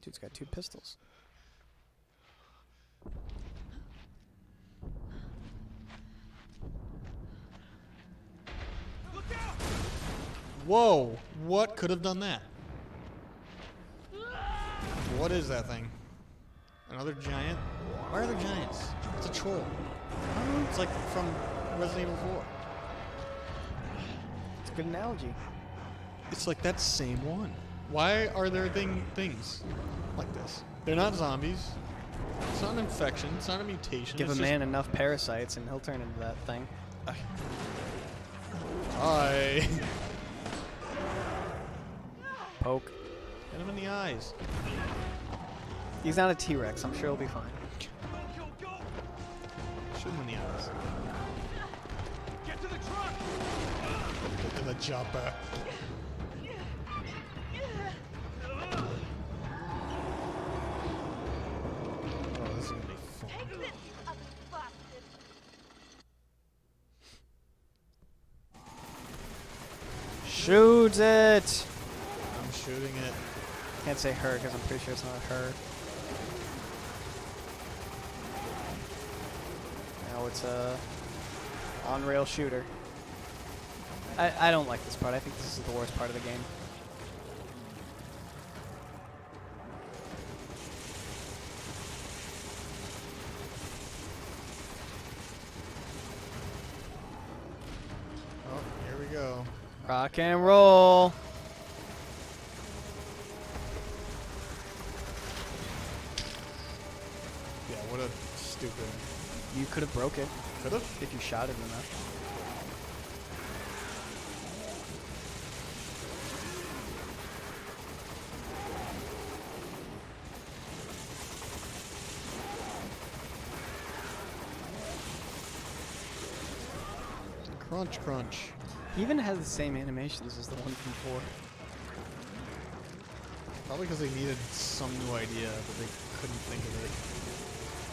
Dude's got 2 pistols. Whoa! What could have done that? What is that thing? Another giant? Why are there giants? It's a troll. It's like from Resident Evil 4. It's a good analogy. It's like that same one. Why are there things like this? They're not zombies. It's not an infection. It's not a mutation. Give it's a man enough parasites and he'll turn into that thing. Hi. Poke. Hit him in the eyes. He's not a T-Rex. I'm sure he'll be fine. Shoot him in the eyes. Get to the truck! Get to the chopper. Oh, this is gonna be fun. Take this, you ugly bastard. Shoot it! I'm shooting it. Can't say her because I'm pretty sure it's not her. Now it's a on-rail shooter. I don't like this part. I think this is the worst part of the game. Oh, here we go. Rock and roll! Yeah, what a stupid. You could have broke it Could have? if you shot it enough. Crunch, crunch. He even has the same animations as the one from 4. Probably because they needed some new idea, but they couldn't think of it.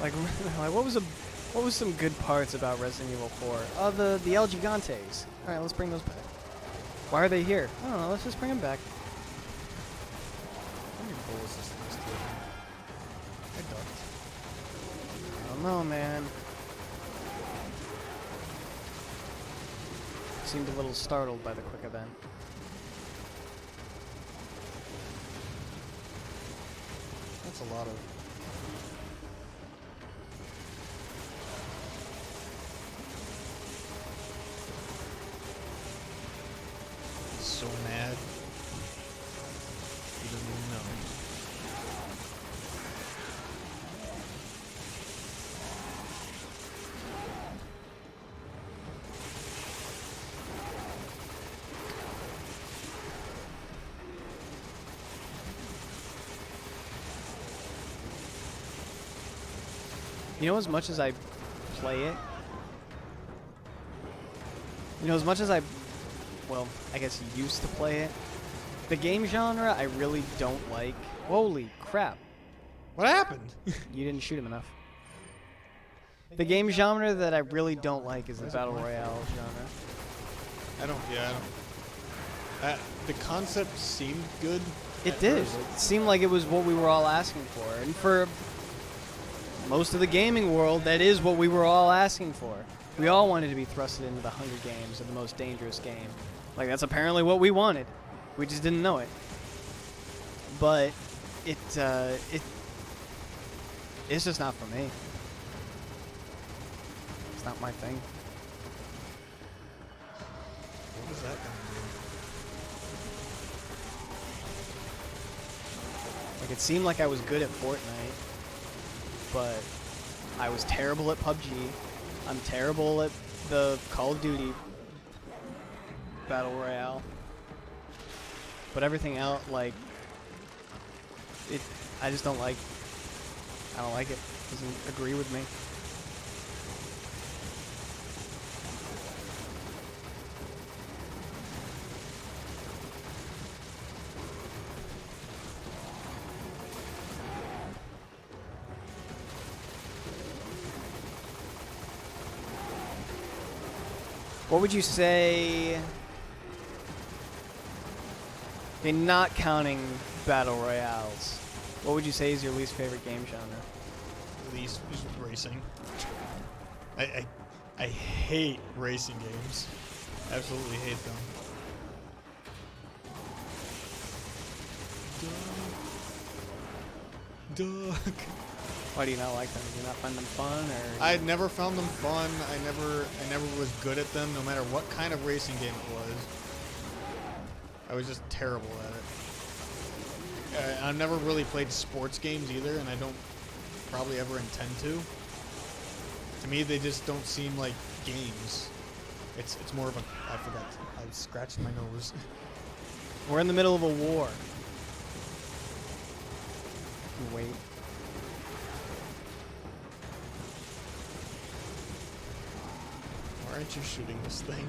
Like what was some good parts about Resident Evil 4? Oh, the El Gigantes. All right, let's bring those back. Why are they here? I don't know. Let's just bring them back. How many bullets is this thing? I ducked. I don't know, man. Seemed a little startled by the quick event. That's a lot of. So mad. He doesn't even know. You know, as much as I play it, as much as well, I guess used to play it, the game genre I really don't like. Holy crap. What happened? You didn't shoot him enough. The game genre that I really don't like is the Battle Royale genre. I don't. The concept seemed good. It at did. first. It seemed like it was what we were all asking for. And for most of the gaming world, that is what we were all asking for. We all wanted to be thrusted into the Hunger Games, or the most dangerous game. Like, that's apparently what we wanted. We just didn't know it. But it's just not for me. It's not my thing. What was that gonna Like, it seemed like I was good at Fortnite, but I was terrible at PUBG. I'm terrible at the Call of Duty Battle Royale. But everything else, like, I just don't like. I don't like it. It doesn't agree with me. What would you say, okay, not counting battle royales, what would you say is your least favorite game genre? Least is racing. I hate racing games. Absolutely hate them. Duck. Why do you not like them? Do you not find them fun, or? I never found them fun. I never was good at them, no matter what kind of racing game it was. I was just terrible at it. I've never really played sports games either, and I don't probably ever intend to. To me, they just don't seem like games. It's more of a... I forgot. I scratched my nose. We're in the middle of a war. Wait. Why aren't you shooting this thing?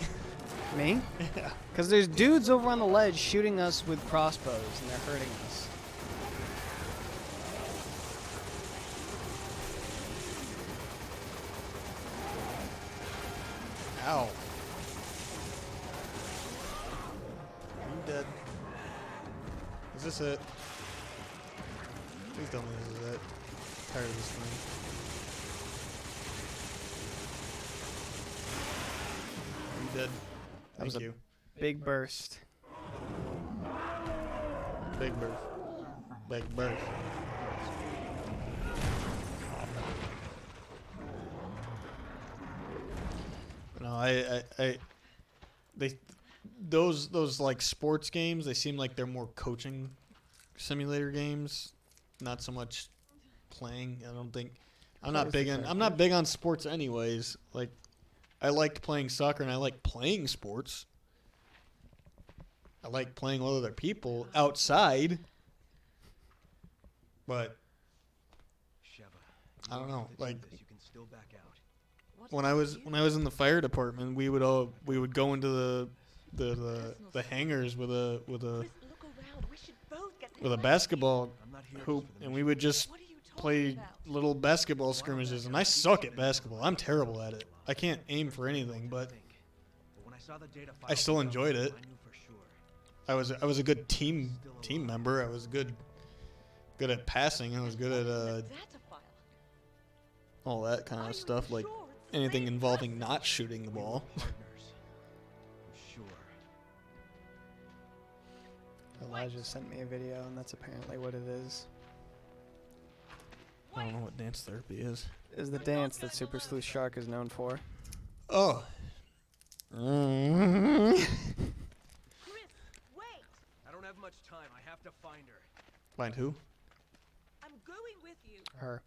Me? Yeah. Because there's dudes over on the ledge shooting us with crossbows, and they're hurting us. Ow. Are you dead? Is this it? Please tell me this is it. I'm tired of this thing. Are you dead? That was Thank a you. big burst. Big birth. Big birth. No, those like sports games, they seem like they're more coaching simulator games, not so much playing. I don't think I'm not big on sports anyways. Like I liked playing soccer and I like playing sports. I like playing with other people outside. But I don't know, like You can still back out. when I was in the fire department, we would go into the hangars with a Look around. We should both get with a basketball I'm not here hoop, for the and we would just What are you talking play about? little basketball scrimmages. And I suck at basketball. I'm terrible at it. I can't aim for anything, but But when I saw the data I still enjoyed it. I knew for sure. I was a good team member. I was good at passing. I was good at Data file. all that kind Are of you stuff, like sure it's the anything same involving person? not shooting the ball. Partners. I'm sure. Elijah sent me a video, and that's apparently what it is. I don't know what dance therapy is. Is the dance that Super Sleuth Shark is known for. Oh. Chris, wait. I don't have much time. I have to find her. Find who? I'm going with you. Her.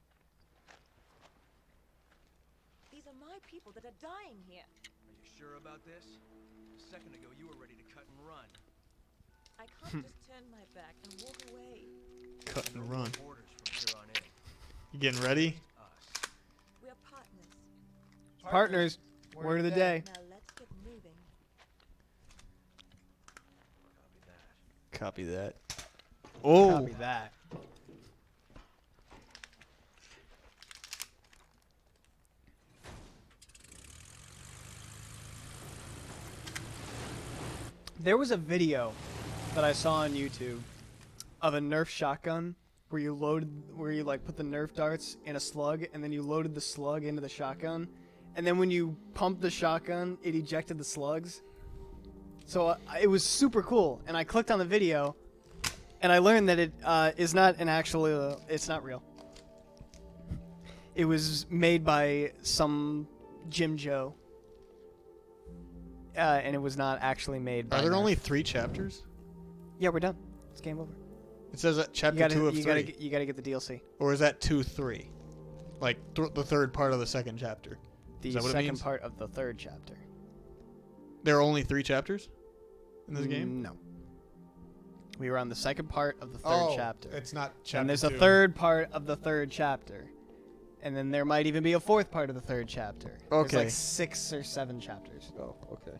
These are my people that are dying here. Are you sure about this? A second ago, you were ready to cut and run. I can't just turn my back and walk away. Cut and run. Orders from here on in. You getting ready? Us. We are partners. Partners. Word of the day. Now let's get moving. Copy that. Copy that. Oh. Copy that. There was a video that I saw on YouTube of a Nerf shotgun where you like put the Nerf darts in a slug and then you loaded the slug into the shotgun, and then when you pumped the shotgun, it ejected the slugs. So it was super cool, and I clicked on the video, and I learned that it is not an actual. It's not real. It was made by some Jim Joe. And it was not actually made by Are there Nerf. only 3 chapters? Yeah, we're done. It's game over. It says that chapter 2 of 3. You gotta get the DLC. Or is that 2-3? Like the third part of the second chapter. The Is that what it second means? part of the third chapter. There are only 3 chapters in this game? No. We were on the second part of the third chapter. It's not chapter And there's 2. a third part of the third chapter. And then there might even be a fourth part of the third chapter. There's Okay. like 6 or 7 chapters. Oh, okay.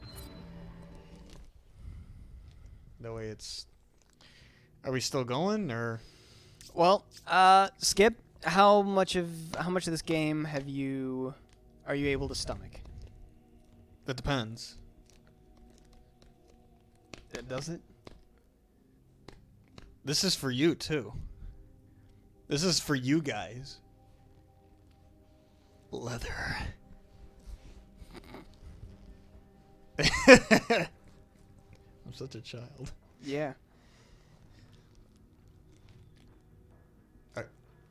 That way it's... Are we still going, or... Well, Skip, how much of this game are you able to stomach? That depends. Does it? This is for you, too. This is for you guys. Leather. I'm such a child. Yeah.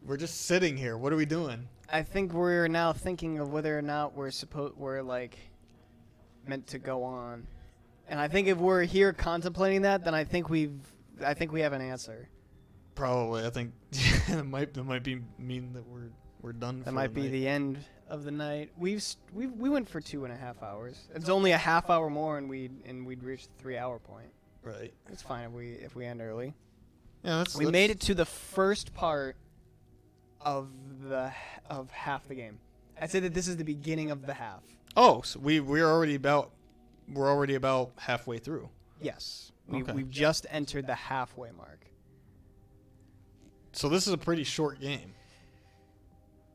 We're just sitting here. What are we doing? I think we're now thinking of whether or not we're like meant to go on. And I think if we're here contemplating that, then I think we have an answer. Probably. I think that might mean that we're done. That for might the be night. the end of the night. We went for 2.5 hours. It's only a half hour more, and we'd reached the 3-hour point. Right. It's fine if we end early. Yeah, that's. We made it to the first part of half the game. I'd say that this is the beginning of the half. Oh, so we're already about halfway through. Yes. Okay. We've just entered the halfway mark. So this is a pretty short game.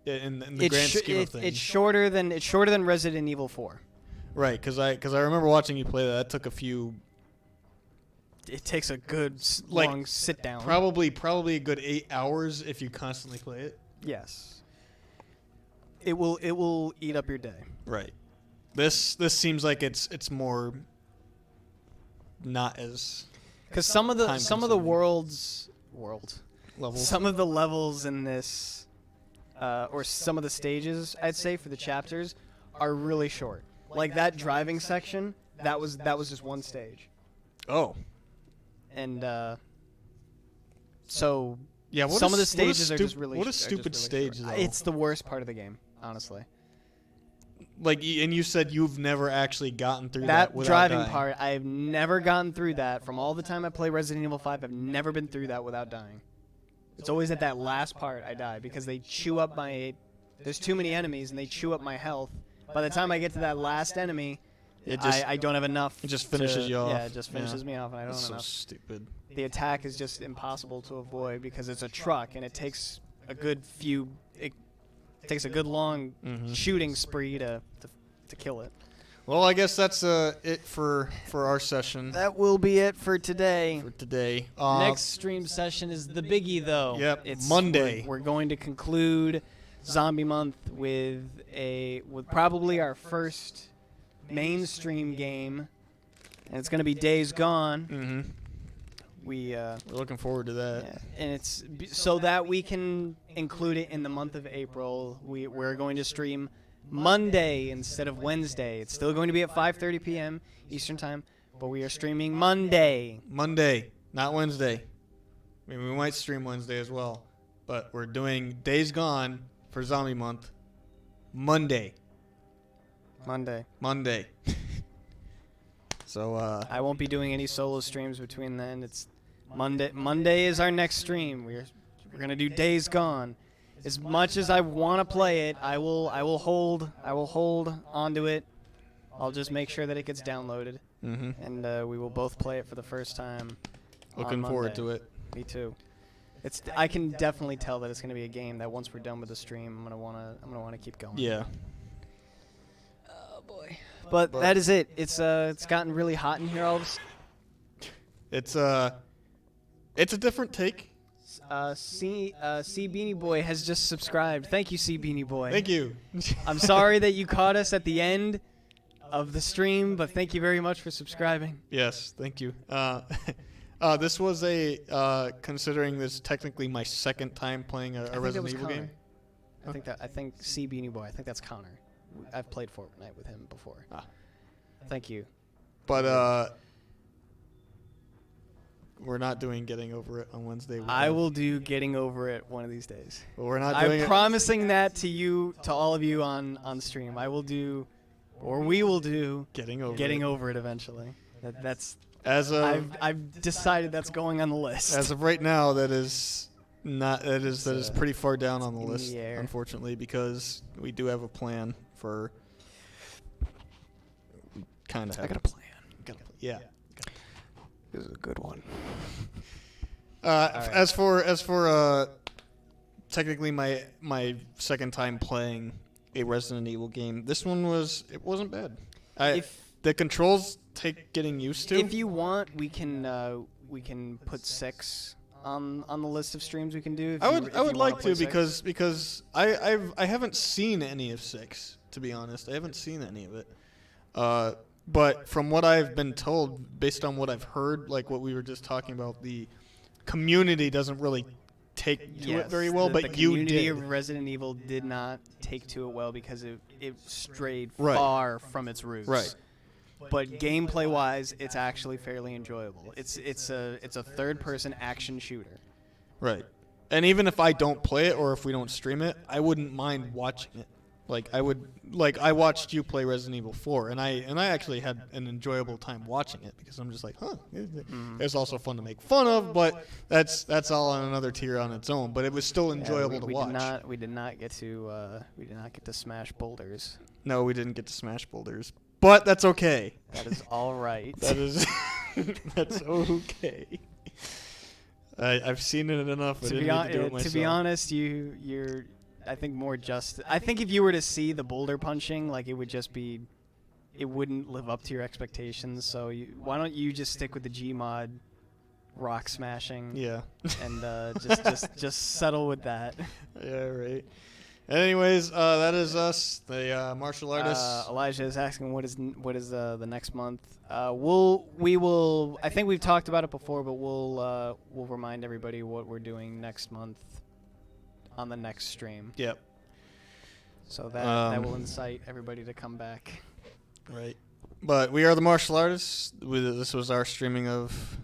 In the grand scheme of things. It's shorter than Resident Evil 4. Right, because I remember watching you play that. That took a few. It takes a good Like, long sit down. Probably a good 8 hours if you constantly play it. Yes. It will eat up your day. Right. This seems like it's more not as Because some of the time-consuming. worlds level. some of the levels in this or some of the stages, I'd say, for the chapters are really short. Like that driving section, that was just one stage. Oh. And so Yeah, some of the stages are just really what a are just stupid really stage short. though. It's the worst part of the game, honestly. Like, and you said you've never actually gotten through That without driving dying. part, I've never gotten through that. From all the time I play Resident Evil 5, I've never been through that without dying. It's always at that last part I die because they chew up my... There's too many enemies and they chew up my health. By the time I get to that last enemy, I don't have enough. It just finishes you off. Yeah, it just finishes me off and I don't That's have so enough. stupid. The attack is just impossible to avoid because it's a truck and it takes a good few... It takes a good long shooting spree to kill it. Well, I guess that's it for our session That will be it for today. for today. Next stream session is the biggie, though. Yep, Monday. We're going to conclude Zombie Month with probably our first mainstream game, and it's going to be Days Gone. Mm-hmm. We're looking forward to that. Yeah, and it's so that we can include it in the month of April. We're going to stream Monday instead of Wednesday. It's still going to be at 5:30 p.m. Eastern Time, but we are streaming Monday. Monday, not Wednesday. I mean, we might stream Wednesday as well, but we're doing Days Gone for Zombie Month. Monday. So I won't be doing any solo streams between then. It's Monday. Monday is our next stream. We're gonna do Days Gone. As much as I want to play it, I will hold onto it. I'll just make sure that it gets downloaded, and we will both play it for the first time. looking on forward Monday. to it. Me too. I can definitely tell that it's gonna be a game that once we're done with the stream, I'm gonna wanna keep going. Yeah. Oh boy. But that is it. It's gotten really hot in here all of a sudden. It's a different take. C Beanie Boy has just subscribed. Thank you, C Beanie Boy. Thank you. I'm sorry that you caught us at the end of the stream, but thank you very much for subscribing. Yes, thank you. This was considering this technically my second time playing a Resident Evil game. I think C Beanie Boy. I think that's Connor. I've played Fortnite with him before. Thank you. But we're not doing Getting Over It on Wednesday. I will do Getting Over It one of these days. But we're not doing I'm it. promising that to all of you on stream. I will do, or we will do Getting Over It eventually. That's as of I've decided that's going on the list. as of right now, that is pretty far down on the in the list, air. unfortunately, because we do have a plan for. Kind of. I got a plan. Yeah. This is a good one. As for technically my second time playing a Resident Evil game, this one wasn't bad. The controls take getting used to. If you want, we can put 6 on the list of streams we can do. I would like to because I haven't seen any of 6, to be honest. I haven't seen any of it. But from what I've been told, based on what I've heard, like what we were just talking about, the community doesn't really take to it very well, the but you community did. of Resident Evil did not take to it well because it strayed Right. far from its roots. Right. But gameplay wise, it's actually fairly enjoyable. It's a third person action shooter. Right. And even if I don't play it or if we don't stream it, I wouldn't mind watching it. Like I watched you play Resident Evil 4 and I actually had an enjoyable time watching it because I'm just like, it's also fun to make fun of, but that's all on another tier on its own, but it was still enjoyable to watch. We did not get to smash boulders. No, we didn't get to smash boulders, but that's okay. That is all right. That is that's okay. I've seen it enough. I didn't need to do it myself. To be honest, you're I think more just. I think if you were to see the boulder punching, like it wouldn't live up to your expectations. So why don't you just stick with the Gmod rock smashing? Yeah. And just settle with that. Yeah, right. Anyways, that is us, the martial artists. Elijah is asking what is the next month. We will. I think we've talked about it before, but we'll remind everybody what we're doing next month on the next stream. Yep. So that will incite everybody to come back. Right. But we are the martial artists. This was our streaming of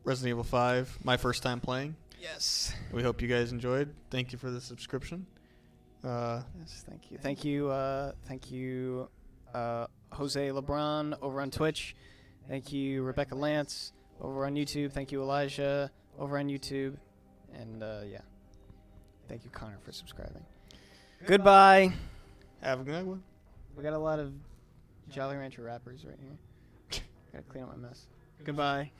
Resident Evil 5, my first time playing. Yes. We hope you guys enjoyed. Thank you for the subscription. Yes, thank you. Thank you, Jose LeBron over on Twitch. Thank you, Rebecca Lance over on YouTube. Thank you, Elijah over on YouTube. And yeah. Thank you, Connor, for subscribing. Goodbye. Have a good one. We got a lot of Jolly Rancher rappers right here. Gotta clean up my mess. Goodbye.